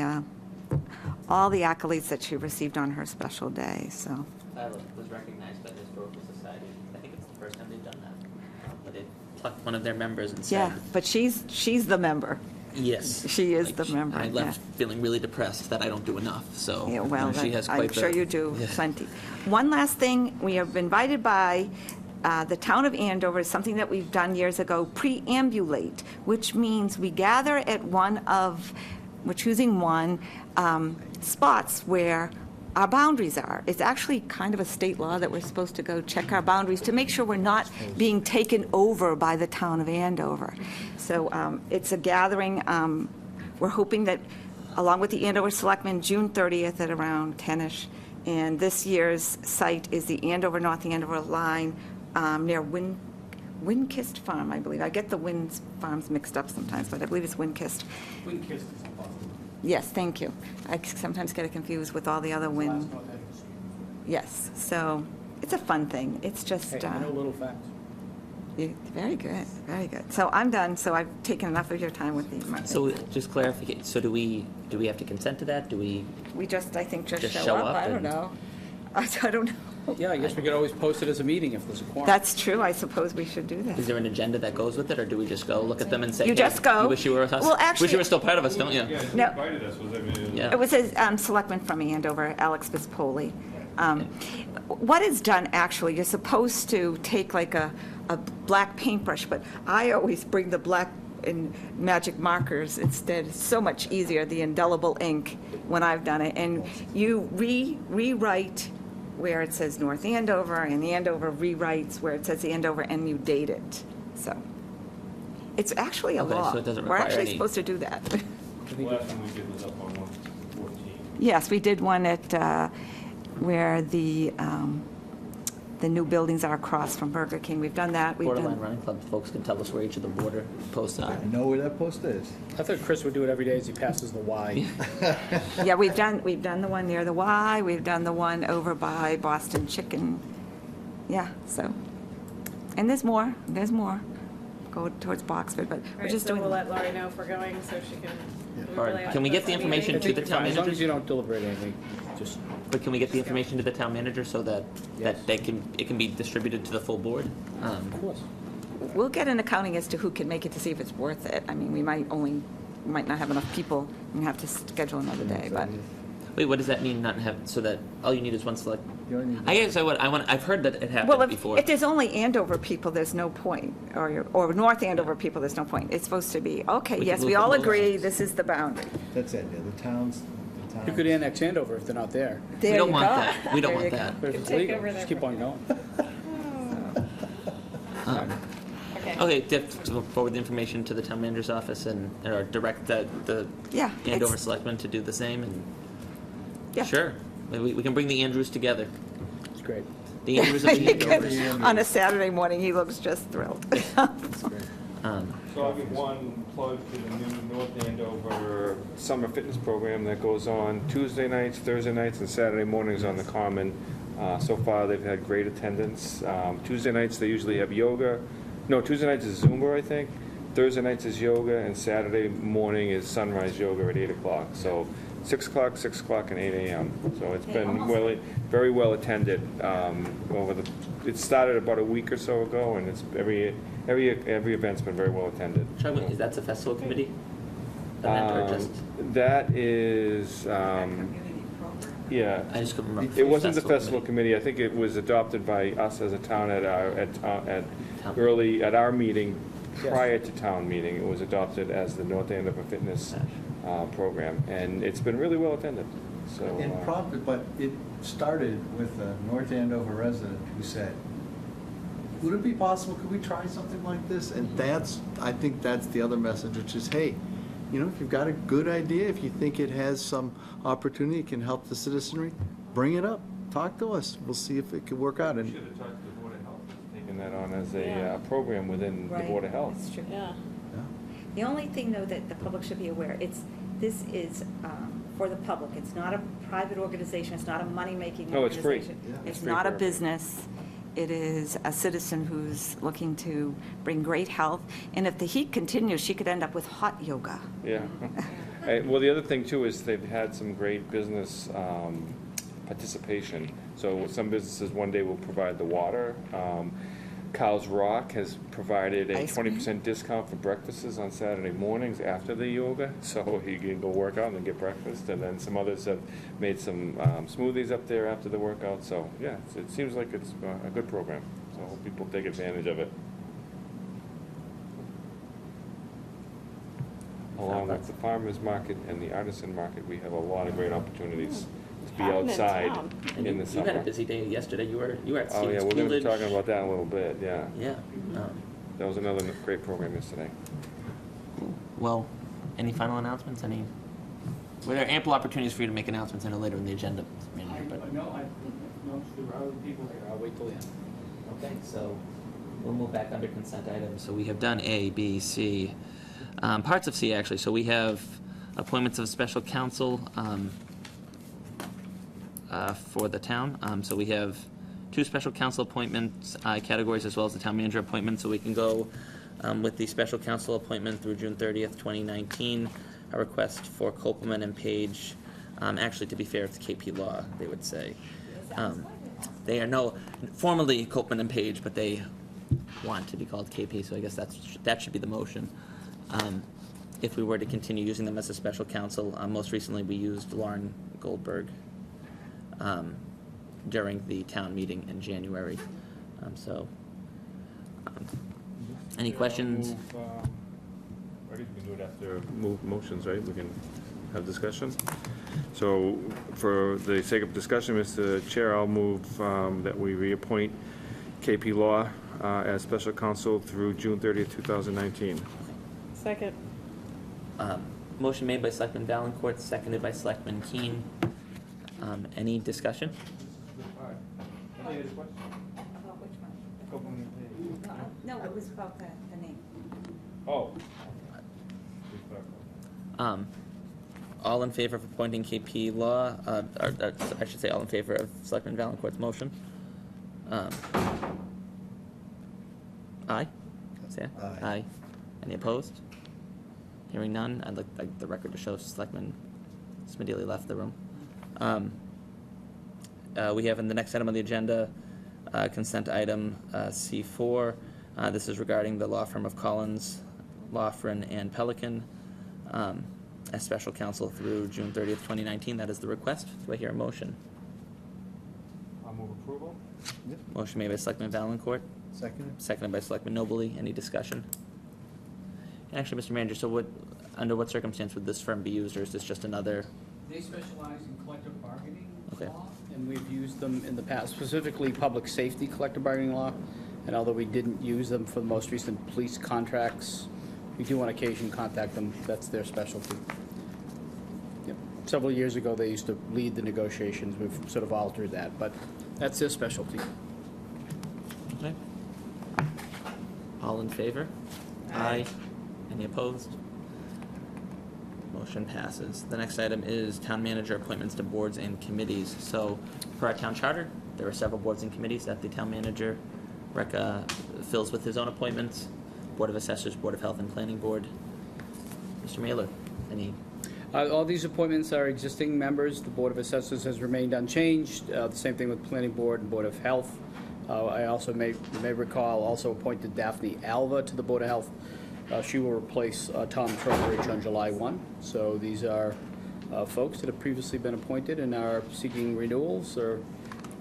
accolades that she received on her special day, so. Phyla was recognized by the Historical Society. I think it's the first time they've done that. But they plucked one of their members and said, Yeah, but she's the member. yes. She is Like, the member, I left feeling really depressed that I don't do enough, so Yeah, well, she has I'm quite sure the- you do Yeah. plenty. One last thing, we have been invited by the town of Andover, something that we've done years ago, preambulate, which means we gather at we're choosing one, spots where our boundaries are. It's actually kind of a state law that we're supposed to go check our boundaries to make sure we're not being taken over by the town of Andover. So it's a gathering. We're hoping that, along with the Andover Selectmen, June 30th at around 10-ish. And this year's site is the North Andover line near Windkist Farm, I believe. I get the Winds Farms mixed up sometimes, but I believe it's Windkist. Windkist is possible. Yes, thank you. I sometimes get it confused with all the other wind. Yes, so it's a fun thing. It's just, Hey, I know little facts. very good, very good. So I'm done, so I've taken enough of your time with the. So just clarification, so do we have to consent to that? Do we? We just, I think, just Just show show up. up I don't and- know. I don't know. Yeah, I guess we could always post it as a meeting if there's a quorum. That's true. I suppose we should do that. Is there an agenda that goes with it, or do we just go look at them and say, You hey, just go. You wish you were with us? Well, Wish actually- you were still part of us, don't you? Yeah, who No. invited us? Was it? Yeah. It was a selectman from Andover, Alex Vispoli. What is done, actually, you're supposed to take like a black paintbrush, but I always bring the black and magic markers instead. It's so much easier, the indelible ink, when I've done it. And you rewrite where it says North Andover, and Andover rewrites where it says Andover, and you date it. So it's actually a Okay, law. so it doesn't We're require actually any- supposed to do that. The last one we did was up on 114. Yes, we did one at where the new buildings are across from Burger King. We've done that. We've Borderline done, Running Club folks can tell us where each of the border posts are. I know where that post is. I thought Chris would do it every day as he passes the Y. yeah, we've done the one near the Y. We've done the one over by Boston Chicken. Yeah, so, and there's more. There's more. Go towards Boxford, but we're Right, just so doing. we'll let Laurie know if we're going, so she can. All right, can we get the information I to the think town fine, as long manager? as you don't deliberate anything, just. But can we get the information to the town manager so that it can be distributed to the full board? Of course. We'll get an accounting as to who can make it to see if it's worth it. I mean, we might not have enough people and have to schedule another day, but Wait, what does that mean, not have, so that all you need is one select? I guess I've heard that it Well, happened before. if there's only Andover people, there's no point, or North Andover people, there's no point. It's supposed to be, okay, We yes, can we move all the agree, motions. this is the boundary. That's it, yeah, the towns. You could annex Andover if they're not there. There We don't you want go. that. We don't There want you that. But if it's Take legal, over just their keep on going. Okay, to forward the information to the town manager's office or direct the Yeah, Andover it's- selectmen to do the same, and Yeah. sure, we can bring the Andrews together. It's great. The Andrews of the Andovers. On a Saturday morning, he looks just thrilled. So I'll give one plug to the new North Andover summer fitness program that goes on Tuesday nights, Thursday nights, and Saturday mornings on the Common. So far, they've had great attendance. Tuesday nights, they usually have yoga. No, Tuesday nights is Zumba, I think. Thursday nights is yoga, and Saturday morning is sunrise yoga at 8 o'clock. So 6 o'clock, 6 o'clock, and 8 a.m. So it's been very well attended. It started about a week or so ago, and it's every event's been very well attended. Is that the festival committee event or just? That is, yeah. I just couldn't remember. It wasn't the festival committee. I think it was adopted by us as a town at our meeting prior to town meeting. It was adopted as the North Andover Fitness program, and it's been really well attended. So, And prompted, but it started with a North Andover resident who said, would it be possible, could we try something like this? And I think that's the other message, which is, hey, if you've got a good idea, if you think it has some opportunity, it can help the citizenry, bring it up, talk to us. We'll see if it can work out. we should have talked to the Board of Health, taking that on as a program within the Board of Health. That's true. Yeah. The only thing, though, that the public should be aware, this is for the public. It's not a private organization. It's not a money-making No, it's free. organization. Yeah. It's It's free not for a everybody. business. It is a citizen who's looking to bring great health. And if the heat continues, she could end up with hot yoga. Yeah. Well, the other thing too is they've had some great business participation. So some businesses one day will provide the water. Kyle's Rock has provided a Ice cream? 20% discount for breakfasts on Saturday mornings after the yoga, so you can go work out and then get breakfast. And then some others have made some smoothies up there after the workout. So yeah, it seems like it's a good program. So I hope people take advantage of it. Along with the farmers market and the artisan market, we have a lot of great opportunities to be Happening in outside town. And in the you summer. had a busy day yesterday. You were at Oh, yeah, Stevens we're going to be Coolidge. talking about that in a little bit, yeah. Yeah. That was another great program yesterday. Well, any final announcements? Were there ample opportunities for you to make announcements? I know later in the agenda, Manager, but. No, there are other people here. I'll wait till the end. Okay, so we'll move back under consent items. So we have done A, B, C, parts of C actually. So we have appointments of special counsel for the town. So we have 2 special counsel appointments categories as well as the town manager appointment. So we can go with the special counsel appointment through June 30th, 2019. A request for Copeland and Page. Actually, to be fair, it's KP Law, they would say. They are formally Copeland and Page, but they want to be called KP, so I guess that should be the motion. If we were to continue using them as a special counsel, most recently we used Lauren Goldberg during the town meeting in January. Any questions? Ready? We can do it after motions, right? We can have discussion. So for the sake of discussion, Mr. Chair, I'll move that we reappoint KP Law as special counsel through June 30th, 2019. Second. Motion made by Selectman Valencourt, seconded by Selectman Keen. Any discussion? About which one? No, it was about the name. Oh. All in favor of appointing KP Law, I should say all in favor of Selectman Valencourt's motion? Aye? Say aye. Aye. Any opposed? Hearing none, I'd like the record to show Selectman Smedili left the room. We have in the next item on the agenda, consent item C4. This is regarding the law firm of Collins, Loughran, and Pelican. as special counsel through June 30th, 2019. That is the request. Do I hear a motion? I'll move approval. Motion made by Selectman Valencourt, Second. seconded by Selectman Nobley. Any discussion? Actually, Mr. Manager, so under what circumstance would this firm be used, or is this just another? They specialize in collective bargaining Okay. law, and we've used them in the past, specifically public safety collective bargaining law. And although we didn't use them for the most recent police contracts, we do on occasion contact them. That's their specialty. Yep. Several years ago, they used to lead the negotiations. We've sort of altered that, but that's their specialty. Okay. All in favor? Aye. Any opposed? Motion passes. The next item is town manager appointments to boards and committees. So, per our town charter, there are several boards and committees that the town manager fills with his own appointments. Board of Assessors, Board of Health and Planning Board. Mr. Mailer, any? All these appointments are existing members. The Board of Assessors has remained unchanged. The same thing with Planning Board and Board of Health. I also may recall also appointed Daphne Alva to the Board of Health. She will replace Tom Trowbridge on July 1. So these are folks that have previously been appointed and are seeking renewals or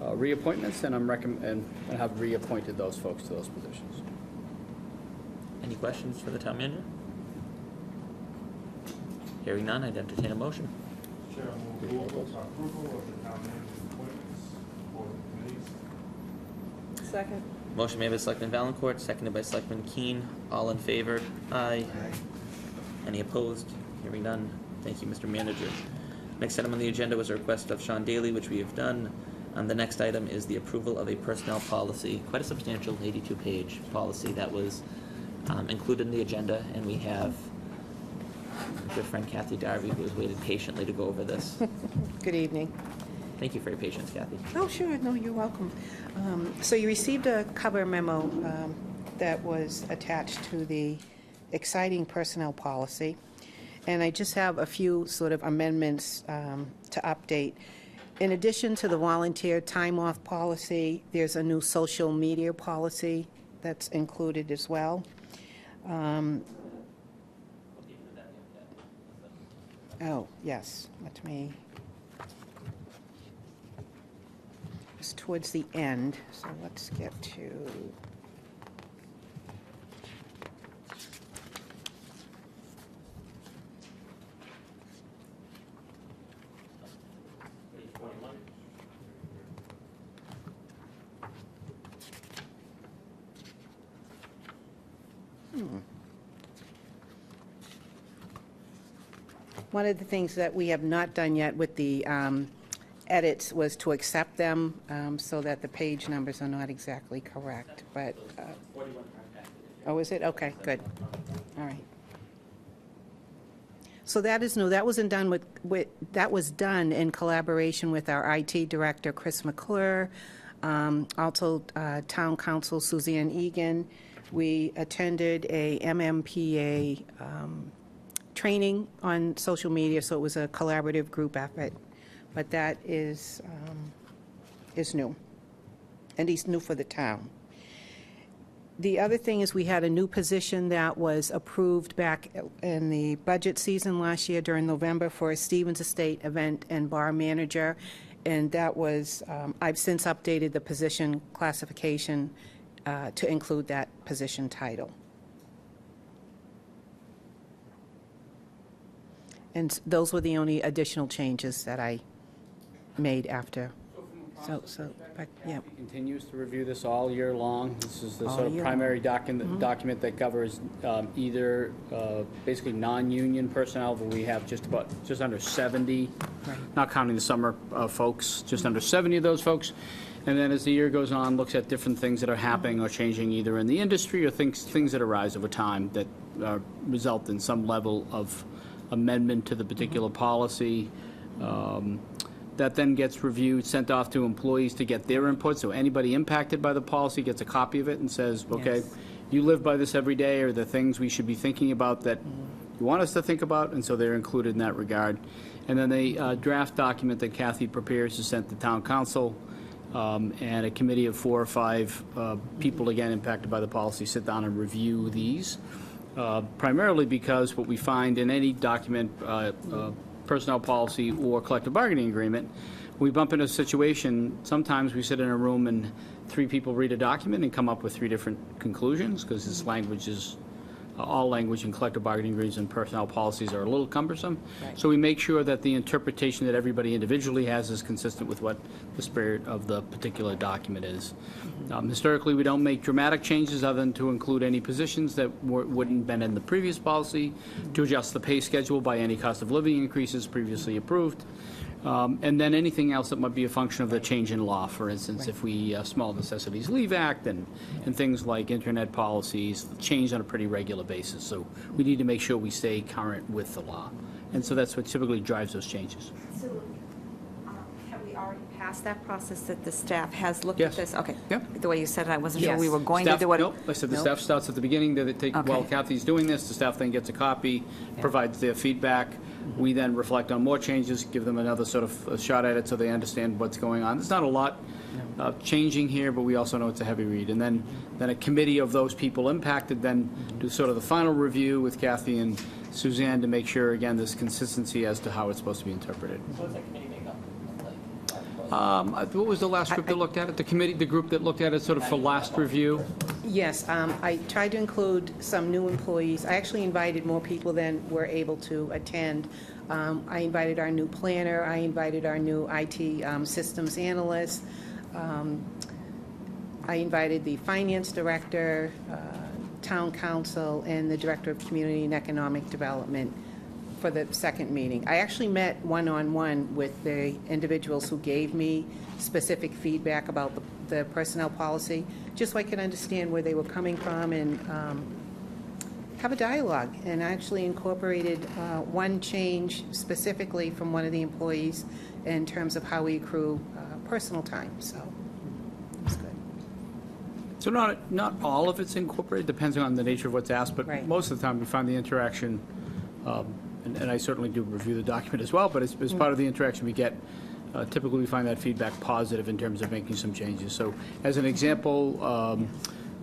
reappointments, and I have reappointed those folks to those positions. Any questions for the town manager? Hearing none, I'd entertain a motion. Chair, I'll move approval of the town manager's appointments for the committees. Second. Motion made by Selectman Valencourt, seconded by Selectman Keen. All in favor? Aye. Any opposed? Hearing none. Thank you, Mr. Manager. Next item on the agenda was a request of Sean Daly, which we have done. The next item is the approval of a personnel policy, quite a substantial 82-page policy that was included in the agenda, and we have my good friend Kathy Darby, who has waited patiently to go over this. Good evening. Thank you for your patience, Kathy. Oh, sure. No, you're welcome. So you received a cover memo that was attached to the exciting personnel policy, and I just have a few sort of amendments to update. In addition to the volunteer time off policy, there's a new social media policy that's included as well. Oh, yes. Let me... It's towards the end, so let's get to... One of the things that we have not done yet with the edits was to accept them so that the page numbers are not exactly correct, but... oh, is it? Okay, good. All right. So that is new. That wasn't done that was done in collaboration with our IT director, Chris McClure, also Town Council Suzanne Egan. We attended a MMPA training on social media, so it was a collaborative group effort. But that is new, and he's new for the town. The other thing is we had a new position that was approved back in the budget season last year during November for a Stevens Estate event and bar manager, and that was, I've since updated the position classification to include that position title. And those were the only additional changes that I made after. But, yeah. He continues to review this all year long. This is the All sort of year primary document that covers either basically non-union personnel, where we have just under 70, not counting the summer folks, just under 70 of those folks. And then as the year goes on, looks at different things that are happening or changing either in the industry or things that arise over time that result in some level of amendment to the particular policy. That then gets reviewed, sent off to employees to get their input. So anybody impacted by the policy gets a copy of it and says, okay, Yes. you live by this every day, or the things we should be thinking about that you want us to think about, and so they're included in that regard. And then the draft document that Kathy prepares is sent to town council, and a committee of 4 or 5 people, again, impacted by the policy, sit down and review these. primarily because what we find in any document, personnel policy or collective bargaining agreement, we bump into a situation, sometimes we sit in a room and 3 people read a document and come up with 3 different conclusions, because this language is, all language in collective bargaining agreements and personnel policies are a little cumbersome. Right. So we make sure that the interpretation that everybody individually has is consistent with what the spirit of the particular document is. Historically, we don't make dramatic changes other than to include any positions that wouldn't have been in the previous policy, to adjust the pay schedule by any cost of living increases previously approved, and then anything else that might be a function of the change in law. For instance, if we, Small Necessities Leave Act and things like internet policies change on a pretty regular basis. So we need to make sure we stay current with the law. And so that's what typically drives those changes. So have we already passed that process that the staff has looked Yes. at this? Okay. Yep. The way you said it, I wasn't sure Yes. we were going to Staff- do it. Nope, I said the Nope. staff starts at the beginning, that they take, Okay. while Kathy's doing this, the staff then gets a copy, provides their feedback. We then reflect on more changes, give them another sort of a shot at it so they understand what's going on. There's not a lot changing here, but we also know it's a heavy read. And then a committee of those people impacted then do sort of the final review with Kathy and Suzanne to make sure, again, there's consistency as to how it's supposed to be interpreted. What's that committee makeup? What was the last group that looked at it? The committee, the group that looked at it sort of for last review? Yes, I tried to include some new employees. I actually invited more people than were able to attend. I invited our new planner, I invited our new IT systems analyst, I invited the finance director, town council, and the director of community and economic development for the second meeting. I actually met one-on-one with the individuals who gave me specific feedback about the personnel policy, just so I could understand where they were coming from and have a dialogue. And I actually incorporated one change specifically from one of the employees in terms of how we accrue personal time, so it's good. So not all of it's incorporated, depending on the nature of what's asked, but Right. most of the time we find the interaction, and I certainly do review the document as well, but as part of the interaction we get, typically we find that feedback positive in terms of making some changes. So as an example,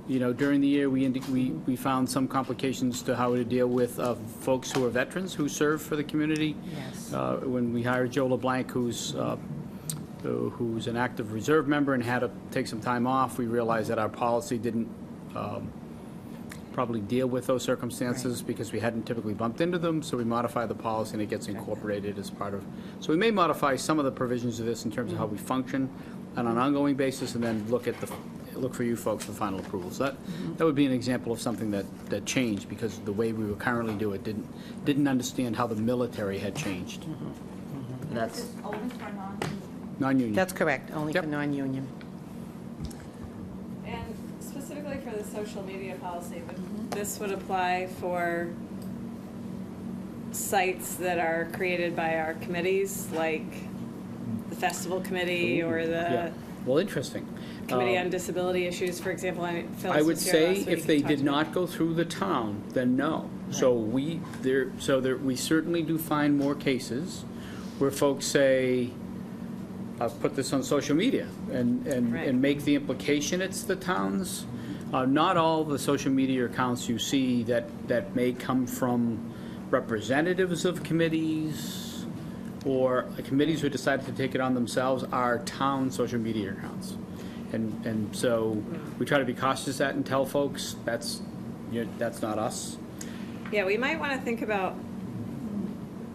during the year, we found some complications to how to deal with folks who are veterans who serve for the community. Yes. When we hired Joe LeBlanc, who's an active reserve member and had to take some time off, we realized that our policy didn't probably deal with those circumstances because we hadn't typically bumped into them, so we modify the policy and it gets incorporated as part of. So we may modify some of the provisions of this in terms of how we function on an ongoing basis, and then look for you folks for final approval. So that would be an example of something that changed because the way we would currently do it didn't understand how the military had changed. And that's Non-union. That's correct, only Yep. for non-union. And specifically for the social media policy, but this would apply for sites that are created by our committees, like the festival committee or the Yeah. Well, interesting. Committee on Disability Issues, for example. Phyllis I would was here say last week if they and talked did about not go through the town, then no. So we certainly do find more cases where folks say, I'll put this on social media and make the implication it's the town's. Not all the social media accounts you see that may come from representatives of committees or committees who decided to take it on themselves are town social media accounts. And so we try to be cautious of that and tell folks that's not us. Yeah, we might want to think about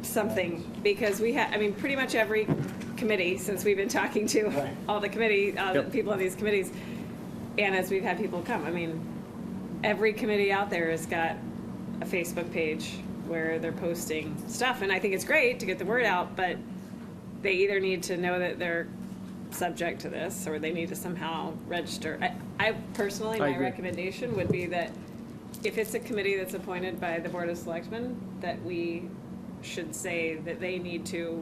something, because we have, pretty much every committee, since we've been talking to all the committee, people on these committees, and as we've had people come, every committee out there has got a Facebook page where they're posting stuff, and I think it's great to get the word out, but they either need to know that they're subject to this, or they need to somehow register. I personally, my recommendation would be that if it's a committee that's appointed by the Board of Selectmen, that we should say that they need to,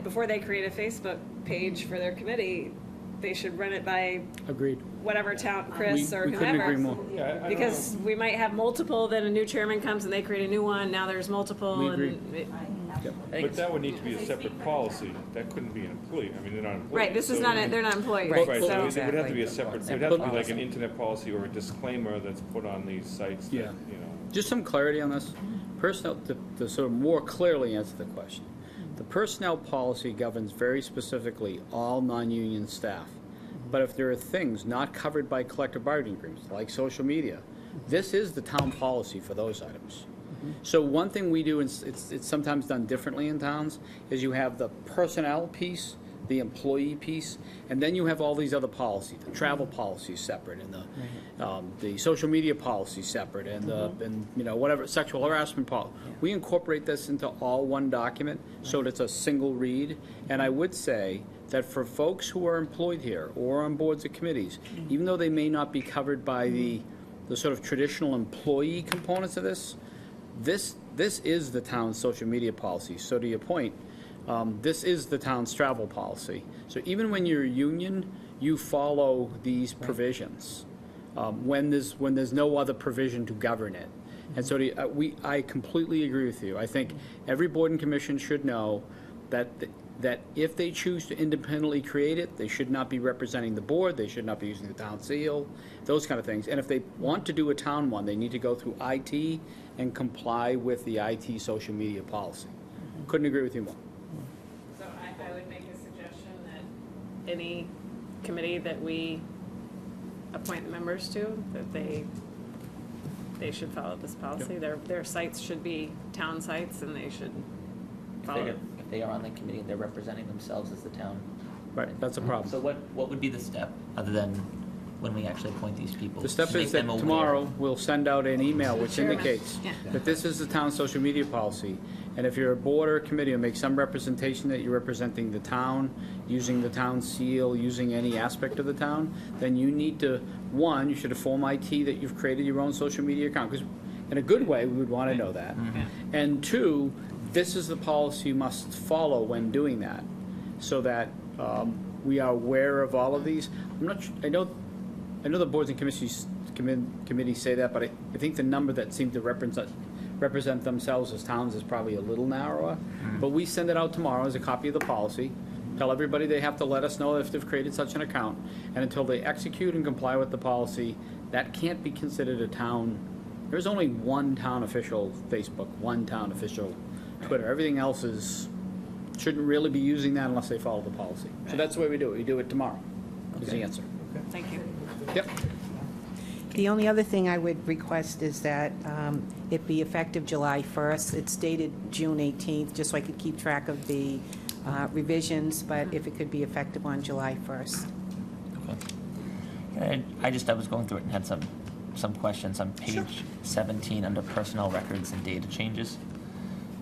before they create a Facebook page for their committee, they should run it by Agreed. whatever town, Chris or we couldn't whoever. agree more. Because we might have multiple, then a new chairman comes and they create a new one, now there's multiple. We agree. But that would need to be a separate policy. That couldn't be an employee. I mean, they're not employees. Right, this is so- not, they're not employees, Right, so. so it would have to be a separate, it would have to be like an internet policy or a disclaimer that's put on these sites that, you Yeah. know. Just some clarity on this. Personnel, to sort of more clearly answer the question, the personnel policy governs very specifically all non-union staff. But if there are things not covered by collective bargaining agreements, like social media, this is the town policy for those items. So one thing we do, and it's sometimes done differently in towns, is you have the personnel piece, the employee piece, and then you have all these other policies. The travel policy is separate, and the social media policy is separate, and whatever sexual harassment policy. We incorporate this into all one document, so that it's a single read. And I would say that for folks who are employed here or on boards or committees, even though they may not be covered by the sort of traditional employee components of this, this is the town's social media policy. So to your point, this is the town's travel policy. So even when you're a union, you follow these provisions when there's no other provision to govern it. And so I completely agree with you. I think every board and commission should know that if they choose to independently create it, they should not be representing the board, they should not be using the town seal, those kind of things. And if they want to do a town one, they need to go through IT and comply with the IT social media policy. Couldn't agree with you more. So I would make a suggestion that any committee that we appoint members to, that they should follow this policy. Their sites should be town sites, and they should follow it. If they are on the committee and they're representing themselves as the town. Right, that's a problem. So what would be the step, other than when we actually appoint these people? The step to make is that them aware? tomorrow, we'll send out an email which Sure. indicates Yeah. that this is the town's social media policy. And if you're a board or a committee, or make some representation that you're representing the town, using the town seal, using any aspect of the town, then you need to, one, you should inform IT that you've created your own social media account, because in a good way, we would want to know that. And two, this is the policy you must follow when doing that, so that we are aware of all of these. I'm not. I know the boards and committees say that, but I think the number that seem to represent themselves as towns is probably a little narrower. But we send it out tomorrow as a copy of the policy. Tell everybody they have to let us know if they've created such an account, and until they execute and comply with the policy, that can't be considered a town. There's only one town official Facebook, one town official Twitter. Everything else shouldn't really be using that unless they follow the policy. So that's the way we do it. We do it tomorrow, is the answer. Thank you. Yep. The only other thing I would request is that it be effective July 1st. It's dated June 18th, just so I could keep track of the revisions, but if it could be effective on July 1st. Okay. I was going through it and had some questions on page 17 under personnel records and data changes.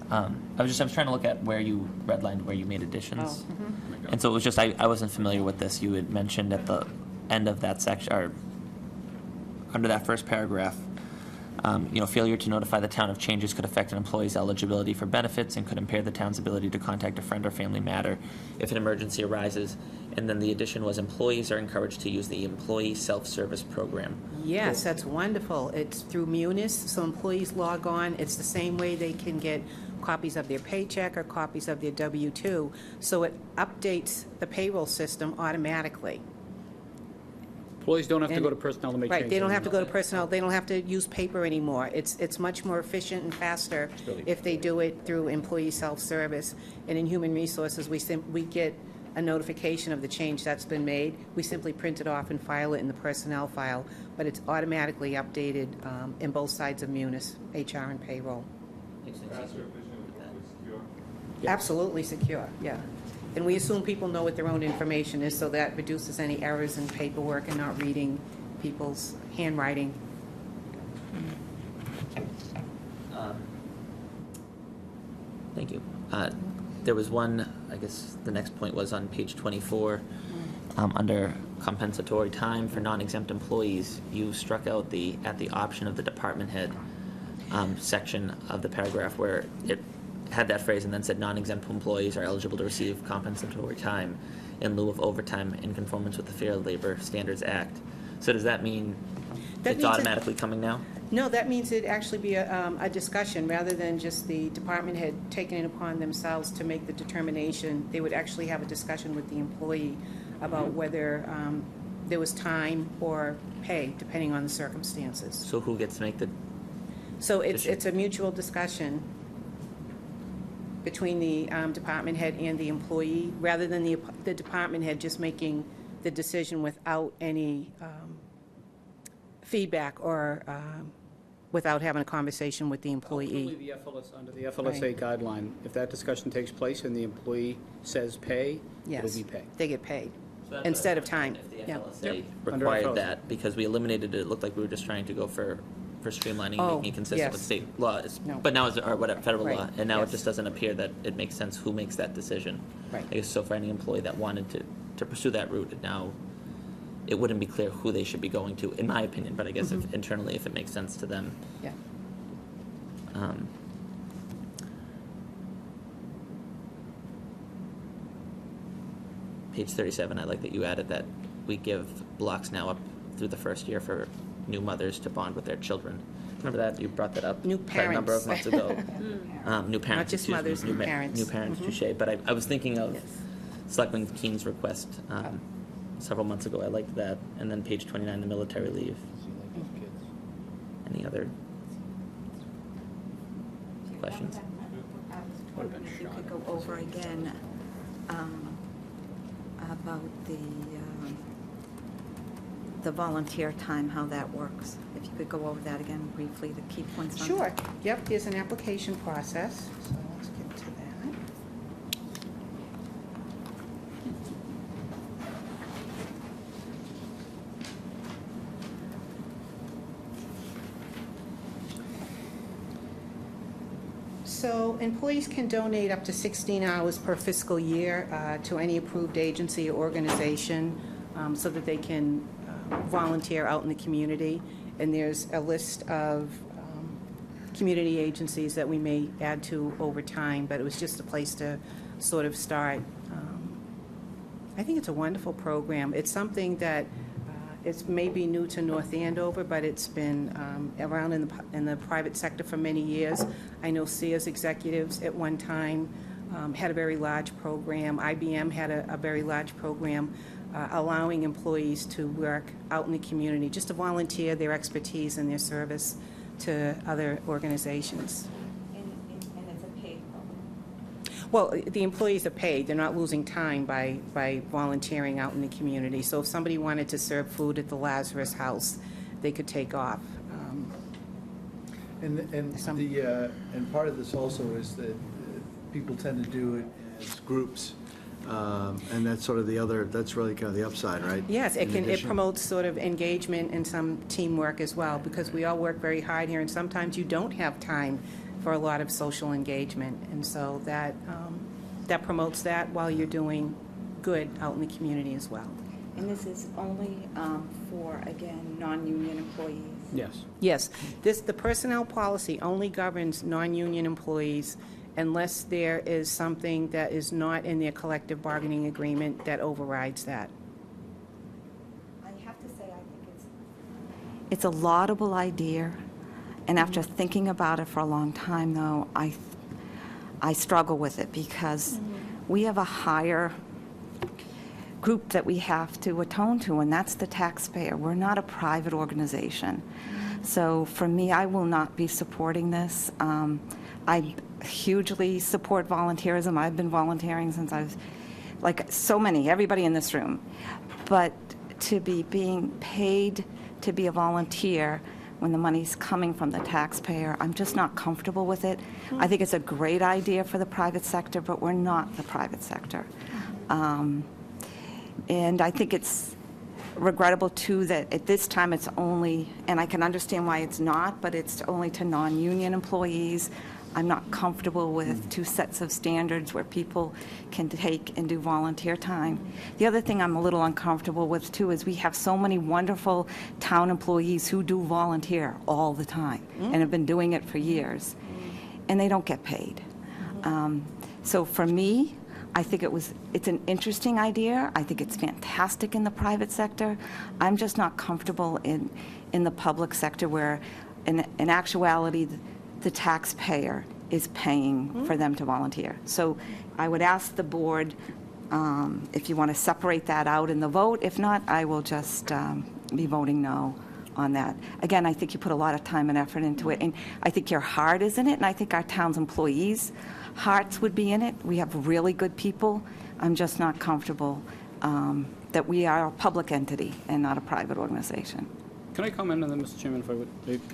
I was trying to look at where you redlined where you made additions. And so it was just, I wasn't familiar with this. You had mentioned at the end of that section, or under that first paragraph, failure to notify the town of changes could affect an employee's eligibility for benefits and could impair the town's ability to contact a friend or family matter if an emergency arises. And then the addition was employees are encouraged to use the employee self-service program. Yes, that's wonderful. It's through Munis, so employees log on. It's the same way they can get copies of their paycheck or copies of their W-2, so it updates the payroll system automatically. Employees don't have to go to personnel to make changes. Right, they don't have to go to personnel, they don't have to use paper anymore. It's much more efficient and faster if they do it through employee self-service. And in Human Resources, we get a notification of the change that's been made. We simply print it off and file it in the personnel file, but it's automatically updated in both sides of Munis, HR and payroll. Absolutely secure, yeah. And we assume people know what their own information is, so that reduces any errors in paperwork and not reading people's handwriting. Thank you. There was one, I guess the next point was on page 24, under compensatory time for non-exempt employees. You struck out at the option of the department head section of the paragraph where it had that phrase and then said non-exempt employees are eligible to receive compensatory time in lieu of overtime in conformance with the Fair Labor Standards Act. So does that mean it's automatically coming now? No, that means it'd actually be a discussion, rather than just the department head taking it upon themselves to make the determination. They would actually have a discussion with the employee about whether there was time or pay, depending on the circumstances. So who gets to make the, So it's a mutual discussion between the department head and the employee, rather than the department head just making the decision without any feedback or without having a conversation with the employee. Ultimately, under the FLSA guideline, if that discussion takes place and the employee says pay, it'll Yes, be paid. they get paid instead of time. if the Yeah. FLSA Under required FLSA. that, because we eliminated it, it looked like we were just trying to go for streamlining, Oh, making it consistent with yes. state law. No. But now it's, or whatever, federal Right, law, and now it yes. just doesn't appear that it makes sense who makes that decision. Right. I guess so for any employee that wanted to pursue that route, now it wouldn't be clear who they should be going to, in my opinion, but I guess if internally, if it makes sense to them. Yeah. Page 37, I like that you added that we give blocks now up through the first year for new mothers to bond with their children. Remember that? You brought that up New quite a number of months parents. ago. New parents, Not just excuse me. mothers, new ma- parents. New parents, Mhm. touche. But I was thinking of Yes. Selectman Keene's request several months ago. I liked that. And then page 29, the military leave. Any other questions? If you could go over again about the volunteer time, how that works. If you could go over that again briefly, the key points. on Sure. that. Yep, there's an application process, so let's get to that. So employees can donate up to 16 hours per fiscal year to any approved agency or organization so that they can volunteer out in the community. And there's a list of community agencies that we may add to over time, but it was just a place to sort of start. I think it's a wonderful program. It's something that it's maybe new to North Andover, but it's been around in the private sector for many years. I know Sears executives at one time had a very large program. IBM had a very large program allowing employees to work out in the community, just to volunteer their expertise and their service to other organizations. And it's a paid program. Well, the employees are paid. They're not losing time by volunteering out in the community. So if somebody wanted to serve food at the Lazarus House, they could take off. And part of this also is that people tend to do it as groups. And that's sort of that's really kind of the upside, right? Yes, In it addition. promotes sort of engagement and some teamwork as well, because we all work very hard here, and sometimes you don't have time for a lot of social engagement. And so that promotes that while you're doing good out in the community as well. And this is only for, again, non-union employees? Yes. Yes, the personnel policy only governs non-union employees unless there is something that is not in their collective bargaining agreement that overrides that. I have to say, I think it's a laudable idea, and after thinking about it for a long time, though, I struggle with it because we have a higher group that we have to atone to, and that's the taxpayer. We're not a private organization. So for me, I will not be supporting this. I hugely support volunteerism. I've been volunteering since I was, like so many, everybody in this room. But to be being paid to be a volunteer when the money's coming from the taxpayer, I'm just not comfortable with it. I think it's a great idea for the private sector, but we're not the private sector. And I think it's regrettable, too, that at this time it's only, and I can understand why it's not, but it's only to non-union employees. I'm not comfortable with two sets of standards where people can take and do volunteer time. The other thing I'm a little uncomfortable with, too, is we have so many wonderful town employees who do volunteer all the time and have been doing it for years, and they don't get paid. So for me, I think it's an interesting idea. I think it's fantastic in the private sector. I'm just not comfortable in the public sector where in actuality, the taxpayer is paying for them to volunteer. So I would ask the board if you want to separate that out in the vote. If not, I will just be voting no on that. Again, I think you put a lot of time and effort into it, and I think your heart is in it, and I think our town's employees' hearts would be in it. We have really good people. I'm just not comfortable that we are a public entity and not a private organization. Can I comment on that, Mr. Chairman, if I would?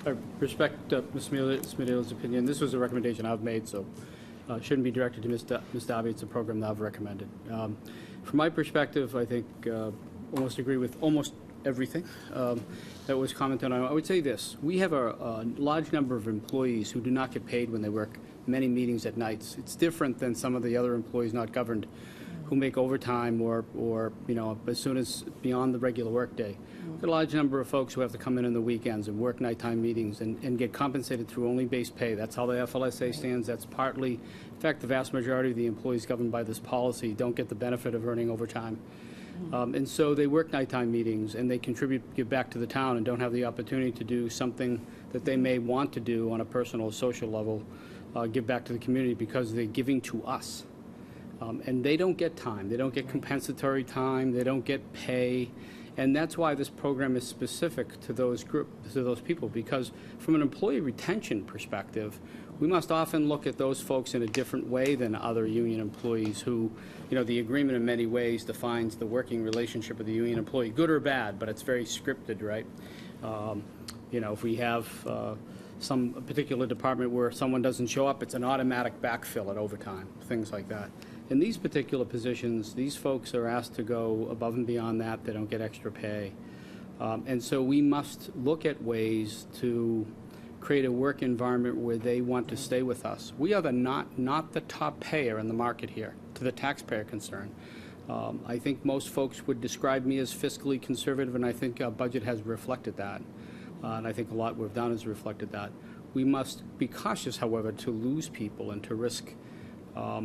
I respect Ms. Smedale's opinion. This was a recommendation I've made, so it shouldn't be directed to Ms. Davy. It's a program that I've recommended. From my perspective, I think almost agree with almost everything that was commented on. I would say this. We have a large number of employees who do not get paid when they work many meetings at nights. It's different than some of the other employees not governed who make overtime or you know, as soon as beyond the regular workday. A large number of folks who have to come in the weekends and work nighttime meetings and get compensated through only base pay. That's how the FLSA stands. That's partly, in fact, the vast majority of the employees governed by this policy don't get the benefit of earning overtime. And so they work nighttime meetings and they give back to the town and don't have the opportunity to do something that they may want to do on a personal or social level, give back to the community because they're giving to us. And they don't get time. They don't get compensatory time. They don't get pay. And that's why this program is specific to those people, because from an employee retention perspective, we must often look at those folks in a different way than other union employees who, you know, the agreement in many ways defines the working relationship with the union employee, good or bad, but it's very scripted, right? You know, if we have some particular department where someone doesn't show up, it's an automatic backfill at overtime, things like that. In these particular positions, these folks are asked to go above and beyond that. They don't get extra pay. And so we must look at ways to create a work environment where they want to stay with us. We are not the top payer in the market here, to the taxpayer concern. I think most folks would describe me as fiscally conservative, and I think our budget has reflected that. And I think a lot we've done has reflected that. We must be cautious, however, to lose people and to risk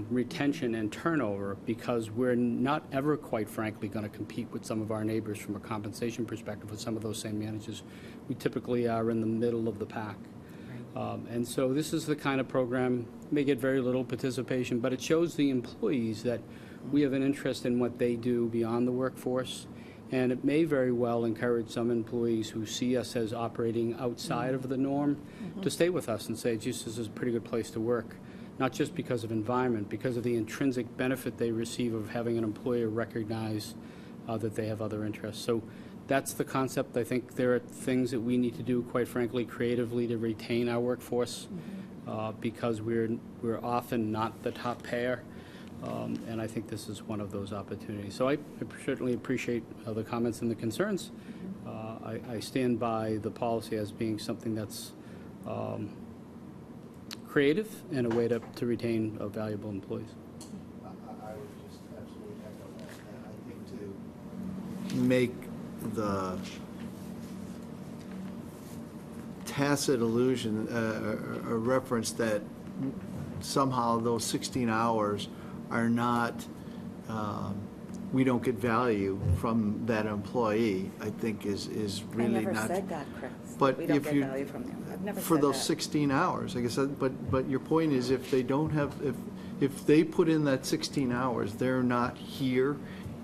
retention and turnover, because we're not ever, quite frankly, going to compete with some of our neighbors from a compensation perspective with some of those same managers. We typically are in the middle of the pack. And so this is the kind of program, may get very little participation, but it shows the employees that we have an interest in what they do beyond the workforce. And it may very well encourage some employees who see us as operating outside of the norm to stay with us and say, geez, this is a pretty good place to work. Not just because of environment, because of the intrinsic benefit they receive of having an employer recognize that they have other interests. So that's the concept. I think there are things that we need to do, quite frankly, creatively to retain our workforce because we're often not the top payer. And I think this is one of those opportunities. So I certainly appreciate the comments and the concerns. I stand by the policy as being something that's creative and a way to retain valuable employees. I would just absolutely echo that. I think to make the tacit allusion, a reference that somehow those 16 hours are not, we don't get value from that employee, I think is really not. I never said that, Chris. But we don't if get you, value from them. I've never for said those that. 16 hours, like I said, but your point is if they don't have, if they put in that 16 hours, they're not here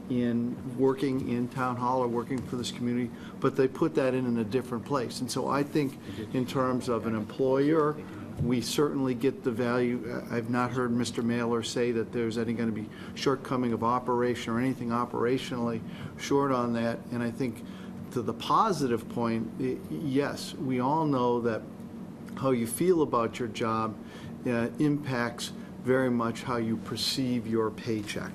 in working in town hall or working for this community, but they put that in a different place. And so I think in terms of an employer, we certainly get the value. I've not heard Mr. Mailer say that there's any going to be shortcoming of operation or anything operationally short on that. And I think to the positive point, yes, we all know that how you feel about your job impacts very much how you perceive your paycheck.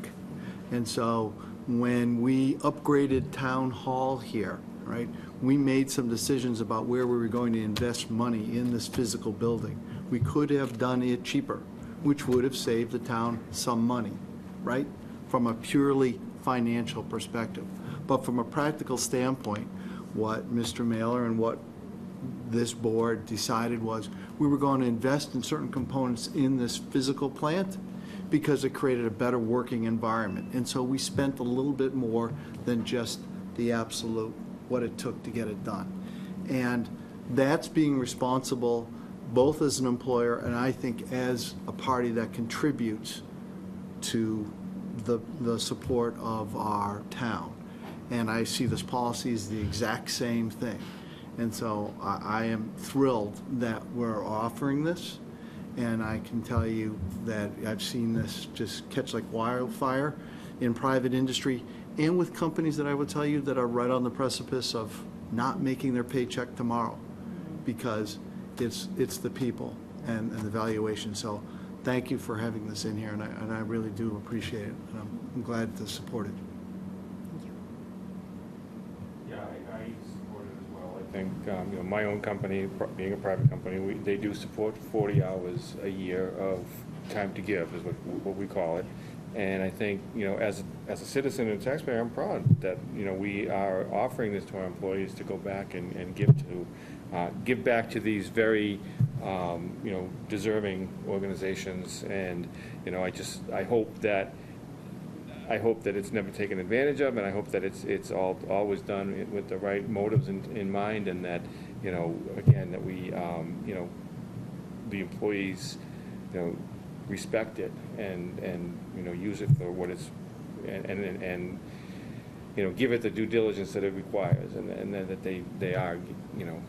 And so when we upgraded town hall here, right, we made some decisions about where we were going to invest money in this physical building. We could have done it cheaper, which would have saved the town some money, right, from a purely financial perspective. But from a practical standpoint, what Mr. Mailer and what this board decided was we were going to invest in certain components in this physical plant because it created a better working environment. And so we spent a little bit more than just the absolute what it took to get it done. And that's being responsible both as an employer and I think as a party that contributes to the support of our town. And I see this policy as the exact same thing. And so I am thrilled that we're offering this. And I can tell you that I've seen this just catch like wildfire in private industry and with companies that I would tell you that are right on the precipice of not making their paycheck tomorrow because it's the people and the valuation. So thank you for having this in here, and I really do appreciate it. And I'm glad to support it. Yeah, I support it as well. I think, you know, my own company, being a private company, they do support 40 hours a year of time to give, is what we call it. And I think, you know, as a citizen and a taxpayer, I'm proud that, you know, we are offering this to our employees to go back and give back to these very, you know, deserving organizations. And, you know, I hope that it's never taken advantage of, and I hope that it's always done with the right motives in mind, and that, you know, again, that we, you know, the employees, you know, respect it and you know, use it for what it's, and you know, give it the due diligence that it requires, and then that they are, you know,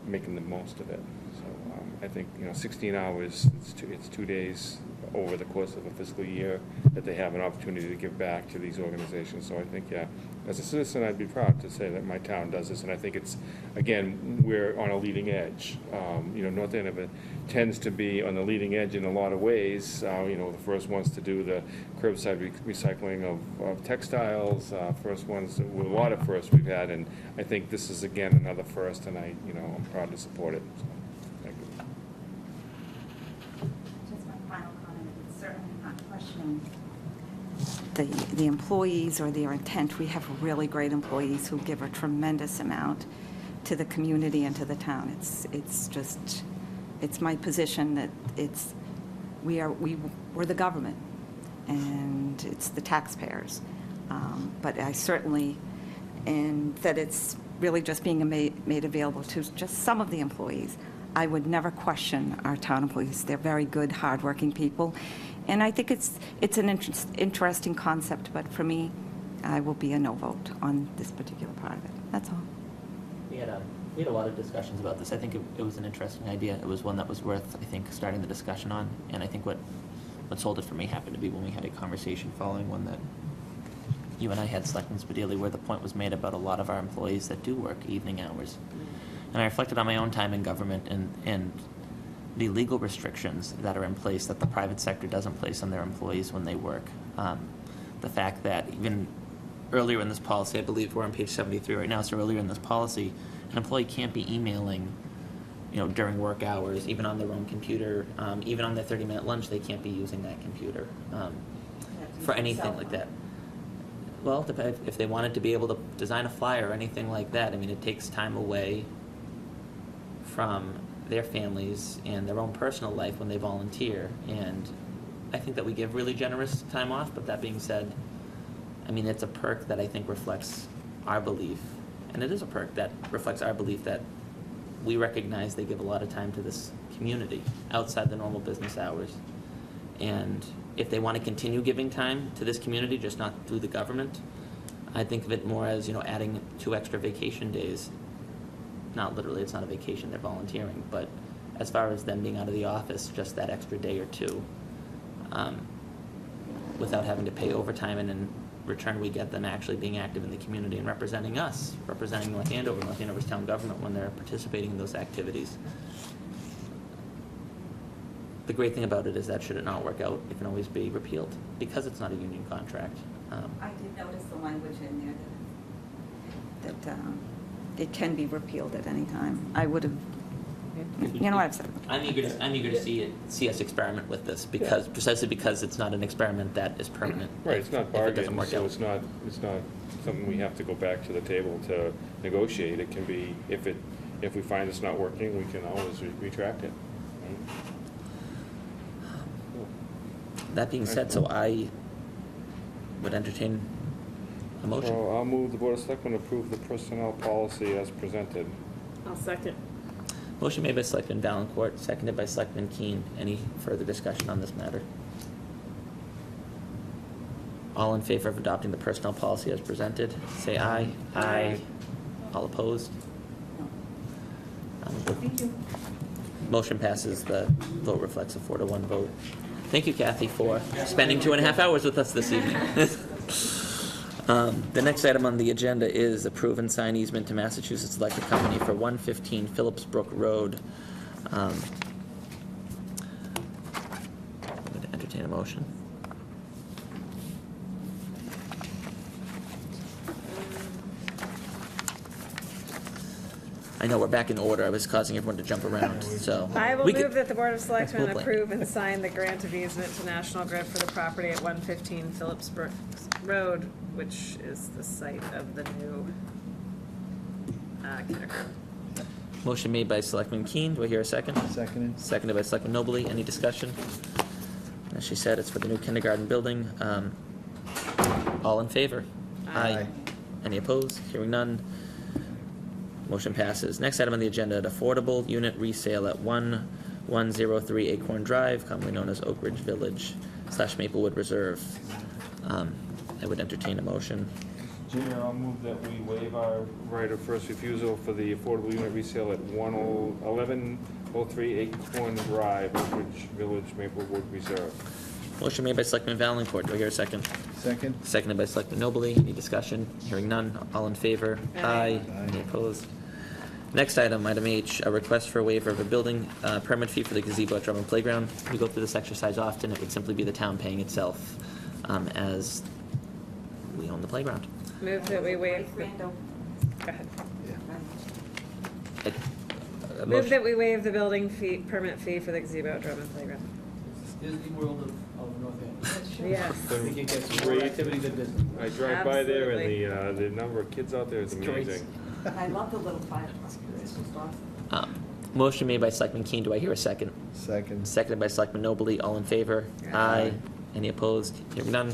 making the most of it. So I think, you know, 16 hours, it's 2 days over the course of a fiscal year that they have an opportunity to give back to these organizations. So I think, yeah, as a citizen, I'd be proud to say that my town does this, and I think it's, again, we're on a leading edge. You know, North Andover tends to be on the leading edge in a lot of ways. You know, the first ones to do the curbside recycling of textiles, first ones, with a lot of firsts we've had, and I think this is, again, another first, and you know, I'm proud to support it. So, thank you. Just my final comment, it's certainly not questioning the employees or their intent. We have really great employees who give a tremendous amount to the community and to the town. It's my position that we're the government, and it's the taxpayers. But I certainly, and that it's really just being made available to just some of the employees. I would never question our town employees. They're very good, hardworking people. And I think it's an interesting concept, but for me, I will be a no vote on this particular part of it. That's all. We had a lot of discussions about this. I think it was an interesting idea. It was one that was worth, I think, starting the discussion on. And I think what sold it for me happened to be when we had a conversation following one that you and I had, Selectmen Spadili, where the point was made about a lot of our employees that do work evening hours. And I reflected on my own time in government and the legal restrictions that are in place that the private sector doesn't place on their employees when they work. The fact that even earlier in this policy, I believe we're on page 73 right now, so earlier in this policy, an employee can't be emailing, you know, during work hours, even on their own computer, even on their 30-minute lunch, they can't be using that computer for anything like that. Well, if they wanted to be able to design a flyer or anything like that, I mean, it takes time away from their families and their own personal life when they volunteer. And I think that we give really generous time off, but that being said, I mean, it's a perk that I think reflects our belief, and it is a perk that reflects our belief that we recognize they give a lot of time to this community outside the normal business hours. And if they want to continue giving time to this community, just not through the government, I think of it more as, you know, adding 2 extra vacation days. Not literally, it's not a vacation, they're volunteering, but as far as them being out of the office, just that extra day or 2, without having to pay overtime, and in return we get them actually being active in the community and representing us, representing North Andover's town government when they're participating in those activities. The great thing about it is that should it not work out, it can always be repealed because it's not a union contract. I did notice the language in there that it can be repealed at any time. I would have, you know what I've said. I'm eager to see us experiment with this precisely because it's not an experiment that is permanent. Right, it's not bargain, so out. it's not something we have to go back to the table to negotiate. It can be, if we find it's not working, we can always retract it. That being said, so I would entertain a motion. So I'll move the Board of Selectmen approve the personnel policy as presented. I'll second. Motion made by Selectman Valencourt, seconded by Selectman Keen. Any further discussion on this matter? All in favor of adopting the personnel policy as presented, say aye. Aye. All opposed? Thank you. Motion passes. The vote reflects a 4-to-1 vote. Thank you, Kathy, for spending 2.5 hours with us this evening. The next item on the agenda is approve and sign easement to Massachusetts Electric Company for 115 Phillips Brook Road. I'm going to entertain a motion. I know we're back in order. I was causing everyone to jump around, so. I will we move could- that the Board of Selectmen We'll blame. approve and sign the grant of easement to National Grid for the property at 115 Phillips Brook Road, which is the site of the new kindergarten. Motion made by Selectman Keen. Do I hear a second? Seconded. Seconded by Selectman Nobley. Any discussion? As she said, it's for the new kindergarten building. All in favor? Aye. Any opposed? Hearing none. Motion passes. Next item on the agenda, affordable unit resale at 1103 Acorn Drive, commonly known as Oak Ridge Village / Maplewood Reserve. I would entertain a motion. Jimmy, I'll move that we waive our right of first refusal for the affordable unit resale at 1103 Acorn Drive, Oak Ridge Village, Maplewood Reserve. Motion made by Selectman Valencourt. Do I hear a second? Second. Seconded by Selectman Nobley. Any discussion? Hearing none. All in favor? Aye. Any opposed? Next item, item H, a request for a waiver of a building permit fee for the gazebo at Drummond Playground. We go through this exercise often. It would simply be the town paying itself as we own the playground. Move that we waive, go ahead. Move that we waive the building fee, permit fee for the gazebo at Drummond Playground. Disney World of Northampton. Yes. I think it gets more activity than Disney. I drive by there Absolutely. and the number of kids out there is amazing. I love the little fire truck. It's just awesome. Motion made by Selectman Keen. Do I hear a second? Second. Seconded by Selectman Nobley. All in favor? Aye. Any opposed? Hearing none.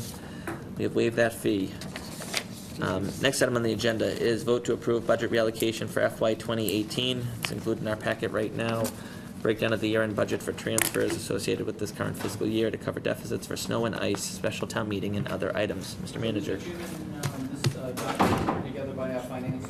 We have waived that fee. Next item on the agenda is vote to approve budget reallocation for FY 2018. It's included in our packet right now. Breakdown of the year-end budget for transfers associated with this current fiscal year to cover deficits for snow and ice, special town meeting, and other items. Mr. Manager. This document put together by our finance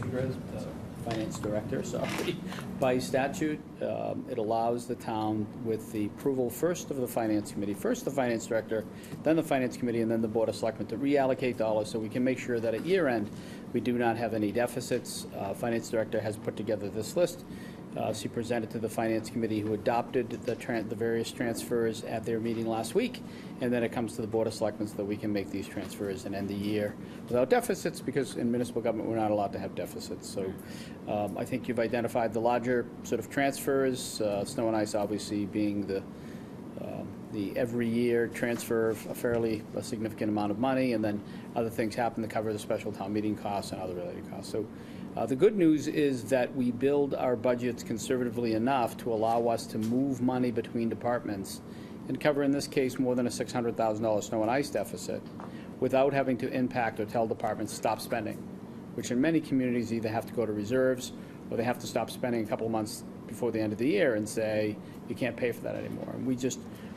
director, sorry. By statute, it allows the town, with the approval first of the finance committee, first the finance director, then the finance committee, and then the board of selectmen, to reallocate dollars so we can make sure that at year end, we do not have any deficits. Finance director has put together this list. She presented to the finance committee, who adopted the various transfers at their meeting last week, and then it comes to the board of selectmen so that we can make these transfers and end the year without deficits, because in municipal government we're not allowed to have deficits. So I think you've identified the larger sort of transfers, snow and ice obviously being the every year transfer of a significant amount of money, and then other things happen to cover the special town meeting costs and other related costs. So the good news is that we build our budgets conservatively enough to allow us to move money between departments and cover, in this case, more than a $600,000 snow and ice deficit without having to impact or tell departments stop spending, which in many communities either have to go to reserves or they have to stop spending a couple of months before the end of the year and say, you can't pay for that anymore. And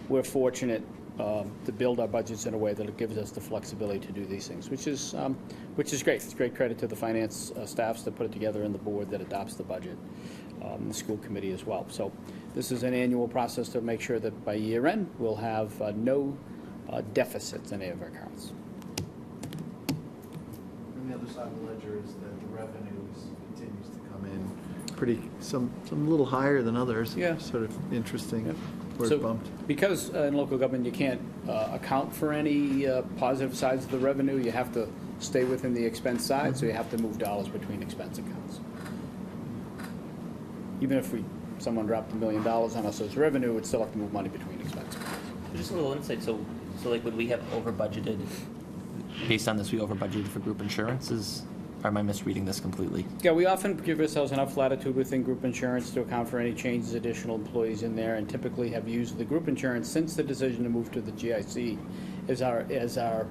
we're fortunate to build our budgets in a way that it gives us the flexibility to do these things, which is great. It's great credit to the finance staffs that put it together and the board that adopts the budget, the school committee as well. So this is an annual process to make sure that by year end, we'll have no deficits in any of our accounts. And the other side of the ledger is that the revenues continues to come in some a little higher than others. Yeah. Sort of interesting. Yeah. Where So, it bumped. because in local government you can't account for any positive sides of the revenue, you have to stay within the expense side, so you have to move dollars between expense accounts. Even if someone dropped $1 million on us as revenue, we'd still have to move money between expense accounts. Just a little insight. So like, would we have over budgeted? Based on this, we over budgeted for group insurances. Or am I misreading this completely? Yeah, we often give ourselves enough latitude within group insurance to account for any changes, additional employees in there, and typically have used the group insurance since the decision to move to the GIC as our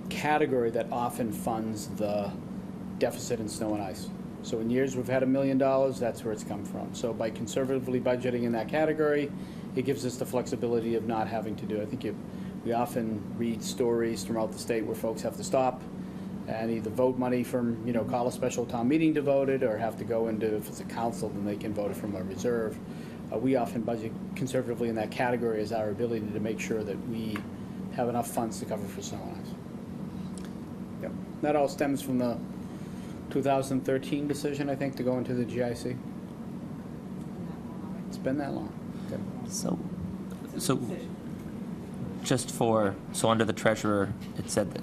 category that often funds the deficit in snow and ice. So in years we've had $1 million, that's where it's come from. So by conservatively budgeting in that category, it gives us the flexibility of not having to do. I think we often read stories throughout the state where folks have to stop and either vote money from, call a special town meeting to vote it, or have to go into, if it's a council, then they can vote it from a reserve. We often budget conservatively in that category as our ability to make sure that we have enough funds to cover for snow and ice. Yep. That all stems from the 2013 decision, I think, to go into the GIC. It's been that long. Okay. So so under the treasurer, it said,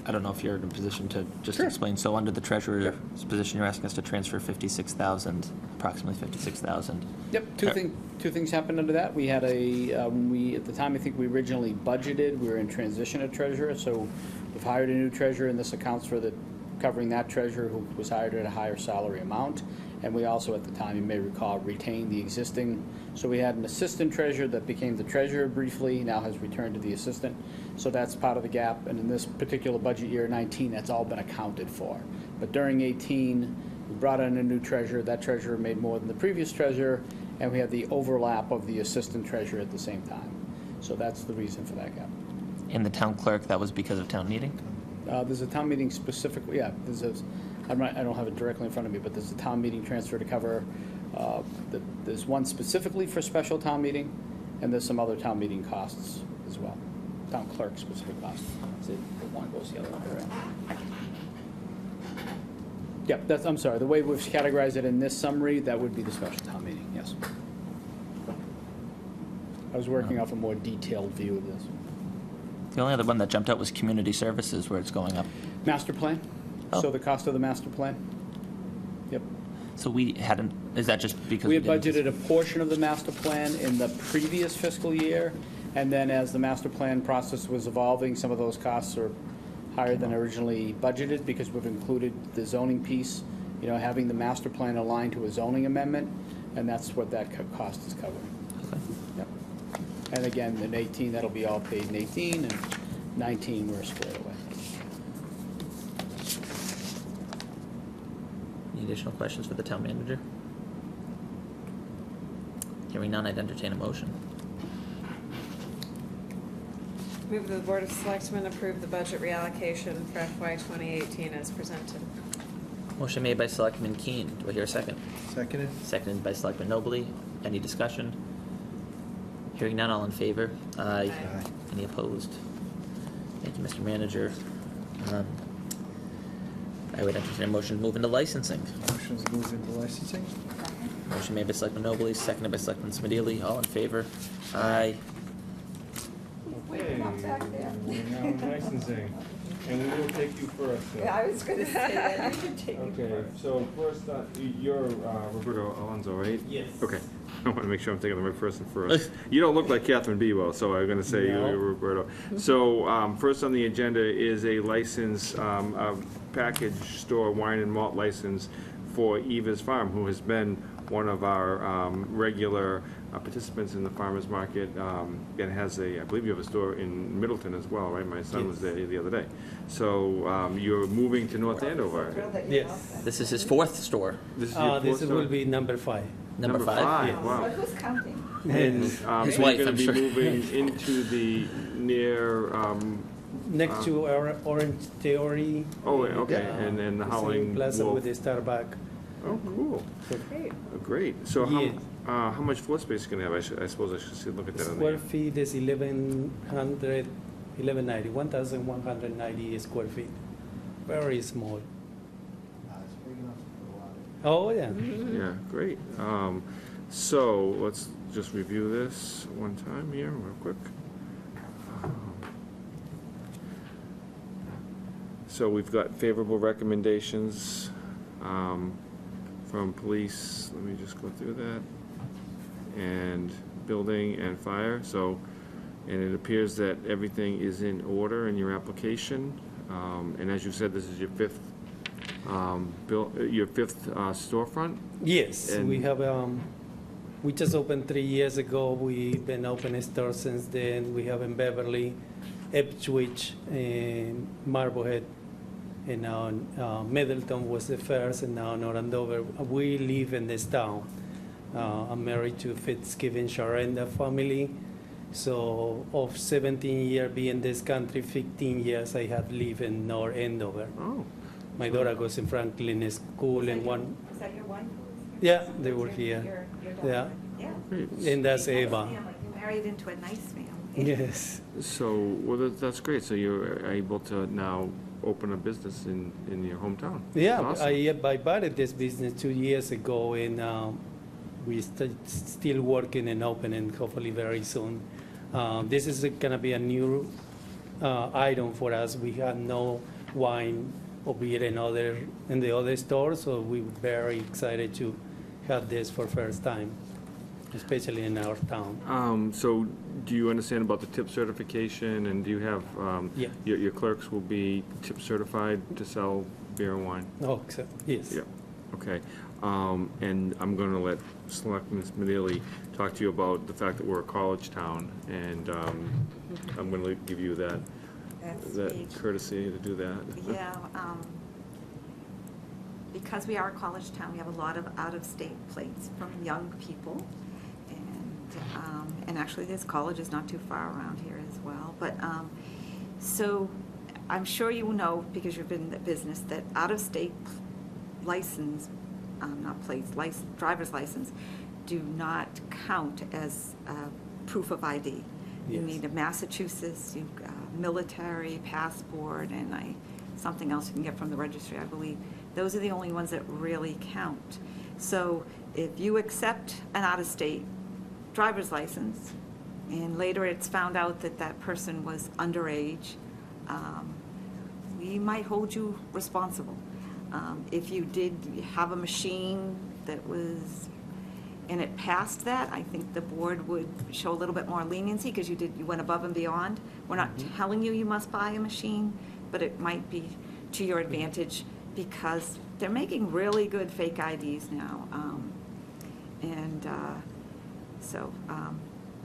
I don't know if you're in a position to just explain. So under the treasurer's position, you're asking us to transfer approximately 56,000. Yep, two things happened under that. We had at the time, I think we originally budgeted, we were in transition of treasurer, so we've hired a new treasurer, and this accounts for covering that treasurer who was hired at a higher salary amount. And we also, at the time, you may recall, retained the existing. So we had an assistant treasurer that became the treasurer briefly, now has returned to the assistant. So that's part of the gap. And in this particular budget year, 19, that's all been accounted for. But during 18, we brought in a new treasurer. That treasurer made more than the previous treasurer, and we had the overlap of the assistant treasurer at the same time. So that's the reason for that gap. In the town clerk, that was because of town meeting? There's a town meeting specifically, I don't have it directly in front of me, but there's a town meeting transfer to cover, there's one specifically for special town meeting, and there's some other town meeting costs as well. Town clerk specific costs. So one goes the other way around. Yep, I'm sorry, the way we've categorized it in this summary, that would be the special town meeting, yes. I was working off a more detailed view of this. The only other one that jumped out was community services, where it's going up. Master plan. Oh. So the cost of the master plan. Yep. So we hadn't, is that just because We had didn't- budgeted a portion of the master plan in the previous fiscal year, and then as the master plan process was evolving, some of those costs are higher than originally budgeted because we've included the zoning piece, having the master plan aligned to a zoning amendment, and that's what that cost is covering. Okay. Yep. And again, in 18, that'll be all paid in 18, and 19, we're squared away. Any additional questions for the town manager? Hearing none, I'd entertain a motion. Move that the Board of Selectmen approve the budget reallocation for FY 2018 as presented. Motion made by Selectman Keen. Do I hear a second? Seconded. Seconded by Selectman Nobley. Any discussion? Hearing none, all in favor? Aye. Aye. Any opposed? Thank you, Mr. Manager. I would entertain a motion to move into licensing. Motion's moved into licensing. Motion made by Selectman Nobley, seconded by Selectman Smedili. All in favor? Aye. Okay, we're now in licensing, and we will take you first. I was going to say that, you should take it Okay, first. so first, you're Roberto Alonso, right? Yes. Okay, I want to make sure I'm taking the right person first. You don't look like Catherine Bebo, so I'm going to say No. you're Roberto. So first on the agenda is a license, package store wine and malt license for Eva's Farm, who has been one of our regular participants in the farmer's market, and has I believe you have a store in Middleton as well, right? My son was there the other day. So you're moving to North Andover. Yes. This is his fourth store. This is your fourth This store? will be number 5. Number five? Wow. But who's counting? And His so wife, you're I'm going to be sure. moving into the near, Next to our Orange Theory. oh, okay, and then the same Howling plaza Wolf. with the Starbucks. Oh, cool. Great. Great. So Yeah. how much floor space is going to have? I suppose I should look at that on Square the... feet is 1,190 square feet. Very small. Oh, yeah. Yeah, great. So let's just review this one time here, real quick. So we've got favorable recommendations from police. Let me just go through that. And building and fire. So, and it appears that everything is in order in your application. And as you said, this is your fifth storefront? Yes, And- we have, we just opened 3 years ago. We've been opening stores since then. We have in Beverly, Ipswich, and Marblehead. and now Middleton was the first, and now North Andover. We live in this town. I'm married to Fitzgibbon Sharenda family. So of 17 years being in this country, 15 years I have lived in North Andover. Oh. My daughter goes in Franklin School and one. Is that your wife? Yeah, they were here. Your Yeah. Yeah. And that's Eva. Family. You married into a nice family. Yes. So, well, that's great. So you're able to now open a business in your hometown. Yeah, That's awesome. I bought this business 2 years ago, and we still working and opening hopefully very soon. This is gonna be a new item for us. We have no wine or beer in the other stores, so we're very excited to have this for first time, especially in our town. So do you understand about the tip certification, and do you have, Yeah. your clerks will be tip certified to sell beer and wine? Oh, yes. Yeah, okay. And I'm gonna let Selectman Smedili talk to you about the fact that we're a college town, and I'm gonna give you that courtesy to do that. Yeah, because we are a college town, we have a lot of out-of-state plates from young people. And actually, this college is not too far around here as well. But, so I'm sure you know, because you've been in the business, that out-of-state license, not plates, driver's license, do not count as proof of ID. You Yes. need a Massachusetts, military passport, and something else you can get from the registry, I believe. Those are the only ones that really count. So if you accept an out-of-state driver's license, and later it's found out that that person was underage, we might hold you responsible. If you did have a machine that was, and it passed that, I think the board would show a little bit more leniency, because you went above and beyond. We're not telling you must buy a machine, but it might be to your advantage, because they're making really good fake IDs now. So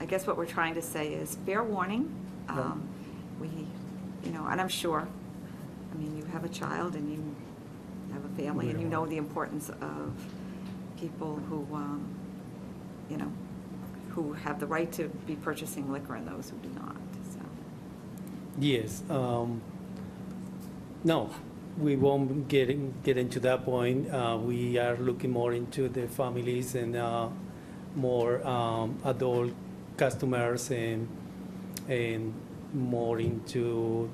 I guess what we're trying to say is fair warning. And I'm sure, you have a child and you have a family, and you know the importance of people who, who have the right to be purchasing liquor and those who do not, so. Yes. No, we won't get into that point. We are looking more into the families and more adult customers and more into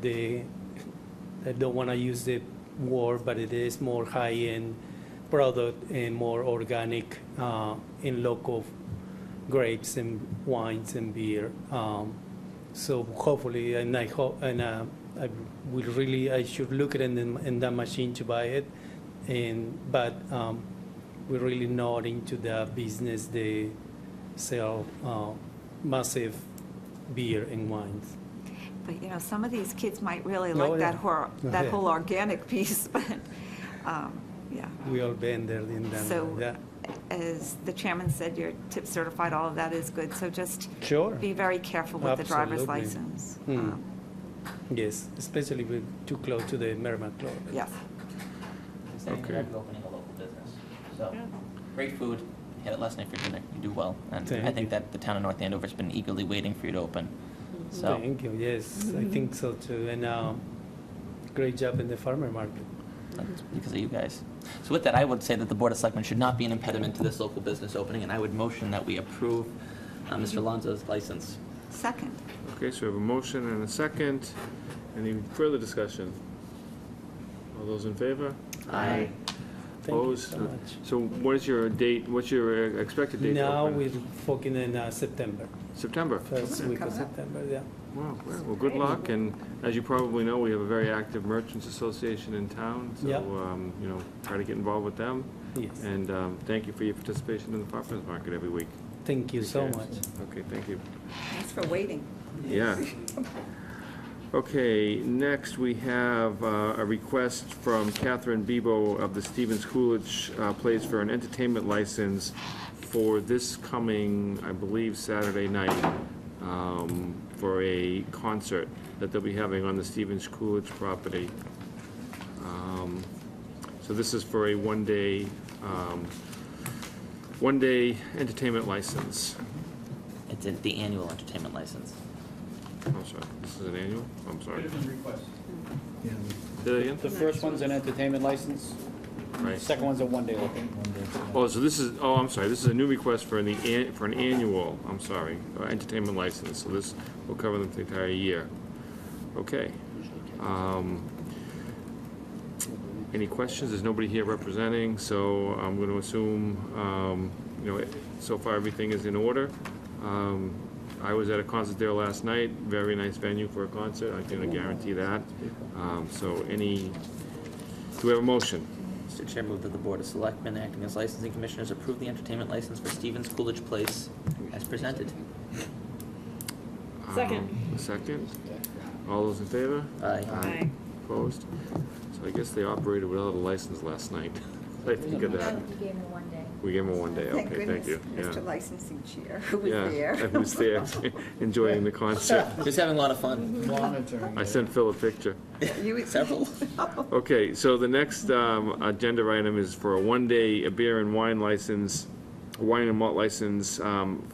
I don't want to use the word, but it is more high-end product and more organic in local grapes and wines and beer. So hopefully, and I hope, and I should look at it in that machine to buy it, but we're really not into the business. They sell massive beer and wines. But, some of these kids might really like that whole organic piece, but, yeah. We all been there in that. So, Yeah. as the chairman said, you're tip certified, all of that is good, so just Sure. be very careful with the driver's Absolutely. license. Yes, especially if we're too close to the Merrimack Club. Yes. Okay. Opening a local business. So, great food, hit it last night for dinner, you do well. And I think that the town of North Andover's been eagerly waiting for you to open. So, Thank you, yes, I think so too, and great job in the farmer market. that's because of you guys. So with that, I would say that the Board of Selectmen should not be an impediment to this local business opening, and I would motion that we approve Mr. Alonso's license. Second. Okay, so we have a motion and a second. Any further discussion? All those in favor? Aye. Thank you Opposed? so much. So what is your date, what's your expected date to Now open? we're focusing in September, September? first week of September, yeah. Wow, well, good luck, and as you probably know, we have a very active Merchants Association in town, so, Yeah. Try to get involved with them. Yes. And thank you for your participation in the farmers market every week. Thank you so Appreciate much. it. Okay, thank you. Thanks for waiting. Yeah. Okay, next we have a request from Catherine Bebo of the Stevens Coolidge Place for an entertainment license for this coming, I believe, Saturday night, for a concert that they'll be having on the Stevens Coolidge property. So this is for a one-day entertainment license. It's the annual entertainment license. I'm sorry, this is an annual? I'm sorry. Yeah. Say that again? The first one's an entertainment license. Right. The second one's a one-day liquor. Oh, so this is, I'm sorry, this is a new request for for an annual, entertainment license. So this will cover them the entire year. Okay. Any questions? There's nobody here representing, so I'm going to assume, so far everything is in order. I was at a concert there last night, very nice venue for a concert, I can guarantee that. Do we have a motion? Mr. Chair, move that the Board of Selectmen, acting as licensing commissioners, approve the entertainment license for Stevens Coolidge Place as presented. Second. Second. All those in favor? Aye. Aye. Opposed? So I guess they operated without a license last night. I think of that. You gave me 1 day. We gave them a 1 day, okay, thank you. Mr. Yeah. Licensing Chair, who was Yeah, there. and who's there, enjoying the concert. Just having a lot of fun. Monitoring. I sent Phil a picture. Several. Okay, so the next agenda item is for a one-day beer and wine license, wine and malt license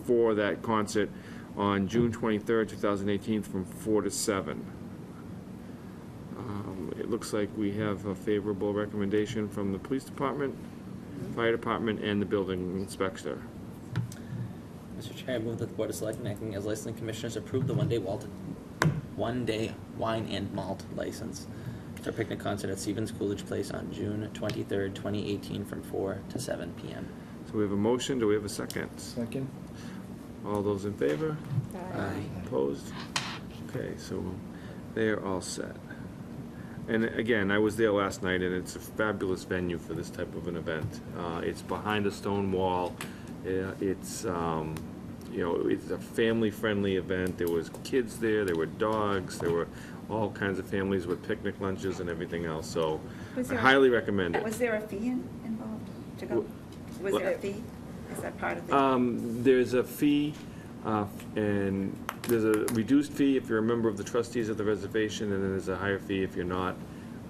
for that concert on June 23rd, 2018, from 4 to 7. It looks like we have a favorable recommendation from the police department, fire department, and the building inspector. Mr. Chair, I move that the Board of Selectmen, acting as licensing commissioners, approve the one-day wine and malt license for picnic concert at Stevens Coolidge Place on June 23rd, 2018, from 4 to 7 p.m. So we have a motion, do we have a second? Second. All those in favor? Aye. Opposed? Okay, so they're all set. And again, I was there last night, and it's a fabulous venue for this type of an event. It's behind a stone wall. It's it's a family-friendly event. There was kids there, there were dogs, there were all kinds of families with picnic lunches and everything else. So I highly recommend it. Was there a fee involved to go? Was there a fee? Is that part of the? There's a fee, and there's a reduced fee if you're a member of the trustees of the reservation, and then there's a higher fee if you're not.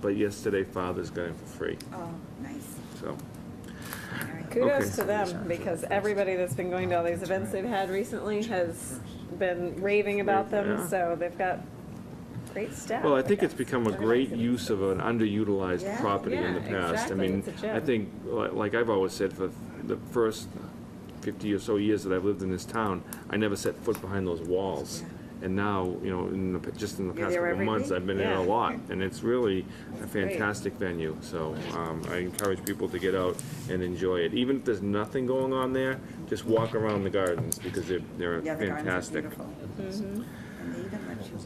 But yesterday, Father's got it for free. Oh, nice. So, Kudos Okay. to them, because everybody that's been going to all these events they've had recently has been raving about them, Yeah. so they've got great staff. well, I think it's become a great use of an underutilized Yeah. property in the Yeah, past. exactly. I mean, It's a gem. I think, like I've always said, for the first 50 or so years that I've lived in this town, I never set foot behind those walls. And now, just in the You're past there couple of every months, week? I've been in Yeah. a lot, and it's really a great. fantastic venue. So I encourage people to get out and enjoy it. Even if there's nothing going on there, just walk around the gardens, because they're Yeah, the gardens are fantastic. beautiful. And they even let you.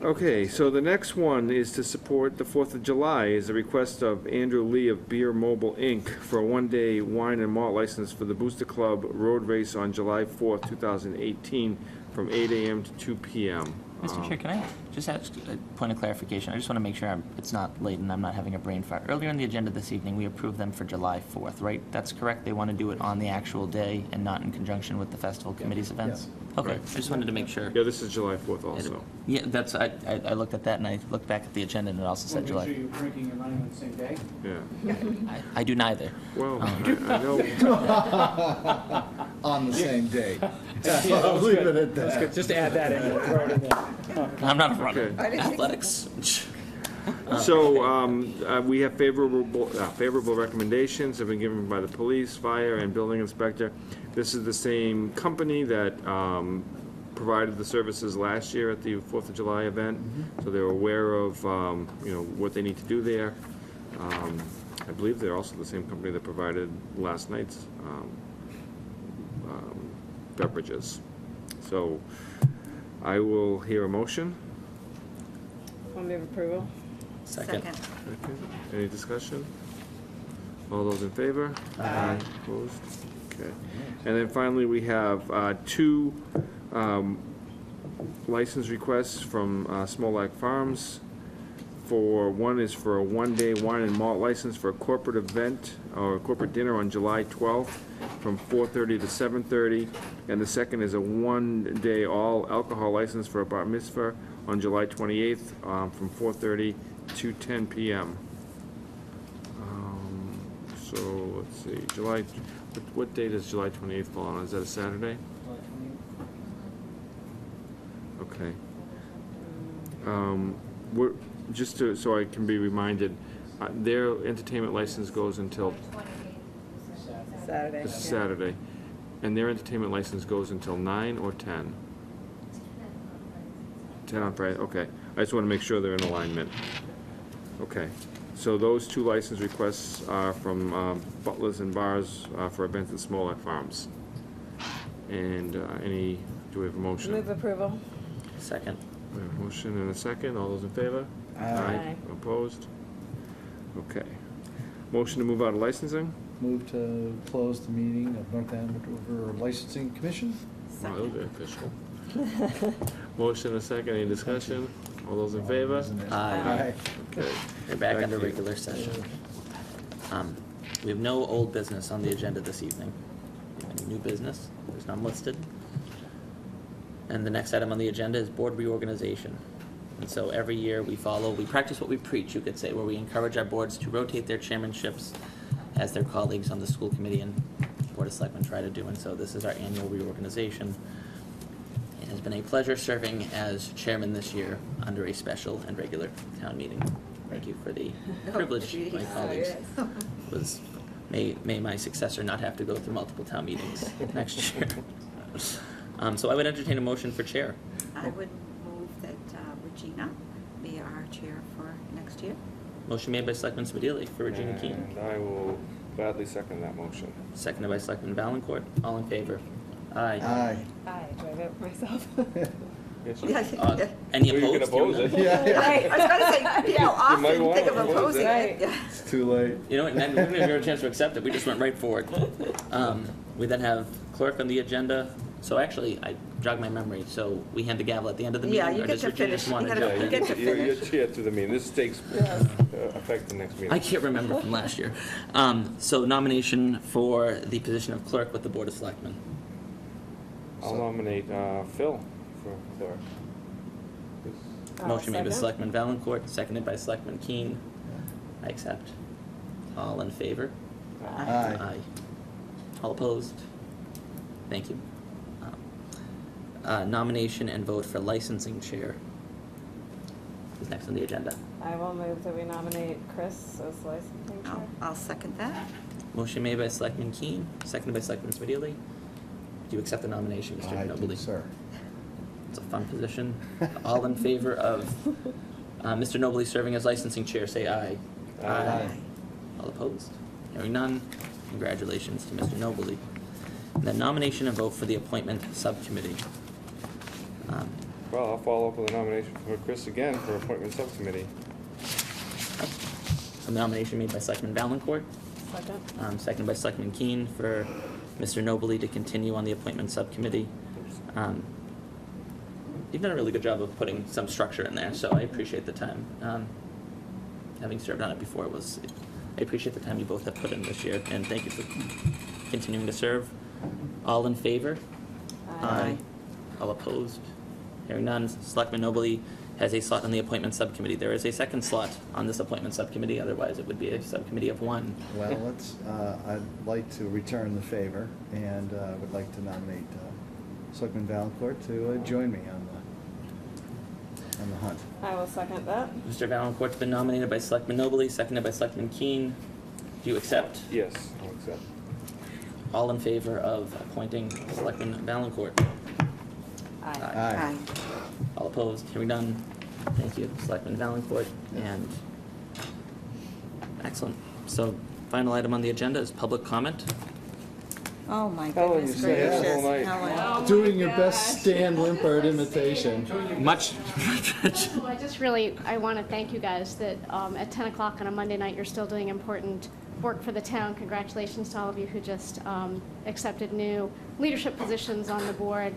Okay, so the next one is to support the 4th of July, is a request of Andrew Lee of Beer Mobile, Inc. for a one-day wine and malt license for the Booster Club Road Race on July 4th, 2018, from 8 a.m. to 2 p.m. Mr. Chair, can I just ask a point of clarification? I just want to make sure it's not late and I'm not having a brain fart. Earlier in the agenda this evening, we approved them for July 4th, right? That's correct? They want to do it on the actual day and not in conjunction with the festival committee's events? Okay, Right. I just wanted to make sure. Yeah, this is July 4th also. Yeah, I looked at that and I looked back at the agenda and it also said July. Make sure you're drinking and running on the same day. Yeah. I do neither. Well, I know. On the same day. That's I'll leave it at That's that. good, just to add that in. Throw it in there. I'm not a runner. Okay. Athletics. So we have favorable recommendations have been given by the police, fire, and building inspector. This is the same company that provided the services last year at the 4th of July event, so they're aware of what they need to do there. I believe they're also the same company that provided last night's beverages. So I will hear a motion. One move approval. Second. Okay. Any discussion? All those in favor? Aye. Opposed? Okay. And then finally, we have two license requests from Small Lac Farms. One is for a one-day wine and malt license for a corporate event or a corporate dinner on July 12th from 4:30 to 7:30. And the second is a one-day all-alcohol license for a bar mitzvah on July 28th from 4:30 to 10 p.m. So, let's see, July, what date is July 28th fall on? Is that a Saturday? Okay. We're, just to, so I can be reminded, their entertainment license goes until Saturday. this Saturday. And their entertainment license goes until 9 or 10? 10 on Friday, okay. I just want to make sure they're in alignment. Okay. So those two license requests are from Butlers and Bars for events at Smollett Farms. And do we have a motion? Move approval. Second. We have a motion and a second. All those in favor? Aye. Opposed? Okay. Motion to move out of licensing? Move to close the meeting of North Andover Licensing Commission. Wow, that was official. Motion and a second. Any discussion? All those in favor? Aye. Okay. We're back Thank under you. regular session. We have no old business on the agenda this evening. Any new business? There's none listed. And the next item on the agenda is board reorganization. And so every year we practice what we preach, you could say, where we encourage our boards to rotate their chairmanships as their colleagues on the school committee and Board of Selectmen try to do. And so this is our annual reorganization. It has been a pleasure serving as chairman this year under a special and regular town meeting. Thank you for the privilege, my colleagues. May my successor not have to go through multiple town meetings next year. So I would entertain a motion for chair. I would move that Regina be our chair for next year. Motion made by Selectman Smedili for Regina Keane. And I will gladly second that motion. Seconded by Selectman Valencourt. All in favor? Aye. Aye. Aye. Do I vote for myself? Yes, Any Well, you can opposed? oppose Hearing it. none? Yeah. Right, I was going to say, you know, You might often wanna think of oppose opposing it. it. Yeah. It's too late. You know what, and then we didn't even have a chance to accept it, we just went right forward. We then have clerk on the agenda. So actually, I jogged my memory, so we hand the gavel at the end of the meeting? Yeah, you or get does to Regina finish. just want You to gotta- jump you in? get to You're finish. chair to the meeting. This takes effect the next meeting. I can't remember from last year. So nomination for the position of clerk with the Board of Selectmen. I'll nominate Phil for clerk. Motion made by Second. Selectman Valencourt, seconded by Selectman Keane. I accept. All in favor? Aye. All opposed? Thank you. Nomination and vote for licensing chair is next on the agenda. I will move that we nominate Chris as licensing chair. I'll second that. Motion made by Selectman Keane, seconded by Selectman Smedili. Do you accept the nomination, Mr. I Ginobili? do, sir. It's a fun position. All in favor of Mr. Nobley serving as licensing chair, say aye. Aye. All opposed? Hearing none, congratulations to Mr. Nobley. And then nomination and vote for the appointment subcommittee. Well, I'll follow up with a nomination for Chris again for appointment subcommittee. A nomination made by Selectman Valencourt, Second. seconded by Selectman Keane for Mr. Nobley to continue on the appointment subcommittee. You've done a really good job of putting some structure in there, so I appreciate the time. Having served on it before, I appreciate the time you both have put in this year, and thank you for continuing to serve. All in favor? Aye. All opposed? Hearing none, Selectman Nobley has a slot on the appointment subcommittee. There is a second slot on this appointment subcommittee, otherwise it would be a subcommittee of one. Well, I'd like to return the favor and would like to nominate Selectman Valencourt to join me on the hunt. I will second that. Mr. Valencourt's been nominated by Selectman Nobley, seconded by Selectman Keane. Do you accept? Yes, I'll accept. All in favor of appointing Selectman Valencourt? Aye. Aye. All opposed? Hearing none. Thank you, Selectman Valencourt. And excellent. So, final item on the agenda is public comment. Oh, my Helen, goodness you stayed up all gracious. night. Helen. Doing your best Stan Limpert imitation. Much. Well, I want to thank you guys that at 10 o'clock on a Monday night, you're still doing important work for the town. Congratulations to all of you who just accepted new leadership positions on the board.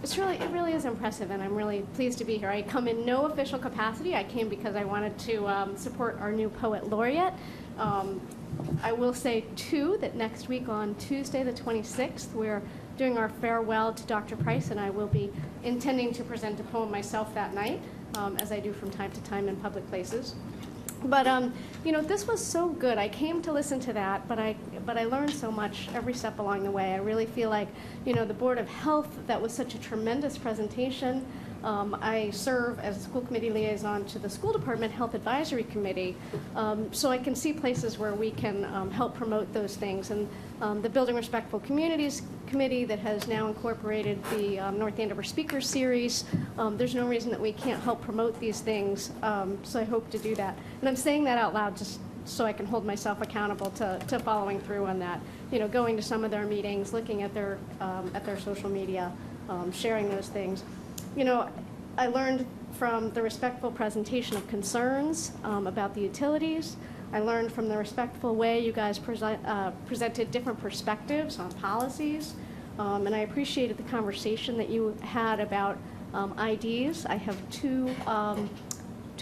It really is impressive, and I'm really pleased to be here. I come in no official capacity. I came because I wanted to support our new poet laureate. I will say, too, that next week on Tuesday, the 26th, we're doing our farewell to Dr. Price, and I will be intending to present a poem myself that night, as I do from time to time in public places. But, this was so good. I came to listen to that, but I learned so much every step along the way. I really feel like, the Board of Health, that was such a tremendous presentation. I serve as a school committee liaison to the School Department Health Advisory Committee, so I can see places where we can help promote those things. And the Building Respectful Communities Committee that has now incorporated the North Andover Speaker Series, there's no reason that we can't help promote these things, so I hope to do that. And I'm saying that out loud just so I can hold myself accountable to following through on that. Going to some of their meetings, looking at their social media, sharing those things. I learned from the respectful presentation of concerns about the utilities. I learned from the respectful way you guys presented different perspectives on policies. And I appreciated the conversation that you had about IDs. I have two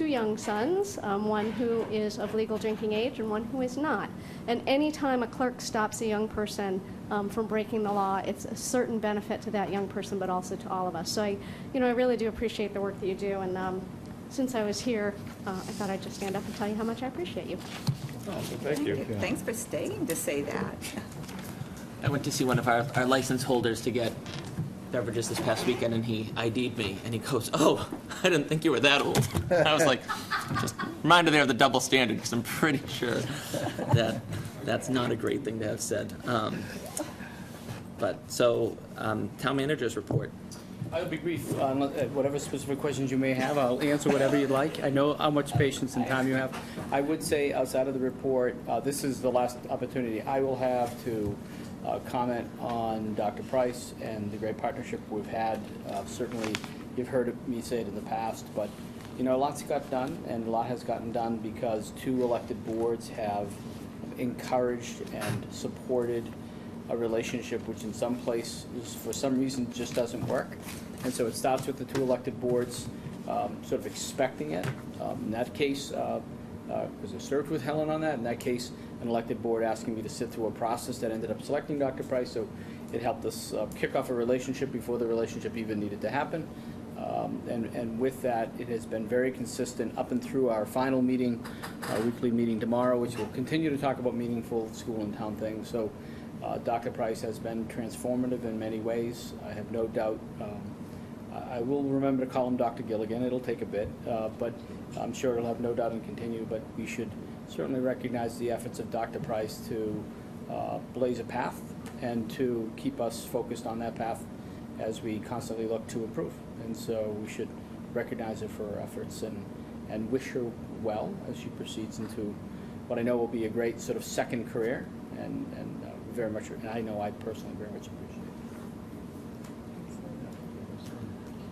young sons, one who is of legal drinking age and one who is not. And anytime a clerk stops a young person from breaking the law, it's a certain benefit to that young person, but also to all of us. So I really do appreciate the work that you do. And since I was here, I thought I'd just stand up and tell you how much I appreciate you. Thank you. Thanks for staying to say that. I went to see one of our license holders to get beverages this past weekend, and he ID'd me, and he goes, "Oh, I didn't think you were that old." I was like, just reminder there of the double standard, because I'm pretty sure that that's not a great thing to have said. Town manager's report. I'll be brief on whatever specific questions you may have. I'll answer whatever you'd like. I know how much patience and time you have. I would say, outside of the report, this is the last opportunity I will have to comment on Dr. Price and the great partnership we've had. Certainly, you've heard me say it in the past, but lots got done, and a lot has gotten done because 2 elected boards have encouraged and supported a relationship which in some places, for some reason, just doesn't work. And so it starts with the 2 elected boards sort of expecting it. In that case, because I served with Helen on that, in that case, an elected board asking me to sit through a process that ended up selecting Dr. Price, so it helped us kick off a relationship before the relationship even needed to happen. And with that, it has been very consistent up and through our final meeting, our weekly meeting tomorrow, which will continue to talk about meaningful school and town things. So Dr. Price has been transformative in many ways. I have no doubt. I will remember to call him Dr. Gilligan. It'll take a bit, but I'm sure it'll have no doubt and continue. But we should certainly recognize the efforts of Dr. Price to blaze a path and to keep us focused on that path as we constantly look to improve. And so we should recognize her for her efforts and wish her well as she proceeds into what I know will be a great sort of second career, and very much, and I know I personally very much appreciate it.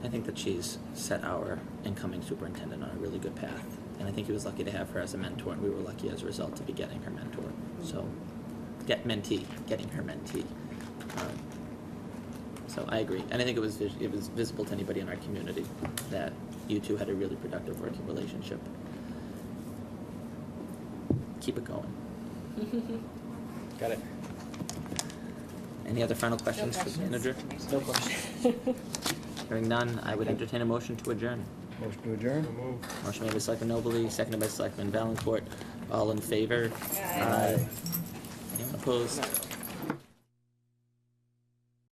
I think that she's set our incoming superintendent on a really good path, and I think he was lucky to have her as a mentor, and we were lucky as a result to be getting her mentor. So, getting her mentee. So I agree, and I think it was visible to anybody in our community that you two had a really productive working relationship. Keep it going. Got it. Any other final questions for the manager? No questions. Hearing none, I would entertain a motion to adjourn. Motion to adjourn. Motion made by Selectman Nobley, seconded by Selectman Valencourt. All in favor? Aye. Anyone opposed?